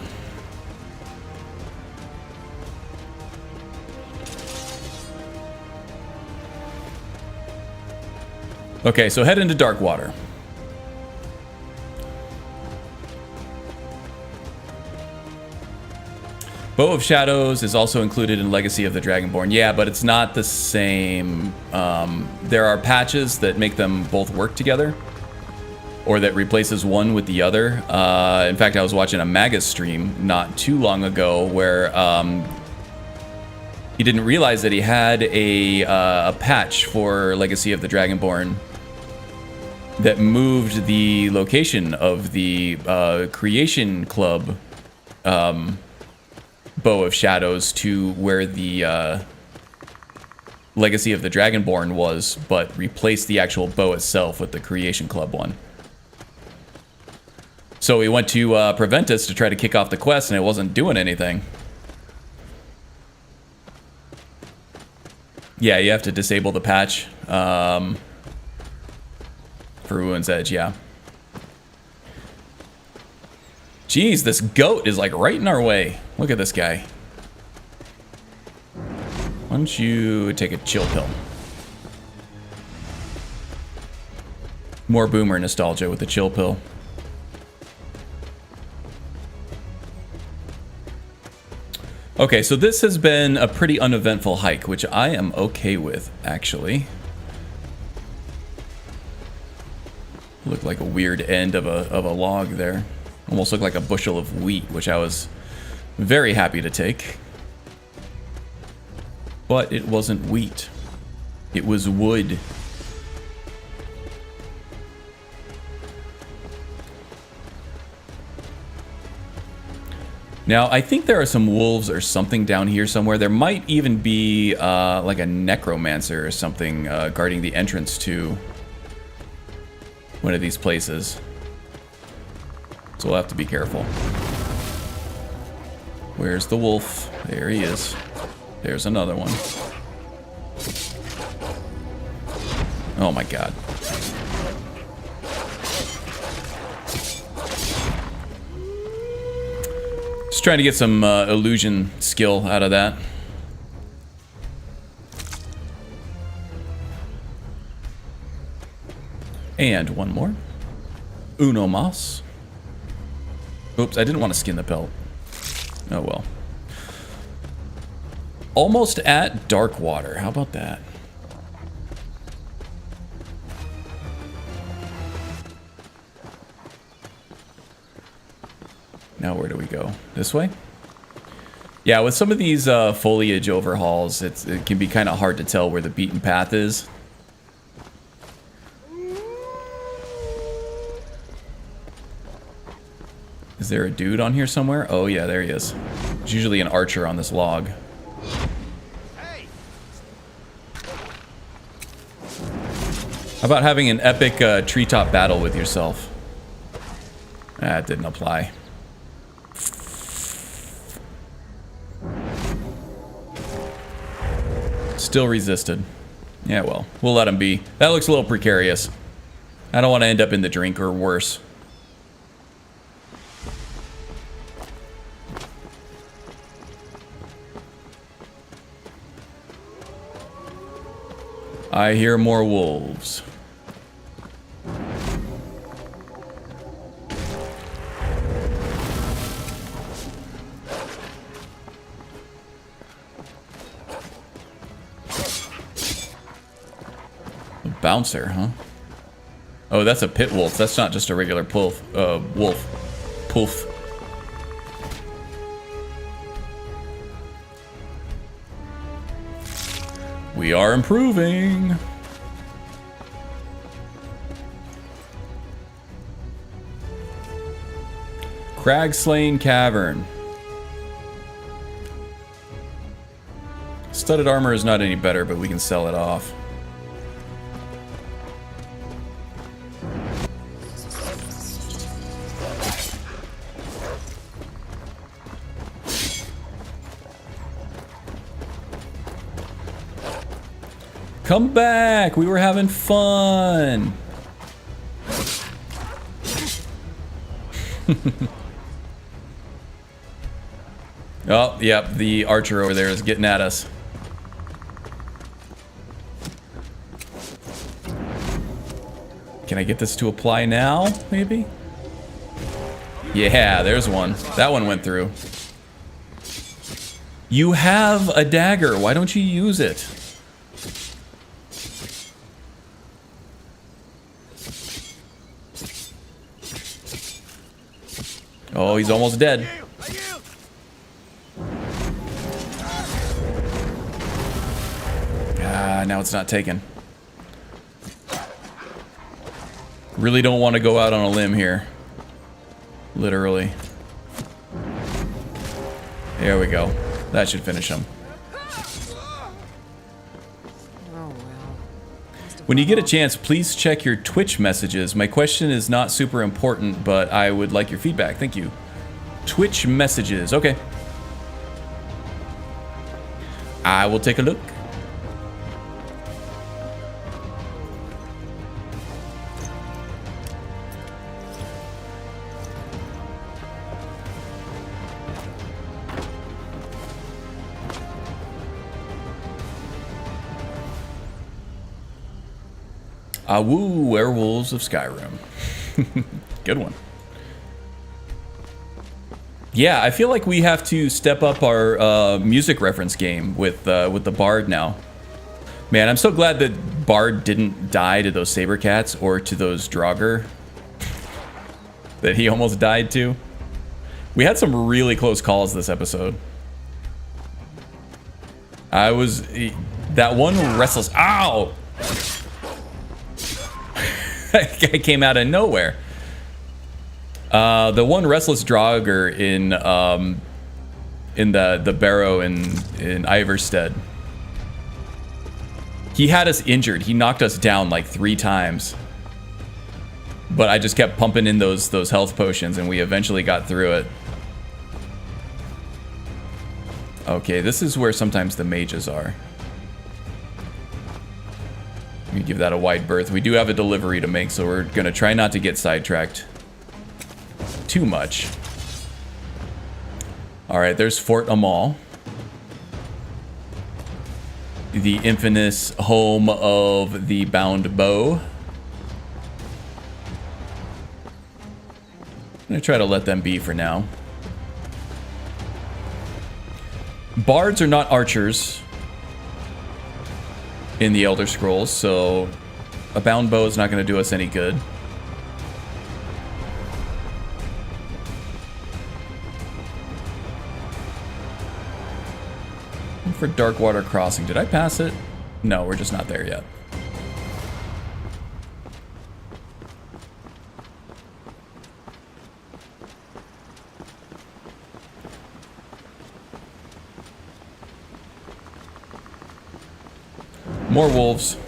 Okay, so head into Darkwater. Bow of Shadows is also included in Legacy of the Dragonborn. Yeah, but it's not the same. There are patches that make them both work together, or that replaces one with the other. In fact, I was watching a Magus stream not too long ago where he didn't realize that he had a patch for Legacy of the Dragonborn that moved the location of the Creation Club Bow of Shadows to where the Legacy of the Dragonborn was, but replaced the actual bow itself with the Creation Club one. So we went to Permadeath to try to kick off the quest, and it wasn't doing anything. Yeah, you have to disable the patch for Ruin's Edge, yeah. Jeez, this goat is like right in our way. Look at this guy. Why don't you take a chill pill? More boomer nostalgia with the chill pill. Okay, so this has been a pretty uneventful hike, which I am okay with, actually. Looked like a weird end of a log there. Almost looked like a bushel of wheat, which I was very happy to take. But it wasn't wheat. It was wood. Now, I think there are some wolves or something down here somewhere. There might even be like a necromancer or something guarding the entrance to one of these places. So we'll have to be careful. Where's the wolf? There he is. There's another one. Oh my god. Just trying to get some illusion skill out of that. And one more. Uno mas. Oops, I didn't want to skin the pelt. Oh well. Almost at dark water. How about that? Now where do we go? This way? Yeah, with some of these foliage overhauls, it can be kind of hard to tell where the beaten path is. Is there a dude on here somewhere? Oh yeah, there he is. There's usually an archer on this log. How about having an epic treetop battle with yourself? That didn't apply. Still resisted. Yeah, well, we'll let him be. That looks a little precarious. I don't want to end up in the drink or worse. I hear more wolves. A bouncer, huh? Oh, that's a pit wolf. That's not just a regular wolf. Poof. We are improving. Crag Slain Cavern. Studded armor is not any better, but we can sell it off. Come back! We were having fun! Oh, yep, the archer over there is getting at us. Can I get this to apply now, maybe? Yeah, there's one. That one went through. You have a dagger. Why don't you use it? Oh, he's almost dead. Ah, now it's not taken. Really don't want to go out on a limb here. Literally. There we go. That should finish him. When you get a chance, please check your Twitch messages. My question is not super important, but I would like your feedback. Thank you. Twitch messages. Okay. I will take a look. Woo, Werewolves of Skyrim. Good one. Yeah, I feel like we have to step up our music reference game with the Bard now. Man, I'm so glad that Bard didn't die to those saber cats or to those draugr that he almost died to. We had some really close calls this episode. That one restless. Ow! That came out of nowhere. The one restless draugr in the Barrow in Iverstead. He had us injured. He knocked us down like 3 times. But I just kept pumping in those health potions, and we eventually got through it. Okay, this is where sometimes the mages are. Let me give that a wide berth. We do have a delivery to make, so we're gonna try not to get sidetracked too much. All right, there's Fort Amal, the infamous home of the bound bow. I'm gonna try to let them be for now. Bards are not archers in the Elder Scrolls, so a bound bow is not going to do us any good. And for Darkwater Crossing, did I pass it? No, we're just not there yet. More wolves.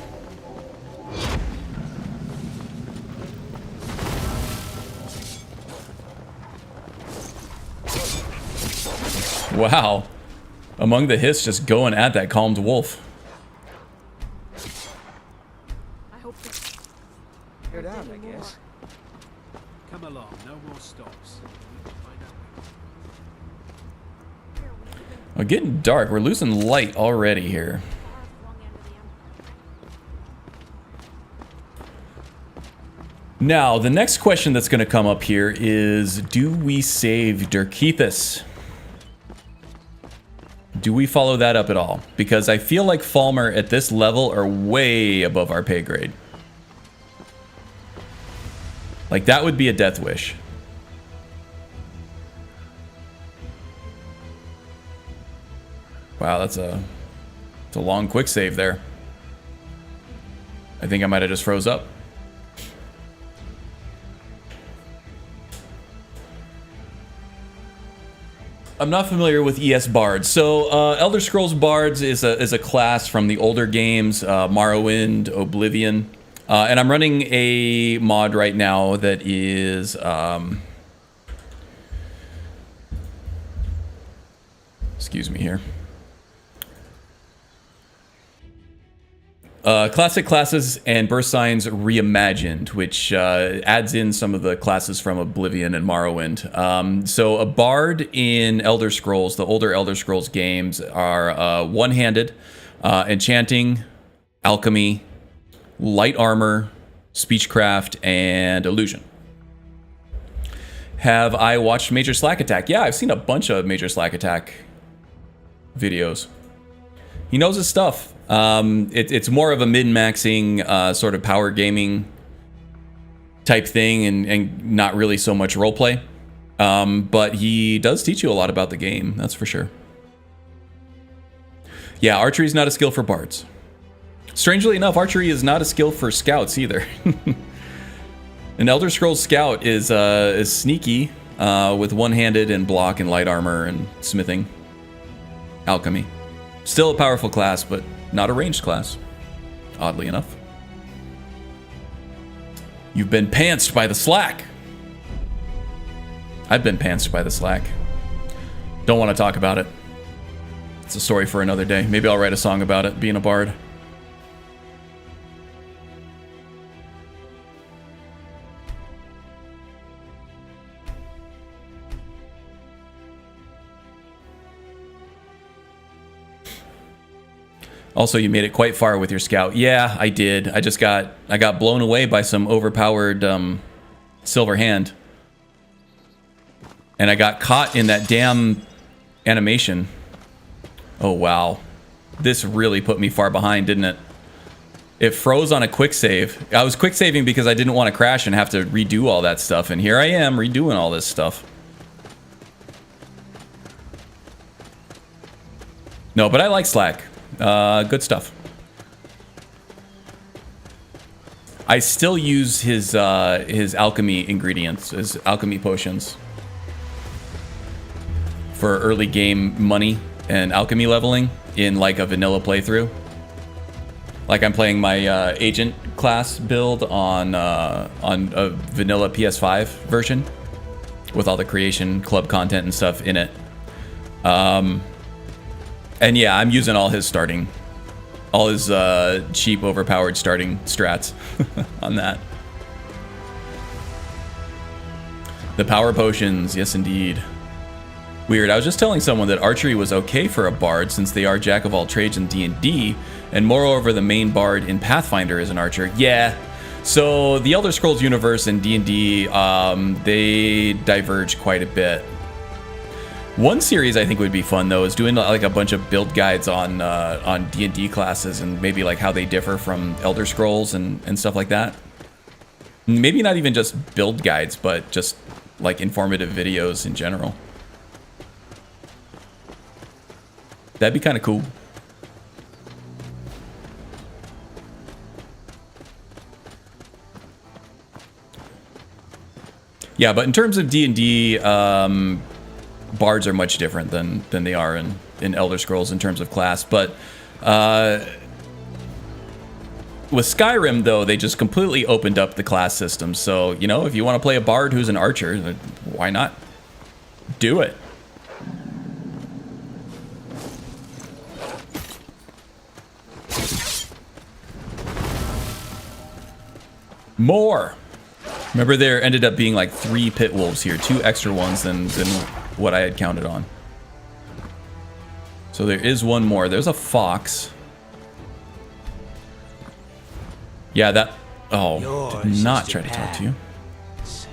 Wow. Among the hiss just going at that calmed wolf. I hope cleared out, I guess. Come along, no more stops. Oh, getting dark. We're losing light already here. Now, the next question that's going to come up here is, do we save Dirkethus? Do we follow that up at all? Because I feel like Falmer at this level are way above our pay grade. Like, that would be a death wish. Wow, that's a long quick save there. I think I might have just froze up. I'm not familiar with ES Bards. So Elder Scrolls Bards is a class from the older games, Morrowind, Oblivion. And I'm running a mod right now that is... excuse me here. Classic Classes and Birth Signs Reimagined, which adds in some of the classes from Oblivion and Morrowind. So a bard in Elder Scrolls, the older Elder Scrolls games, are one-handed, enchanting, alchemy, light armor, speechcraft, and illusion. Have I watched Major Slack Attack? Yeah, I've seen a bunch of Major Slack Attack videos. He knows his stuff. It's more of a min-maxing sort of power gaming type thing and not really so much roleplay. But he does teach you a lot about the game, that's for sure. Yeah, archery is not a skill for bards. Strangely enough, archery is not a skill for scouts either. An Elder Scrolls scout is sneaky with one-handed and block and light armor and smithing. Alchemy. Still a powerful class, but not a ranged class, oddly enough. You've been pantsed by the slack. I've been pantsed by the slack. Don't want to talk about it. It's a story for another day. Maybe I'll write a song about it, being a bard. Also, you made it quite far with your scout. Yeah, I did. I got blown away by some overpowered silver hand. And I got caught in that damn animation. Oh, wow. This really put me far behind, didn't it? It froze on a quick save. I was quick saving because I didn't want to crash and have to redo all that stuff. And here I am redoing all this stuff. No, but I like Slack. Good stuff. I still use his alchemy ingredients, his alchemy potions for early game money and alchemy leveling in like a vanilla playthrough. Like I'm playing my agent class build on a vanilla PS5 version with all the creation club content and stuff in it. And yeah, I'm using all his cheap, overpowered starting strats on that. The power potions, yes indeed. Weird, I was just telling someone that archery was okay for a bard since they are jack of all trades in D&D, and moreover the main bard in Pathfinder is an archer. Yeah, so the Elder Scrolls universe and D&D, they diverge quite a bit. One series I think would be fun though is doing like a bunch of build guides on D&D classes and maybe like how they differ from Elder Scrolls and stuff like that. Maybe not even just build guides, but just like informative videos in general. That'd be kind of cool. Yeah, but in terms of D&D, bards are much different than they are in Elder Scrolls in terms of class. But with Skyrim, though, they just completely opened up the class system. So, you know, if you want to play a bard who's an archer, why not do it? More. Remember, there ended up being like 3 pit wolves here, 2 extra ones than what I had counted on. So there is one more. There's a fox. Yeah, that. Oh, Yours did not is try to talk to you.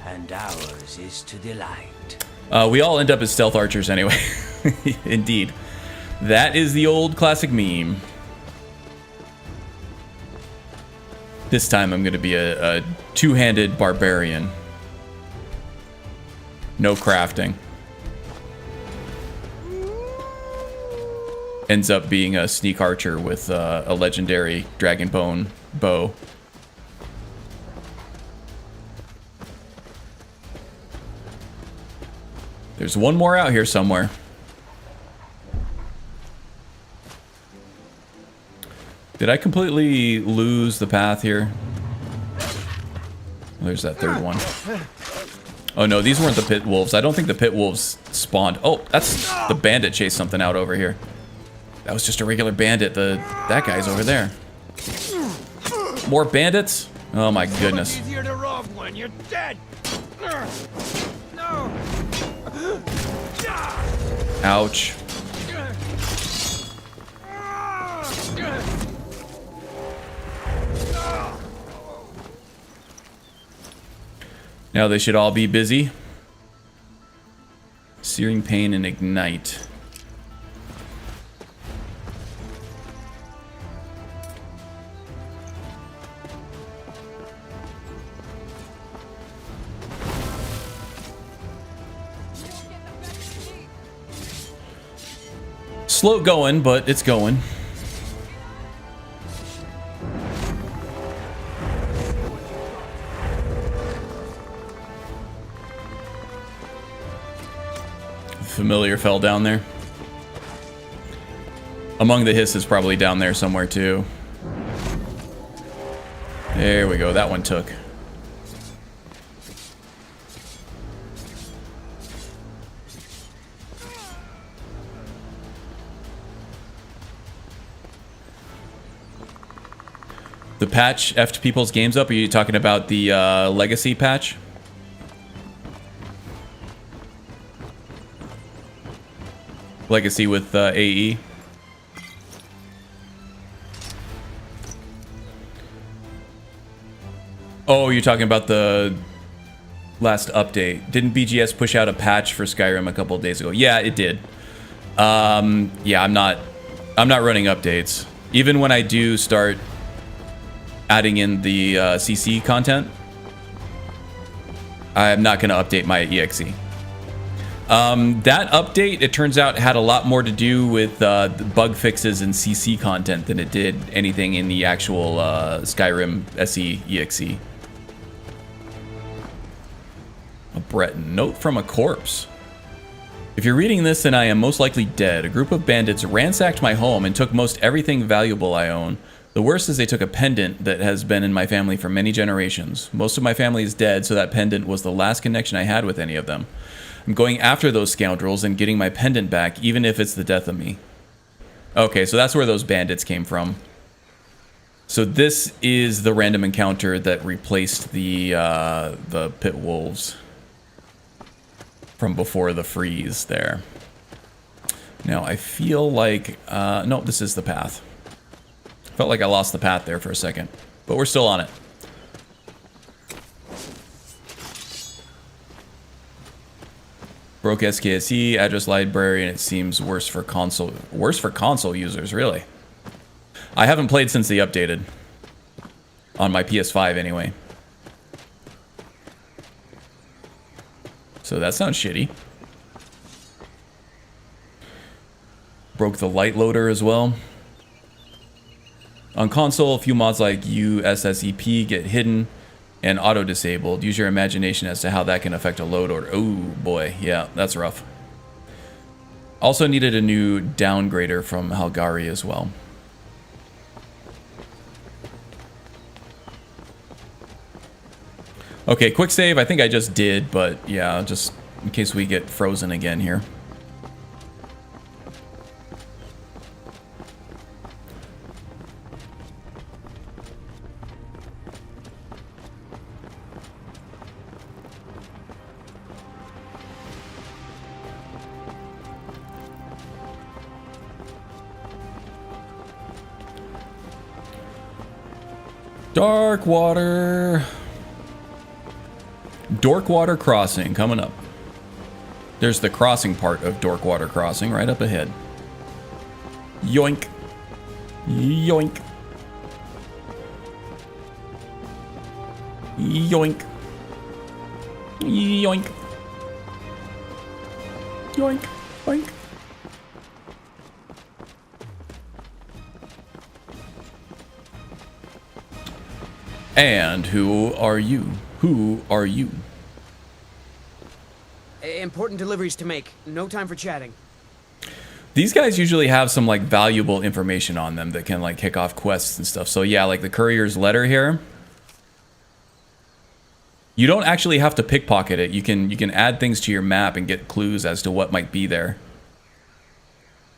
And ours is to delight. We all end up as stealth archers anyway. Indeed. That is the old classic meme. This time I'm going to be a two-handed barbarian. No crafting. Ends up being a sneak archer with a legendary dragonbone bow. There's one more out here somewhere. Did I completely lose the path here? There's that third one. Oh no, these weren't the pit wolves. I don't think the pit wolves spawned. Oh, that's the bandit chased something out over here. That was just a regular bandit. That guy's over there. More bandits? Oh my goodness. Easier to rob when you're dead. No. Ouch. Now they should all be busy. Searing pain and ignite. Slow going, but it's going. Familiar fell down there. Among the Hiss is probably down there somewhere too. There we go, that one took. The patch effed people's games up? Are you talking about the legacy patch? Legacy with AE. Oh, you're talking about the last update. Didn't BGS push out a patch for Skyrim a couple of days ago? Yeah, it did. Yeah, I'm not running updates. Even when I do start adding in the CC content, I'm not going to update my EXE. That update, it turns out, had a lot more to do with the bug fixes and CC content than it did anything in the actual Skyrim SE EXE. A Breton note from a corpse. If you're reading this, then I am most likely dead. A group of bandits ransacked my home and took most everything valuable I own. The worst is they took a pendant that has been in my family for many generations. Most of my family is dead, so that pendant was the last connection I had with any of them. I'm going after those scoundrels and getting my pendant back, even if it's the death of me. Okay, so that's where those bandits came from. So this is the random encounter that replaced the pit wolves from before the freeze there. Now I feel like no, this is the path. Felt like I lost the path there for a second, but we're still on it. Broke SKSE address library, and it seems worse for console users. Really, I haven't played since they updated on my PS5 anyway. So that sounds shitty. Broke the light loader as well. On console, a few mods like USSEP get hidden and auto-disabled. Use your imagination as to how that can affect a load order. Oh boy, yeah, that's rough. Also needed a new downgrader from Halgari as well. Okay, quick save, I think I just did, but yeah, just in case we get frozen again here. Darkwater. Dorkwater Crossing coming up. There's the crossing part of Dorkwater Crossing right up ahead. Yoink. Yoink. Yoink. Yoink. Yoink. Yoink. And who are you? Who are you? Important deliveries to make. No time for chatting. These guys usually have some like valuable information on them that can like kick off quests and stuff. So yeah, like the courier's letter here. You don't actually have to pickpocket it. You can add things to your map and get clues as to what might be there.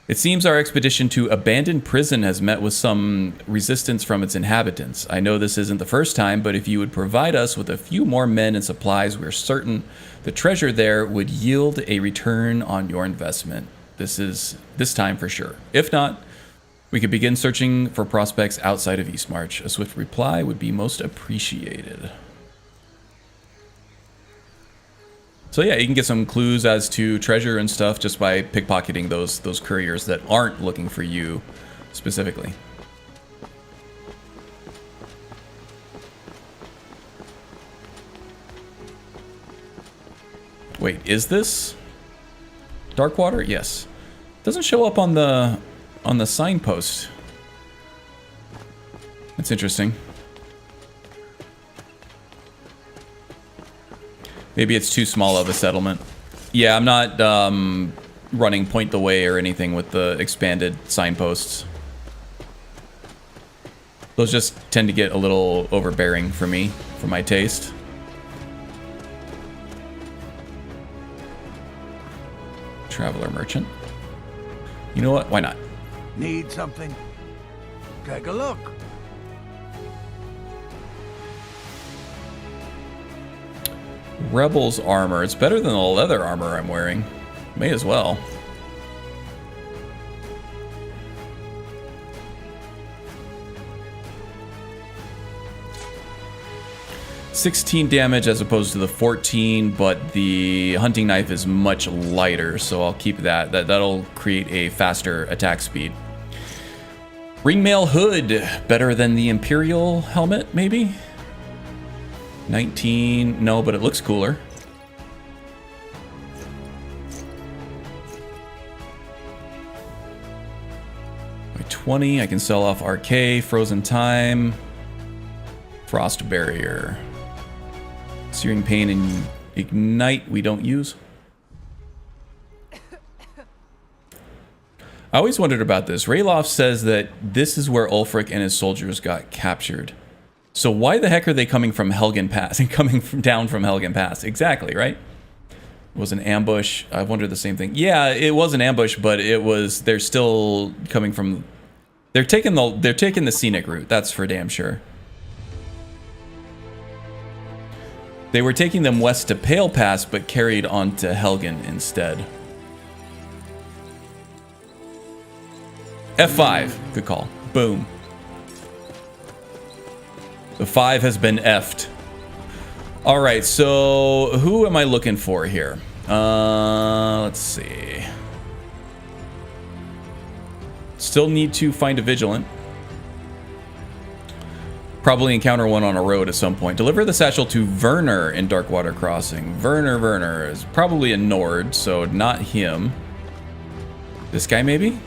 It seems our expedition to abandoned prison has met with some resistance from its inhabitants. I know this isn't the first time, but if you would provide us with a few more men and supplies, we're certain the treasure there would yield a return on your investment. This time for sure. If not, we could begin searching for prospects outside of Eastmarch. A swift reply would be most appreciated. So yeah, you can get some clues as to treasure and stuff just by pickpocketing those couriers that aren't looking for you specifically. Wait, is this Darkwater? Yes. Doesn't show up on the signpost. That's interesting. Maybe it's too small of a settlement. Yeah, I'm not running Point the Way or anything with the expanded signposts. Those just tend to get a little overbearing for me, for my taste. Traveler merchant. You know what? Why not? Need something? Take a look. Rebel's armor. It's better than the leather armor I'm wearing. May as well. 16 damage as opposed to the 14, but the hunting knife is much lighter, so I'll keep that. That'll create a faster attack speed. Ringmail hood, better than the Imperial helmet, maybe? 19, no, but it looks cooler. By 20, I can sell off RK, Frozen Time, Frost Barrier. Searing Pain and Ignite we don't use. I always wondered about this. Rayloff says that this is where Ulfric and his soldiers got captured. So why the heck are they coming from Helgen Pass and coming down from Helgen Pass? Exactly, right? It was an ambush. I wondered the same thing. Yeah, it was an ambush, but it was, they're still coming from, they're taking the scenic route. That's for damn sure. They were taking them west to Pale Pass, but carried on to Helgen instead. F5. Good call. Boom. The 5 has been F'd. Alright, so who am I looking for here? Let's see. Still need to find a Vigilant. Probably encounter one on a road at some point. Deliver the satchel to Werner in Darkwater Crossing. Werner is probably a Nord, so not him. This guy maybe?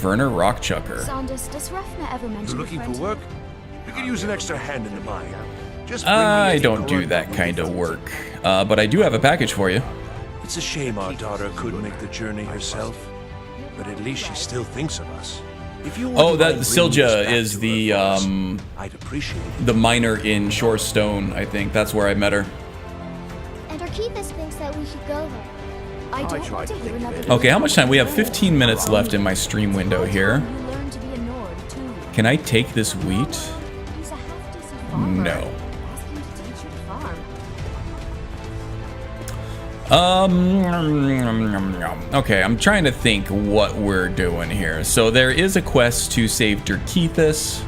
Werner Rockchucker. Sandus, does Refna ever mention You're looking for work? You could use an extra hand in the mine. Just I don't do that kind of work, but I do have a package for you. It's a shame our daughter couldn't make the journey herself, but at least she still thinks of us. If you Oh, that Silja is the I'd appreciate it. the miner in Shore Stone, I think. That's where I met her. And Arkeithus thinks that we should go there. I don't want to hear another. Okay, how much time? We have 15 minutes left in my stream window here. You learn to be a Nord, too. Can I take this wheat? He's a half-decent farmer. No. Ask him to teach you to farm. Okay, I'm trying to think what we're doing here. So there is a quest to save Dirkethus.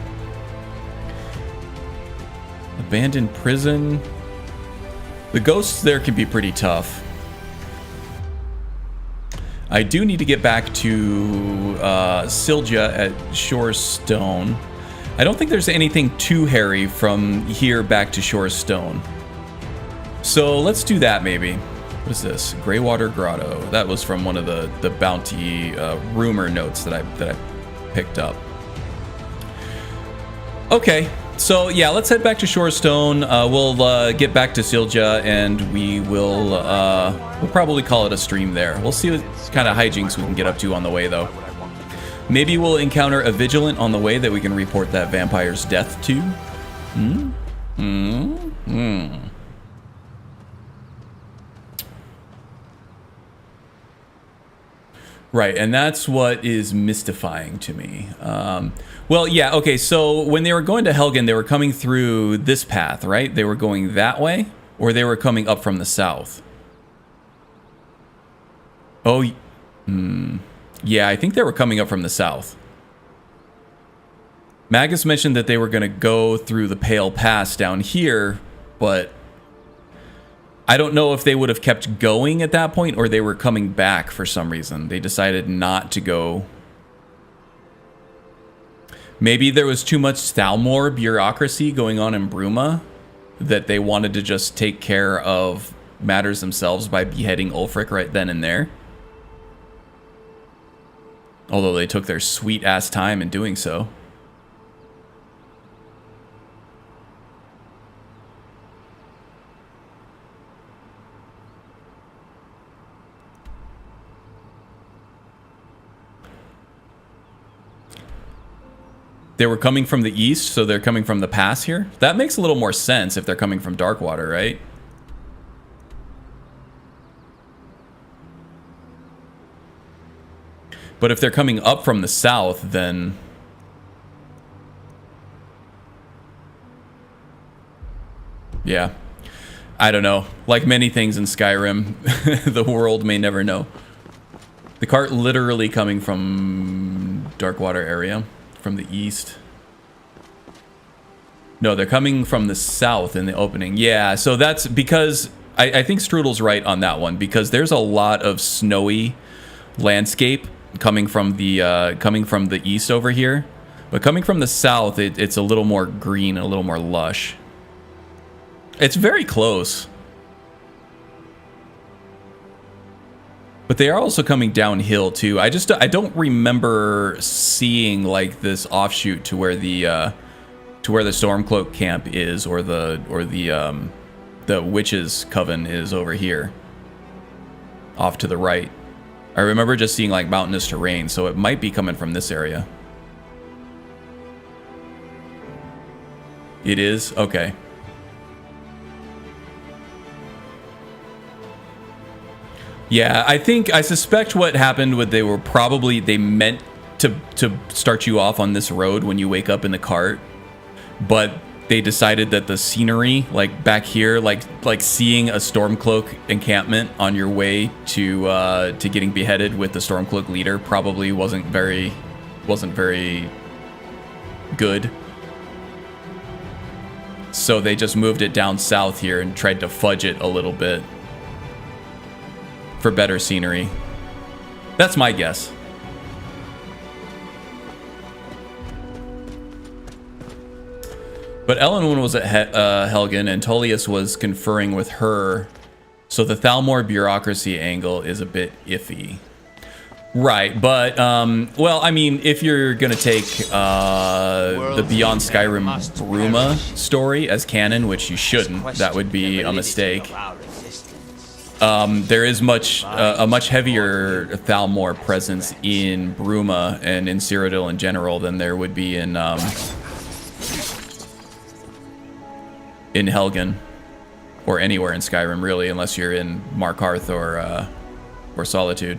Abandoned prison. The ghosts there can be pretty tough. I do need to get back to Silja at Shore Stone. I don't think there's anything too hairy from here back to Shore Stone. So let's do that maybe. What is this? Greywater Grotto. That was from one of the bounty rumor notes that I picked up. Okay, so yeah, let's head back to Shore Stone. We'll get back to Silja, and we will we'll probably call it a stream there. We'll see what kind of hijinks we can get up to on the way, though. Maybe we'll encounter a Vigilant on the way that we can report that vampire's death to. Right, and that's what is mystifying to me. Well, yeah, okay, so when they were going to Helgen, they were coming through this path, right? They were going that way, or they were coming up from the south? Oh, yeah, I think they were coming up from the south. Magus mentioned that they were going to go through the Pale Pass down here, but I don't know if they would have kept going at that point or they were coming back for some reason. They decided not to go. Maybe there was too much Thalmor bureaucracy going on in Bruma that they wanted to just take care of matters themselves by beheading Ulfric right then and there. Although they took their sweet-ass time in doing so. They were coming from the east, so they're coming from the pass here? That makes a little more sense if they're coming from Darkwater, right? But if they're coming up from the south, then... yeah. I don't know. Like many things in Skyrim, the world may never know. The cart literally coming from Darkwater area. From the east. No, they're coming from the south in the opening. Yeah, so that's because I think Strudel's right on that one, because there's a lot of snowy landscape coming from the east over here, but coming from the south, it's a little more green, a little more lush. It's very close, but they are also coming downhill too. I don't remember seeing like this offshoot to where the Stormcloak camp is, or the witches coven is over here, off to the right. I remember just seeing like mountainous terrain, so it might be coming from this area. It is? Okay. Yeah, I suspect what happened was they meant to start you off on this road when you wake up in the cart, but they decided that the scenery, like back here, like seeing a Stormcloak encampment on your way to getting beheaded with the Stormcloak leader, probably wasn't very good. So they just moved it down south here and tried to fudge it a little bit for better scenery. That's my guess. But Elenwen was at Helgen, and Tullius was conferring with her, so the Thalmor bureaucracy angle is a bit iffy. Right, but, well, I mean, if you're gonna take the Beyond Skyrim Bruma story as canon, which you shouldn't, that would be a mistake. There is a much heavier Thalmor presence in Bruma and in Cyrodiil in general than there would be in Helgen, or anywhere in Skyrim really, unless you're in Markarth or Solitude.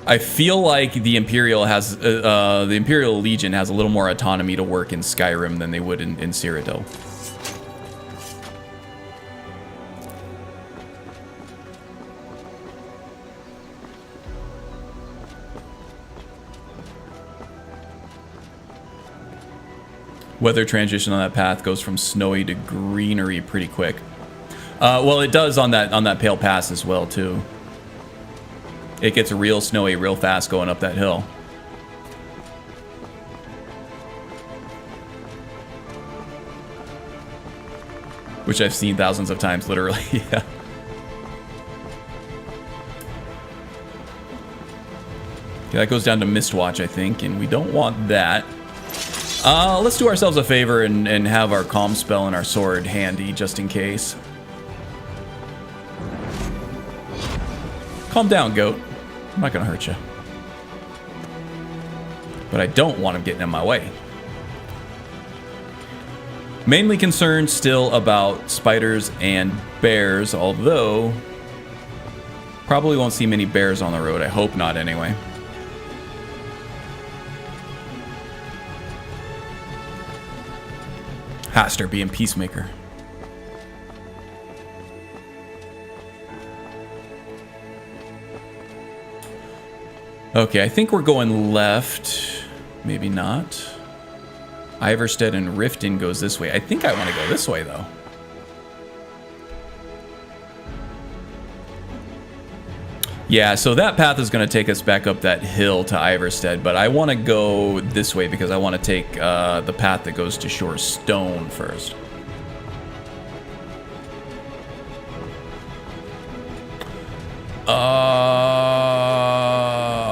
I feel like the Imperial Legion has a little more autonomy to work in Skyrim than they would in Cyrodiil. Weather transition on that path goes from snowy to greenery pretty quick. Well, it does on that Pale Pass as well too. It gets real snowy real fast going up that hill. Which I've seen thousands of times, literally. Yeah. Okay, that goes down to Mistwatch, I think, and we don't want that. Let's do ourselves a favor and have our calm spell and our sword handy, just in case. Calm down, goat. I'm not gonna hurt you. But I don't want him getting in my way. Mainly concerned still about spiders and bears, although probably won't see many bears on the road. I hope not, anyway. Haster being peacemaker. Okay, I think we're going left. Maybe not. Iverstead and Riften goes this way. I think I want to go this way, though. Yeah, so that path is going to take us back up that hill to Iverstead, but I want to go this way because I want to take the path that goes to Shore Stone first.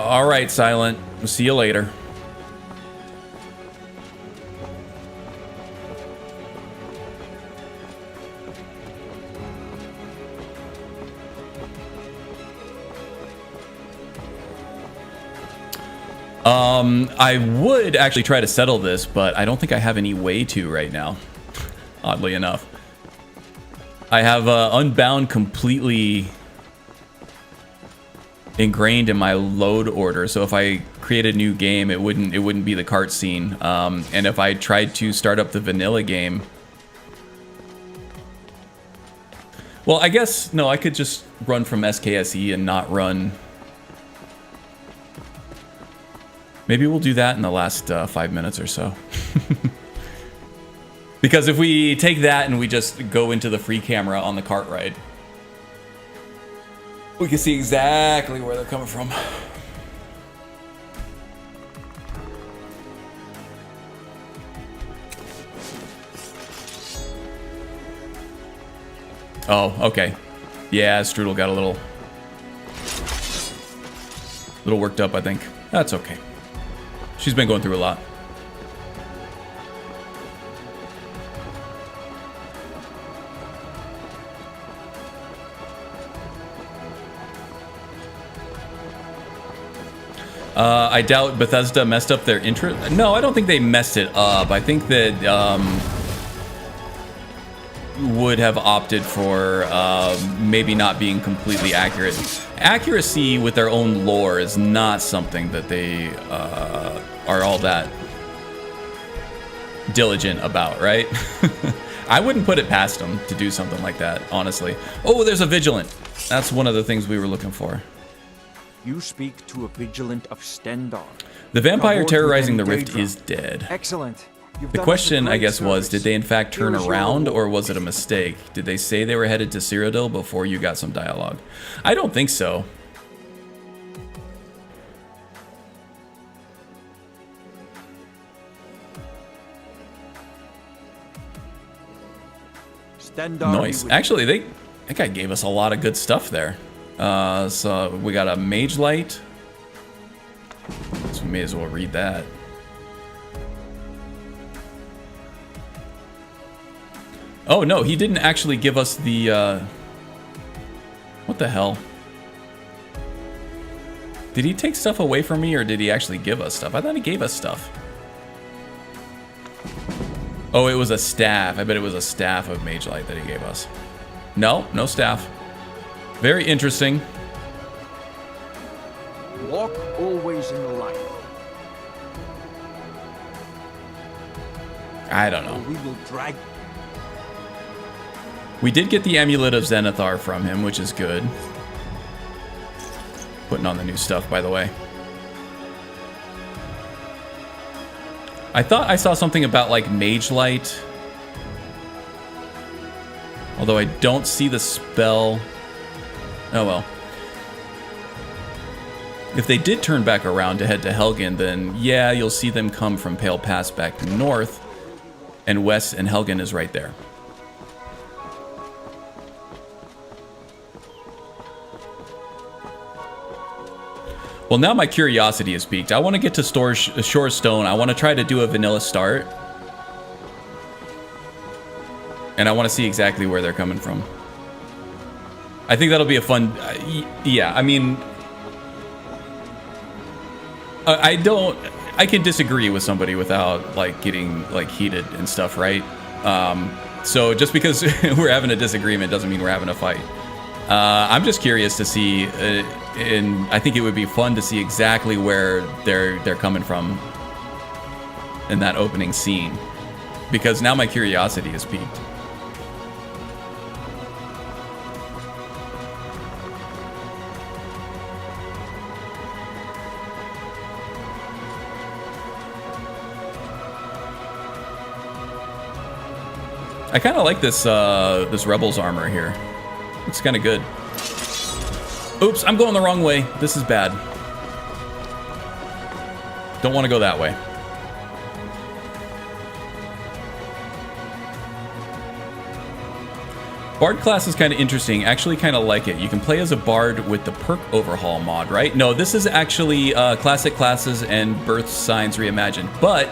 All right, Silent. We'll see you later. I would actually try to settle this, but I don't think I have any way to right now, oddly enough. I have Unbound completely ingrained in my load order, so if I create a new game, it wouldn't be the cart scene. And if I tried to start up the vanilla game, well, I guess no, I could just run from SKSE and not run. Maybe we'll do that in the last 5 minutes or so. Because if we take that and we just go into the free camera on the cart ride, we can see exactly where they're coming from. Oh, okay. Yeah, Strudel got a little worked up, I think. That's okay. She's been going through a lot. I doubt Bethesda messed up their intro. No, I don't think they messed it up. I think that would have opted for maybe not being completely accurate. Accuracy with their own lore is not something that they are all that diligent about, right? I wouldn't put it past them to do something like that, honestly. Oh, there's a Vigilant. That's one of the things we were looking for. You speak to a Vigilant of Stendarr. The vampire terrorizing the rift is dead. Excellent. The question, I guess, was, did they in fact turn around, or was it a mistake? Did they say they were headed to Cyrodiil before you got some dialogue? I don't think so. Nice. Actually, that guy gave us a lot of good stuff there. So we got a Mage Light. So we may as well read that. Oh no, he didn't actually give us the what the hell? Did he take stuff away from me, or did he actually give us stuff? I thought he gave us stuff. Oh, it was a staff. I bet it was a staff of Mage Light that he gave us. No, no staff. Very interesting. Walk always in the light. I don't know. We will drag. We did get the Amulet of Zenithar from him, which is good. Putting on the new stuff, by the way. I thought I saw something about, like, Mage Light. Although I don't see the spell. Oh, well. If they did turn back around to head to Helgen, then, yeah, you'll see them come from Pale Pass back north and west, and Helgen is right there. Well, now my curiosity is piqued. I want to get to Shore Stone. I want to try to do a vanilla start. And I want to see exactly where they're coming from. I think that'll be a fun... yeah, I mean... I can disagree with somebody without, like, getting, like, heated and stuff, right? So just because we're having a disagreement doesn't mean we're having a fight. I'm just curious to see... and I think it would be fun to see exactly where they're coming from in that opening scene, because now my curiosity is piqued. I kind of like this this Rebels armor here. It's kind of good. Oops, I'm going the wrong way. This is bad. Don't want to go that way. Bard class is kind of interesting. Actually, kind of like it. You can play as a Bard with the perk overhaul mod, right? No, this is actually classic classes and birth signs reimagined. But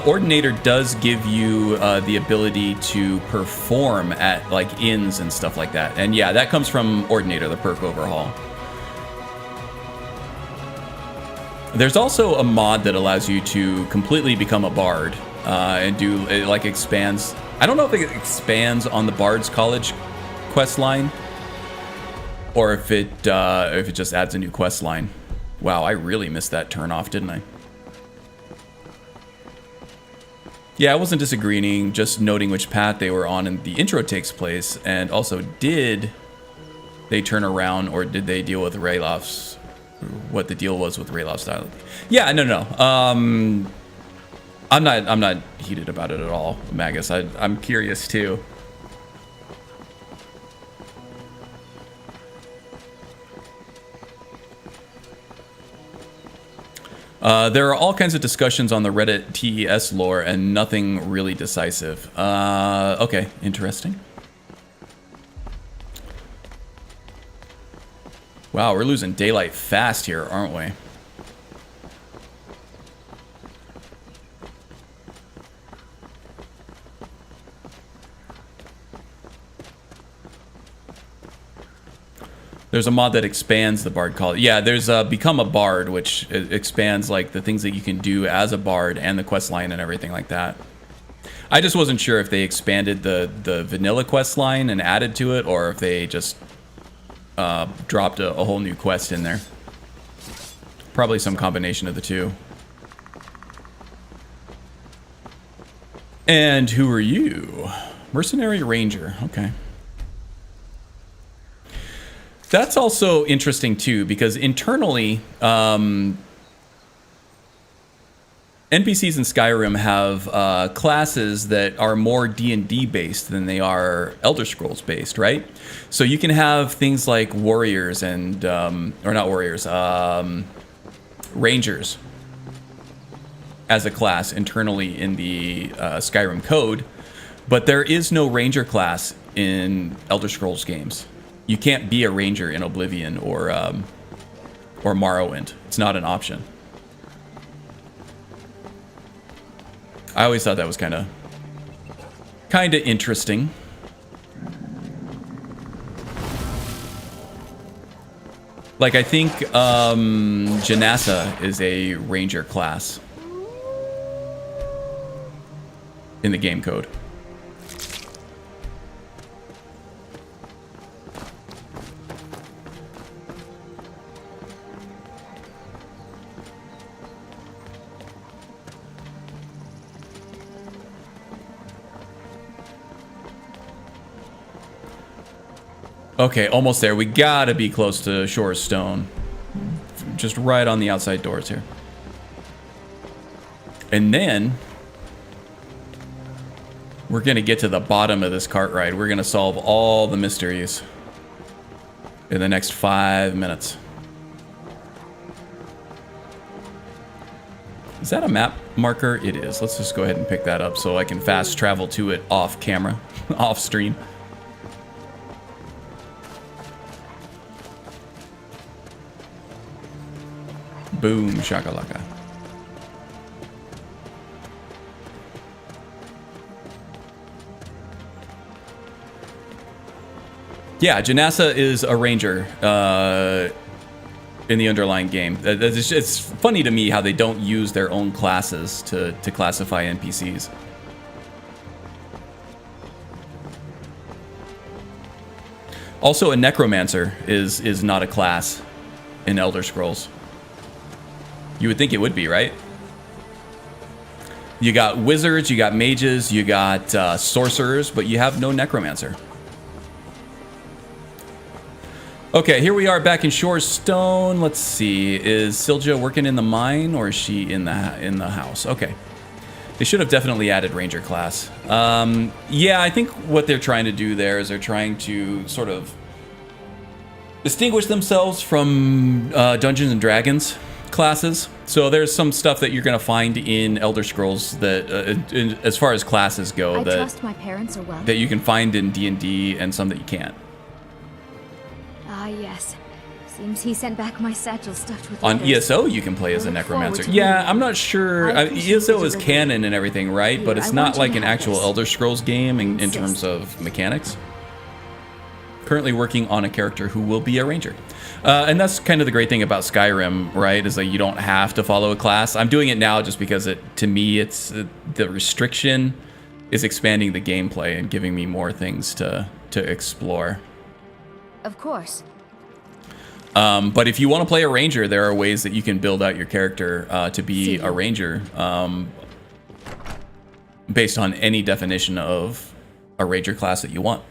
Ordinator does give you the ability to perform at like inns and stuff like that. And yeah, that comes from Ordinator, the perk overhaul. There's also a mod that allows you to completely become a Bard and do, it like expands. I don't know if it expands on the Bard's College quest line or if it just adds a new quest line. Wow, I really missed that turn off, didn't I? Yeah, I wasn't disagreeing, just noting which path they were on and the intro takes place, and also did they turn around or did they deal with Raylof's, what the deal was with Raylof's dialogue. Yeah, no. I'm not heated about it at all, Magus. I'm curious too. There are all kinds of discussions on the Reddit TES lore and nothing really decisive. Okay, interesting. Wow, we're losing daylight fast here, aren't we? There's a mod that expands the bard call. Yeah, there's Become a Bard, which expands like the things that you can do as a bard and the quest line and everything like that. I just wasn't sure if they expanded the vanilla quest line and added to it, or if they just dropped a whole new quest in there. Probably some combination of the two. And who are you? Mercenary Ranger. Okay. That's also interesting too, because internally, NPCs in Skyrim have classes that are more D&D based than they are Elder Scrolls based, right? So you can have things like warriors and, or not warriors, rangers as a class internally in the Skyrim code, but there is no ranger class in Elder Scrolls games. You can't be a ranger in Oblivion or Morrowind. It's not an option. I always thought that was kind of interesting. Like, I think Janassa is a ranger class in the game code. Okay, almost there. We gotta be close to Shore Stone. Just right on the outside doors here. And then we're gonna get to the bottom of this cart ride. We're gonna solve all the mysteries in the next 5 minutes. Is that a map marker? It is. Let's just go ahead and pick that up so I can fast travel to it off camera, off stream. Boom, shakalaka. Yeah, Janassa is a ranger in the underlying game. It's funny to me how they don't use their own classes to classify NPCs. Also, a necromancer is not a class in Elder Scrolls. You would think it would be, right? You got wizards, you got mages, you got sorcerers, but you have no necromancer. Okay, here we are back in Shore Stone. Let's see, is Silja working in the mine or is she in the house? Okay, they should have definitely added ranger class. Yeah, I think what they're trying to do there is they're trying to sort of distinguish themselves from Dungeons and Dragons classes. So there's some stuff that you're going to find in Elder Scrolls that, as far as classes go, I trust my parents are well. that you can find in D&D and some that you can't. Ah, yes. Seems he sent back my satchel stuffed with On letters. ESO, you can play as a necromancer. Yeah, I'm not sure. ESO is canon and everything, right? But it's not like an actual Elder Scrolls game in terms of mechanics. Currently working on a character who will be a ranger. And that's kind of the great thing about Skyrim, right? Is that you don't have to follow a class. I'm doing it now just because to me, it's the restriction is expanding the gameplay and giving me more things to explore. Of course. But if you want to play a ranger, there are ways that you can build out your character to be a ranger based on any definition of a ranger class that you want.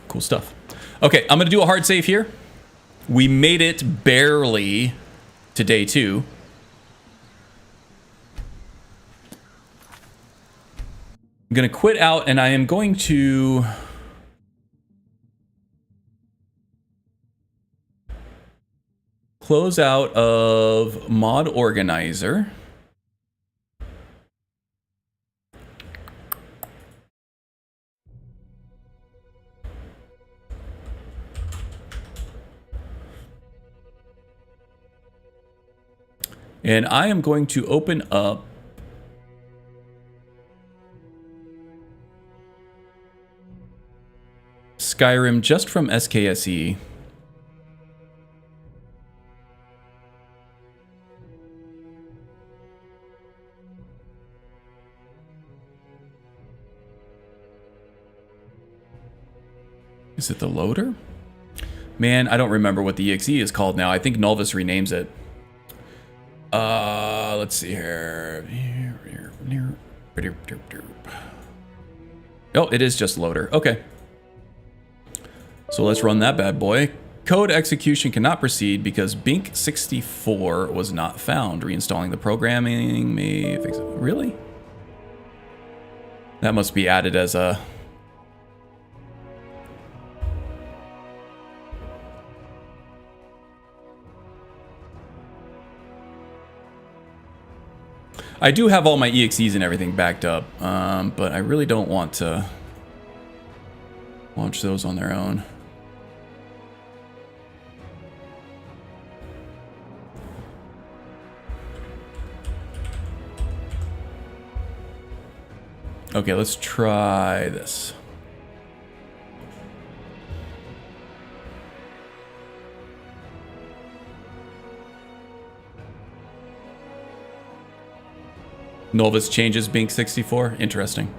Cool stuff. Okay, I'm going to do a hard save here. We made it barely to day 2. I'm going to quit out, and I am going to... close out of mod organizer. And I am going to open up Skyrim just from SKSE. Is it the loader? Man, I don't remember what the EXE is called now. I think Nulvis renames it. Let's see here. Oh, it is just loader. Okay. So let's run that bad boy. Code execution cannot proceed because Bink64 was not found. Reinstalling the programming may fix it. Really? That must be added as a... I do have all my EXEs and everything backed up, but I really don't want to launch those on their own. Okay, let's try this. Nulvis changes Bink64. Interesting.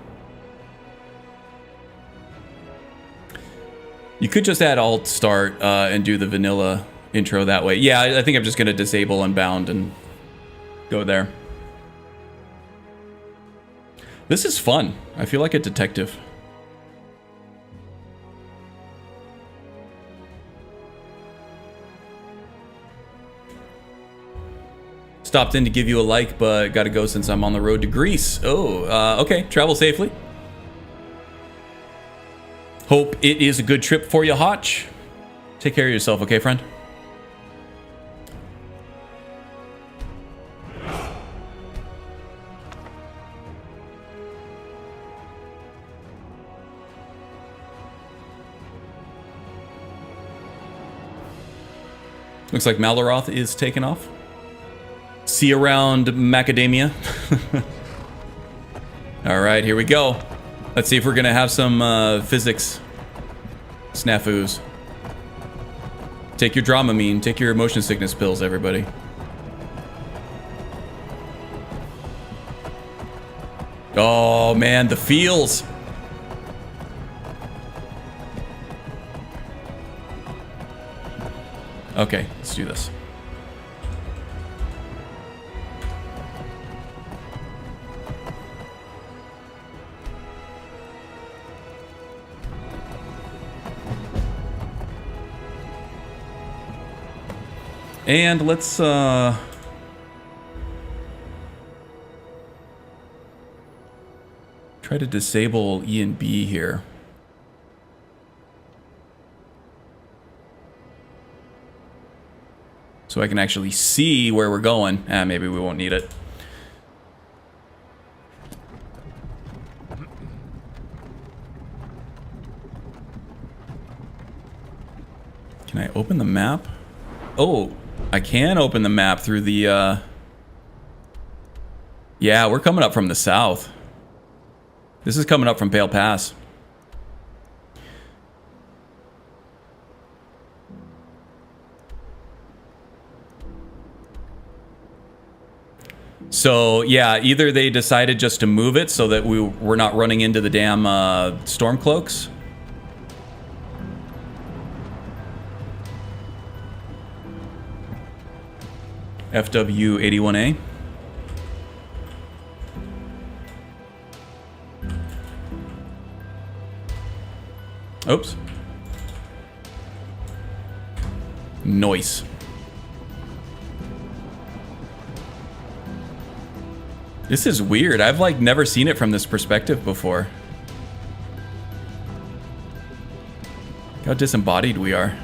You could just add alt start and do the vanilla intro that way. Yeah, I think I'm just going to disable Unbound and go there. This is fun. I feel like a detective. Stopped in to give you a like, but gotta go since I'm on the road to Greece. Oh, okay. Travel safely. Hope it is a good trip for you, Hotch. Take care of yourself, okay, friend? Looks like Maloroth is taken off. See you around Macadamia. All right, here we go. Let's see if we're gonna have some physics snafus. Take your Dramamine, take your motion sickness pills, everybody. Oh man, the feels. Okay, let's do this. And let's try to disable E and B here. So I can actually see where we're going. Maybe we won't need it. Can I open the map? Oh, I can open the map through the, Yeah, we're coming up from the south. This is coming up from Pale Pass. So, yeah, either they decided just to move it so that we're not running into the damn Stormcloaks. FW81A. Oops. Noise. This is weird. I've like never seen it from this perspective before. How disembodied we are.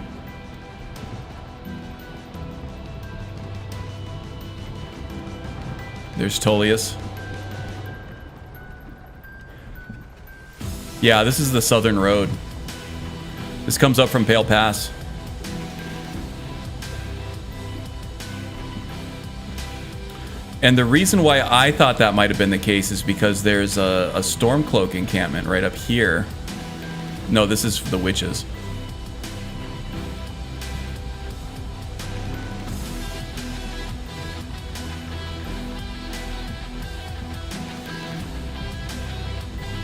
There's Tullius. Yeah, this is the southern road. This comes up from Pale Pass. And the reason why I thought that might have been the case is because there's a Stormcloak encampment right up here. No, this is the witches.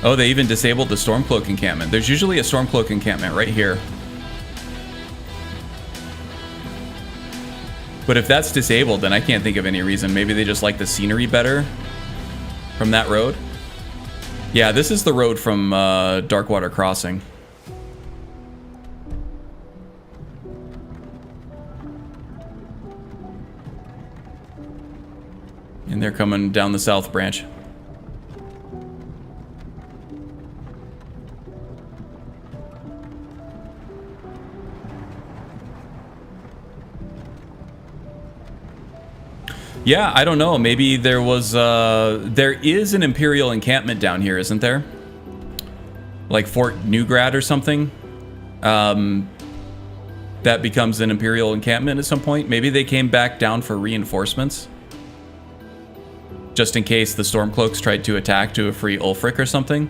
Oh, they even disabled the Stormcloak encampment. There's usually a Stormcloak encampment right here. But if that's disabled, then I can't think of any reason. Maybe they just like the scenery better from that road. Yeah, this is the road from Darkwater Crossing. And they're coming down the south branch. Yeah, I don't know. Maybe there was, there is an Imperial encampment down here, isn't there? Like Fort Newgrad or something? That becomes an Imperial encampment at some point. Maybe they came back down for reinforcements. Just in case the Stormcloaks tried to attack to a free Ulfric or something.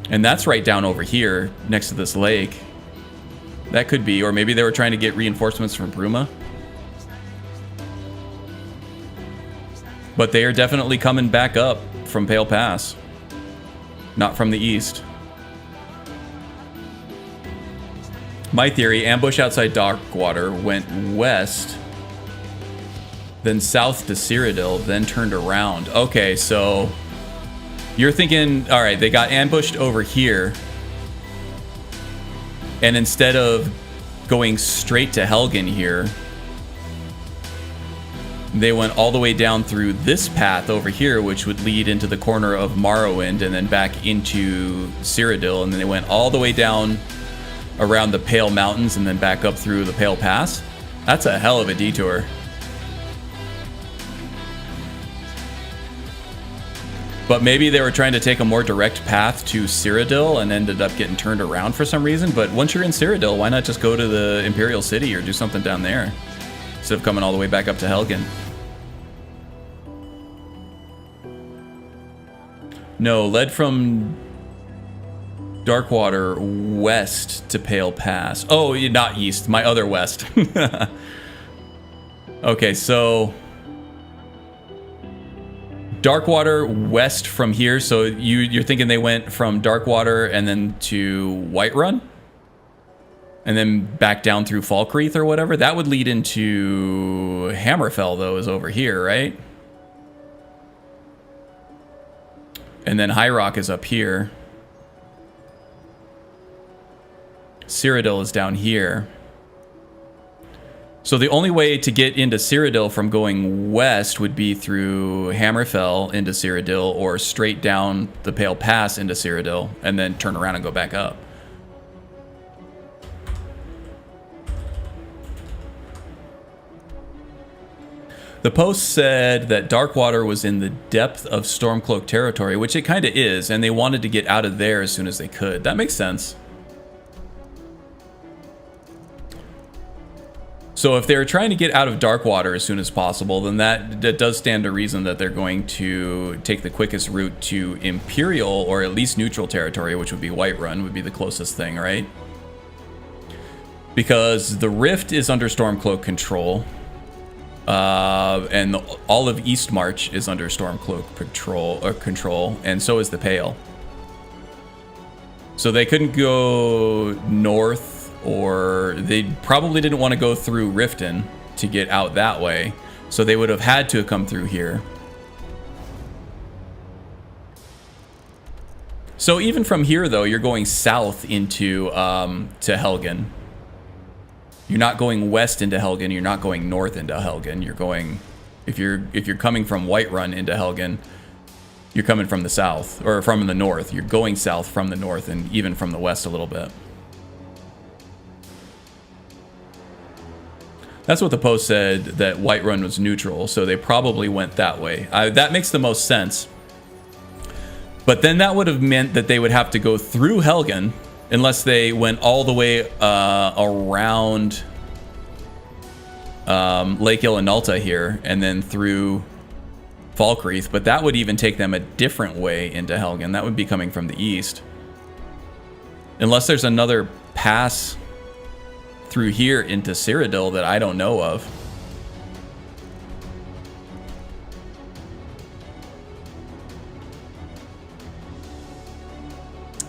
And that's right down over here, next to this lake. That could be, or maybe they were trying to get reinforcements from Bruma. But they are definitely coming back up from Pale Pass. Not from the east. My theory, ambush outside Darkwater, went west, then south to Cyrodiil, then turned around. Okay, so you're thinking, all right, they got ambushed over here, and instead of going straight to Helgen here, they went all the way down through this path over here, which would lead into the corner of Morrowind and then back into Cyrodiil, and then they went all the way down around the Pale Mountains and then back up through the Pale Pass. That's a hell of a detour. But maybe they were trying to take a more direct path to Cyrodiil and ended up getting turned around for some reason. But once you're in Cyrodiil, why not just go to the Imperial City or do something down there instead of coming all the way back up to Helgen? No, led from Darkwater west to Pale Pass. Oh, not east, my other west. Okay, so Darkwater west from here. So you're thinking they went from Darkwater and then to Whiterun? And then back down through Falkreath or whatever? That would lead into Hammerfell, though, is over here, right? And then High Rock is up here. Cyrodiil is down here. So the only way to get into Cyrodiil from going west would be through Hammerfell into Cyrodiil or straight down the Pale Pass into Cyrodiil and then turn around and go back up. The post said that Darkwater was in the depth of Stormcloak territory, which it kind of is, and they wanted to get out of there as soon as they could. That makes sense. So if they're trying to get out of Darkwater as soon as possible, then that does stand to reason that they're going to take the quickest route to Imperial or at least neutral territory, which would be Whiterun, would be the closest thing, right? Because the Rift is under Stormcloak control. And all of Eastmarch is under Stormcloak control, and so is the Pale. So they couldn't go north, or they probably didn't want to go through Riften to get out that way. So they would have had to have come through here. So even from here, though, you're going south into to Helgen. You're not going west into Helgen. You're not going north into Helgen. You're going, if you're coming from Whiterun into Helgen, you're coming from the south, or from the north. You're going south from the north, and even from the west a little bit. That's what the post said, that Whiterun was neutral, so they probably went that way. That makes the most sense. But then that would have meant that they would have to go through Helgen, unless they went all the way around Lake Ilinalta here, and then through Falkreath. But that would even take them a different way into Helgen. That would be coming from the east. Unless there's another pass through here into Cyrodiil that I don't know of.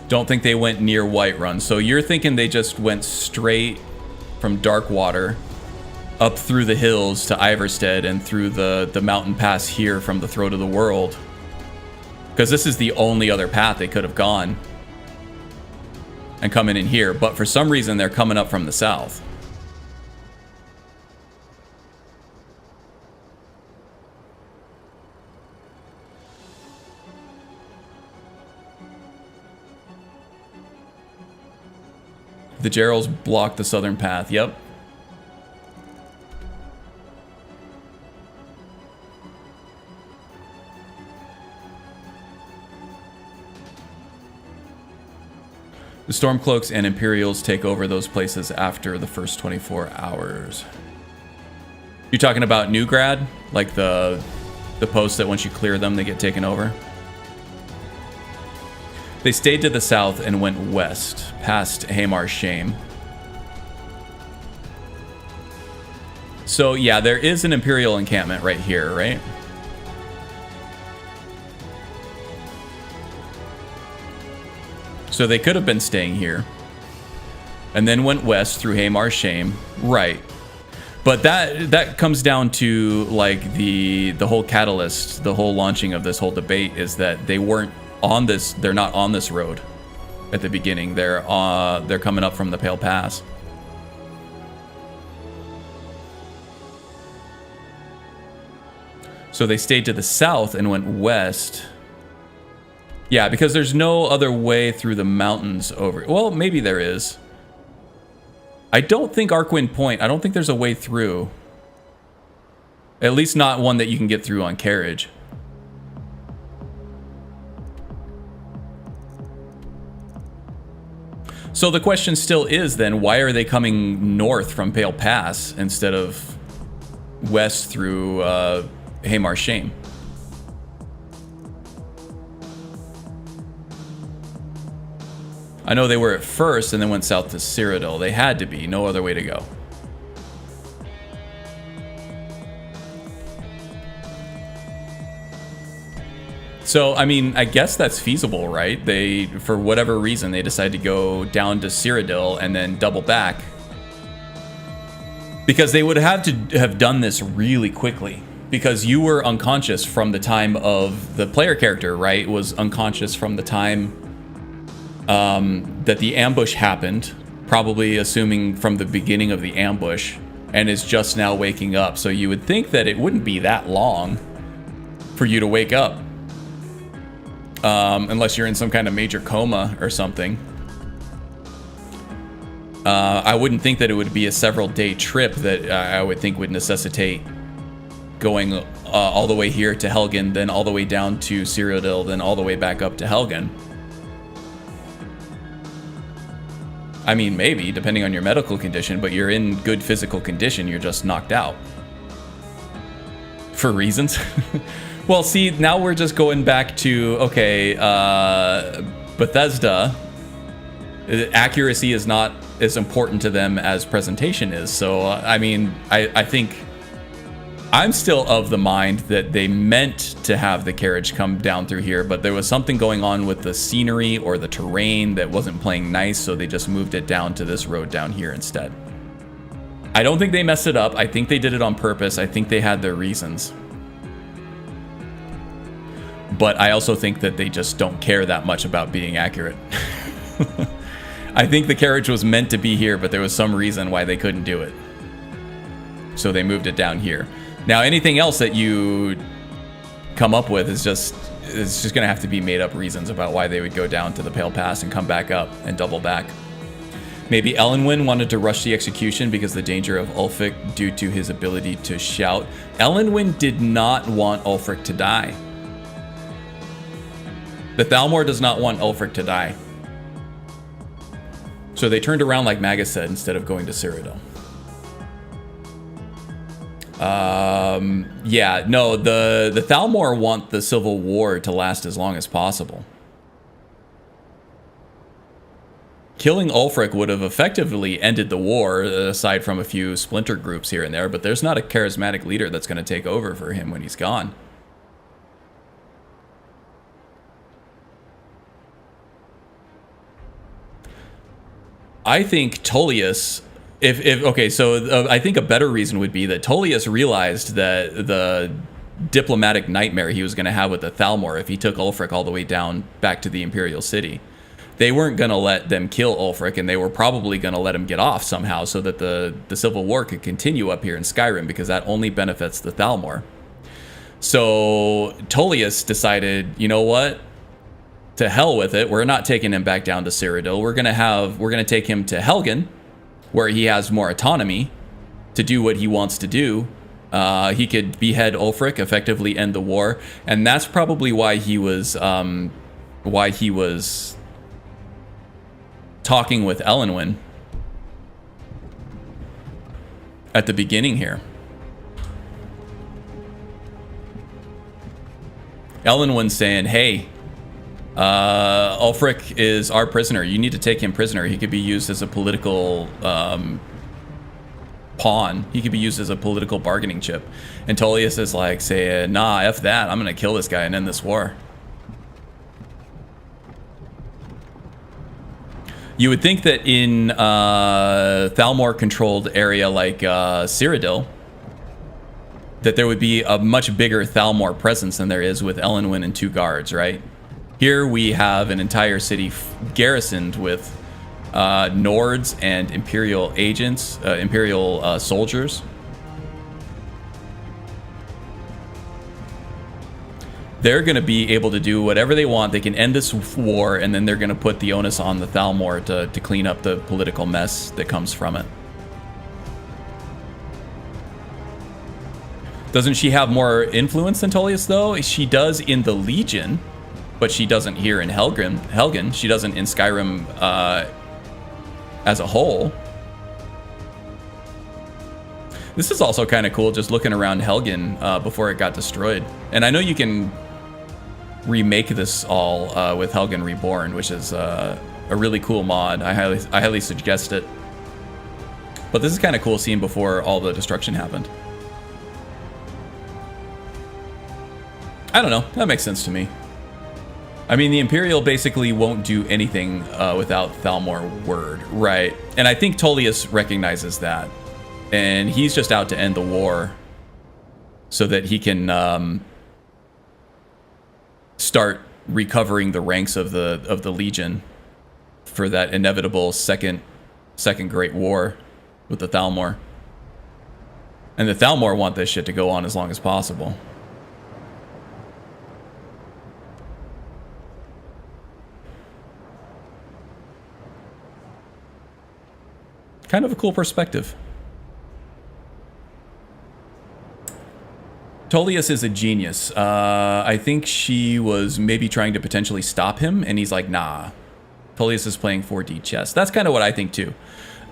Don't think they went near Whiterun. So you're thinking they just went straight from Darkwater up through the hills to Iverstead and through the mountain pass here from the Throat of the World. Because this is the only other path they could have gone. And coming in here, but for some reason they're coming up from the south. The Gerals block the southern path. Yep. The Stormcloaks and Imperials take over those places after the first 24 hours. You're talking about Newgrad? Like the post that once you clear them, they get taken over? They stayed to the south and went west, past Hamar's Shame. So yeah, there is an Imperial encampment right here, right? So they could have been staying here. And then went west through Hamar's Shame. Right. But that comes down to like the whole catalyst, the whole launching of this whole debate is that they weren't on this, they're not on this road at the beginning. They're coming up from the Pale Pass. So they stayed to the south and went west. Yeah, because there's no other way through the mountains over. Well, maybe there is. I don't think Arcwind Point, I don't think there's a way through. At least not one that you can get through on carriage. So the question still is then, why are they coming north from Pale Pass instead of west through Hamar's Shame? I know they were at first and then went south to Cyrodiil. They had to be, no other way to go. So, I mean, I guess that's feasible, right? They, for whatever reason, they decided to go down to Cyrodiil and then double back. Because they would have to have done this really quickly. Because you were unconscious from the time of the player character, right? Was unconscious from the time that the ambush happened, probably assuming from the beginning of the ambush, and is just now waking up. So you would think that it wouldn't be that long for you to wake up. Unless you're in some kind of major coma or something. I wouldn't think that it would be a several-day trip that I would think would necessitate going all the way here to Helgen, then all the way down to Cyrodiil, then all the way back up to Helgen. I mean, maybe, depending on your medical condition, but you're in good physical condition, you're just knocked out. For reasons. Well, see, now we're just going back to, okay, Bethesda, accuracy is not as important to them as presentation is. So, I mean, I think I'm still of the mind that they meant to have the carriage come down through here, but there was something going on with the scenery or the terrain that wasn't playing nice, so they just moved it down to this road down here instead. I don't think they messed it up. I think they did it on purpose. I think they had their reasons. But I also think that they just don't care that much about being accurate. I think the carriage was meant to be here, but there was some reason why they couldn't do it. So they moved it down here. Now, anything else that you come up with is just it's just gonna have to be made up reasons about why they would go down to the Pale Pass and come back up and double back. Maybe Elenwyn wanted to rush the execution because the danger of Ulfric due to his ability to shout. Elenwyn did not want Ulfric to die. The Thalmor does not want Ulfric to die. So they turned around like Magus said instead of going to Cyrodiil. Yeah, no, the Thalmor want the Civil War to last as long as possible. Killing Ulfric would have effectively ended the war, aside from a few splinter groups here and there, but there's not a charismatic leader that's going to take over for him when he's gone. I think Tullius, okay, so I think a better reason would be that Tullius realized that the diplomatic nightmare he was going to have with the Thalmor if he took Ulfric all the way down back to the Imperial City. They weren't going to let them kill Ulfric, and they were probably going to let him get off somehow so that the Civil War could continue up here in Skyrim, because that only benefits the Thalmor. So Tullius decided, you know what? To hell with it. We're not taking him back down to Cyrodiil. We're going to take him to Helgen, where he has more autonomy to do what he wants to do. He could behead Ulfric, effectively end the war, and that's probably why he was talking with Elenwyn at the beginning here. Elenwyn's saying, hey, Ulfric is our prisoner. You need to take him prisoner. He could be used as a political pawn. He could be used as a political bargaining chip. And Tullius is like saying, nah, F that. I'm going to kill this guy and end this war. You would think that in Thalmor-controlled area like Cyrodiil, that there would be a much bigger Thalmor presence than there is with Elenwyn and 2 guards, right? Here we have an entire city garrisoned with Nords and Imperial agents, Imperial soldiers. They're going to be able to do whatever they want. They can end this war, and then they're going to put the onus on the Thalmor to clean up the political mess that comes from it. Doesn't she have more influence than Tullius, though? She does in the Legion, but she doesn't here in Helgen. She doesn't in Skyrim as a whole. This is also kind of cool, just looking around Helgen before it got destroyed. And I know you can remake this all with Helgen Reborn, which is a really cool mod. I highly suggest it. But this is kind of cool seeing before all the destruction happened. I don't know. That makes sense to me. I mean, the Imperial basically won't do anything without Thalmor word, right? And I think Tullius recognizes that. And he's just out to end the war so that he can start recovering the ranks of the Legion for that inevitable second Great War with the Thalmor. And the Thalmor want this shit to go on as long as possible. Kind of a cool perspective. Tullius is a genius. I think she was maybe trying to potentially stop him, and he's like, nah. Tullius is playing 4D chess. That's kind of what I think too.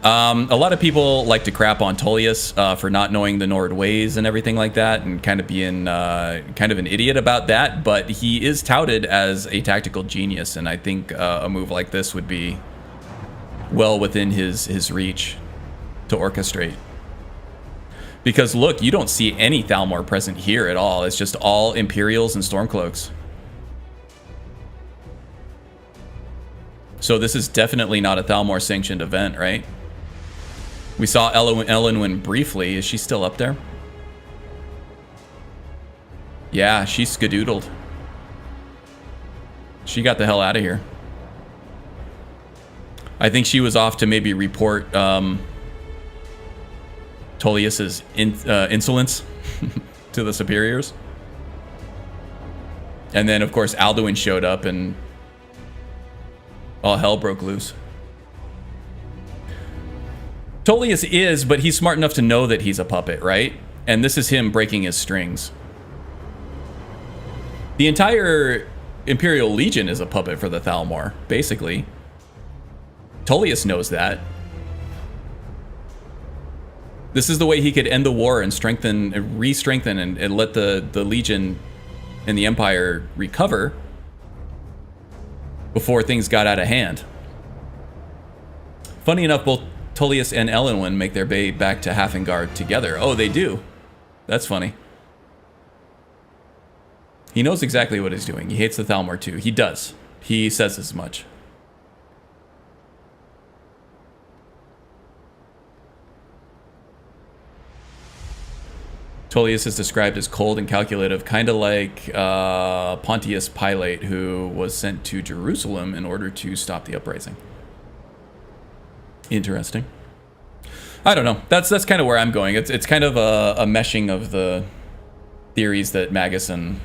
A lot of people like to crap on Tullius for not knowing the Nord ways and everything like that, and kind of being kind of an idiot about that, but he is touted as a tactical genius, and I think a move like this would be well within his reach to orchestrate. Because look, you don't see any Thalmor present here at all. It's just all Imperials and Stormcloaks. So this is definitely not a Thalmor sanctioned event, right? We saw Elenwyn briefly. Is she still up there? Yeah, she skedoodled. She got the hell out of here. I think she was off to maybe report Tullius's insolence to the superiors. And then, of course, Alduin showed up and all hell broke loose. Tullius is, but he's smart enough to know that he's a puppet, right? And this is him breaking his strings. The entire Imperial Legion is a puppet for the Thalmor, basically. Tullius knows that. This is the way he could end the war and strengthen, re-strengthen, and let the Legion and the Empire recover before things got out of hand. Funny enough, both Tullius and Elenwen make their way back to Hafengard together. Oh, they do. That's funny. He knows exactly what he's doing. He hates the Thalmor too. He does. He says as much. Tullius is described as cold and calculative, kind of like Pontius Pilate, who was sent to Jerusalem in order to stop the uprising. Interesting. I don't know. That's kind of where I'm going. It's kind of a meshing of the theories that Magus and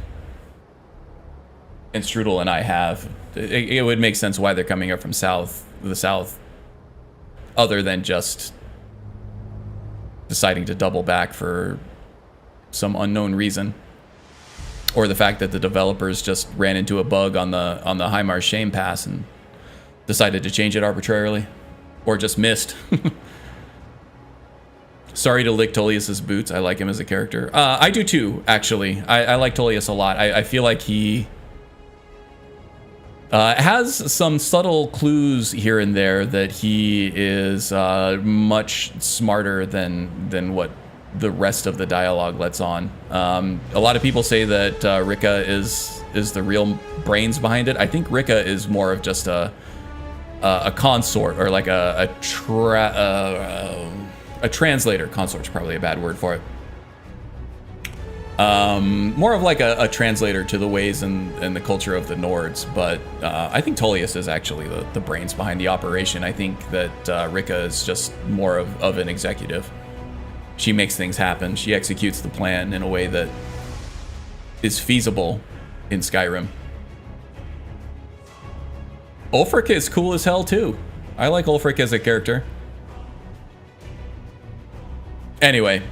Strudel and I have. It would make sense why they're coming up from the south, other than just deciding to double back for some unknown reason, or the fact that the developers just ran into a bug on the Heimar Shame Pass and decided to change it arbitrarily, or just missed. Sorry to lick Tullius's boots. I like him as a character. I do too, actually. I like Tullius a lot. I feel like he has some subtle clues here and there that he is much smarter than what the rest of the dialogue lets on. A lot of people say that Rika is the real brains behind it. I think Rika is more of just a consort, or like a translator. Consort's probably a bad word for it. More of like a translator to the ways and the culture of the Nords, but I think Tullius is actually the brains behind the operation. I think that Rika is just more of an executive. She makes things happen. She executes the plan in a way that is feasible in Skyrim. Ulfric is cool as hell too. I like Ulfric as a character. Anyway,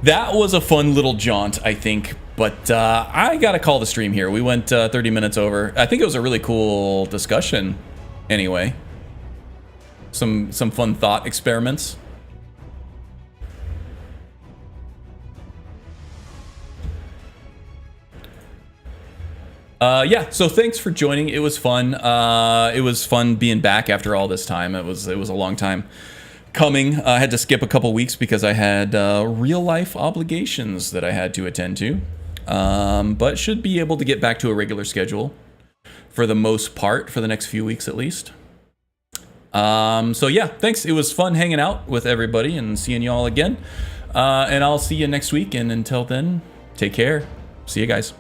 that was a fun little jaunt, I think, but I gotta call the stream here. We went 30 minutes over. I think it was a really cool discussion anyway. Some fun thought experiments. Yeah, so thanks for joining. It was fun. It was fun being back after all this time. It was a long time coming. I had to skip a couple weeks because I had real life obligations that I had to attend to. But should be able to get back to a regular schedule for the most part, for the next few weeks at least. So yeah, thanks. It was fun hanging out with everybody and seeing y'all again. And I'll see you next week. And until then, take care. See you guys.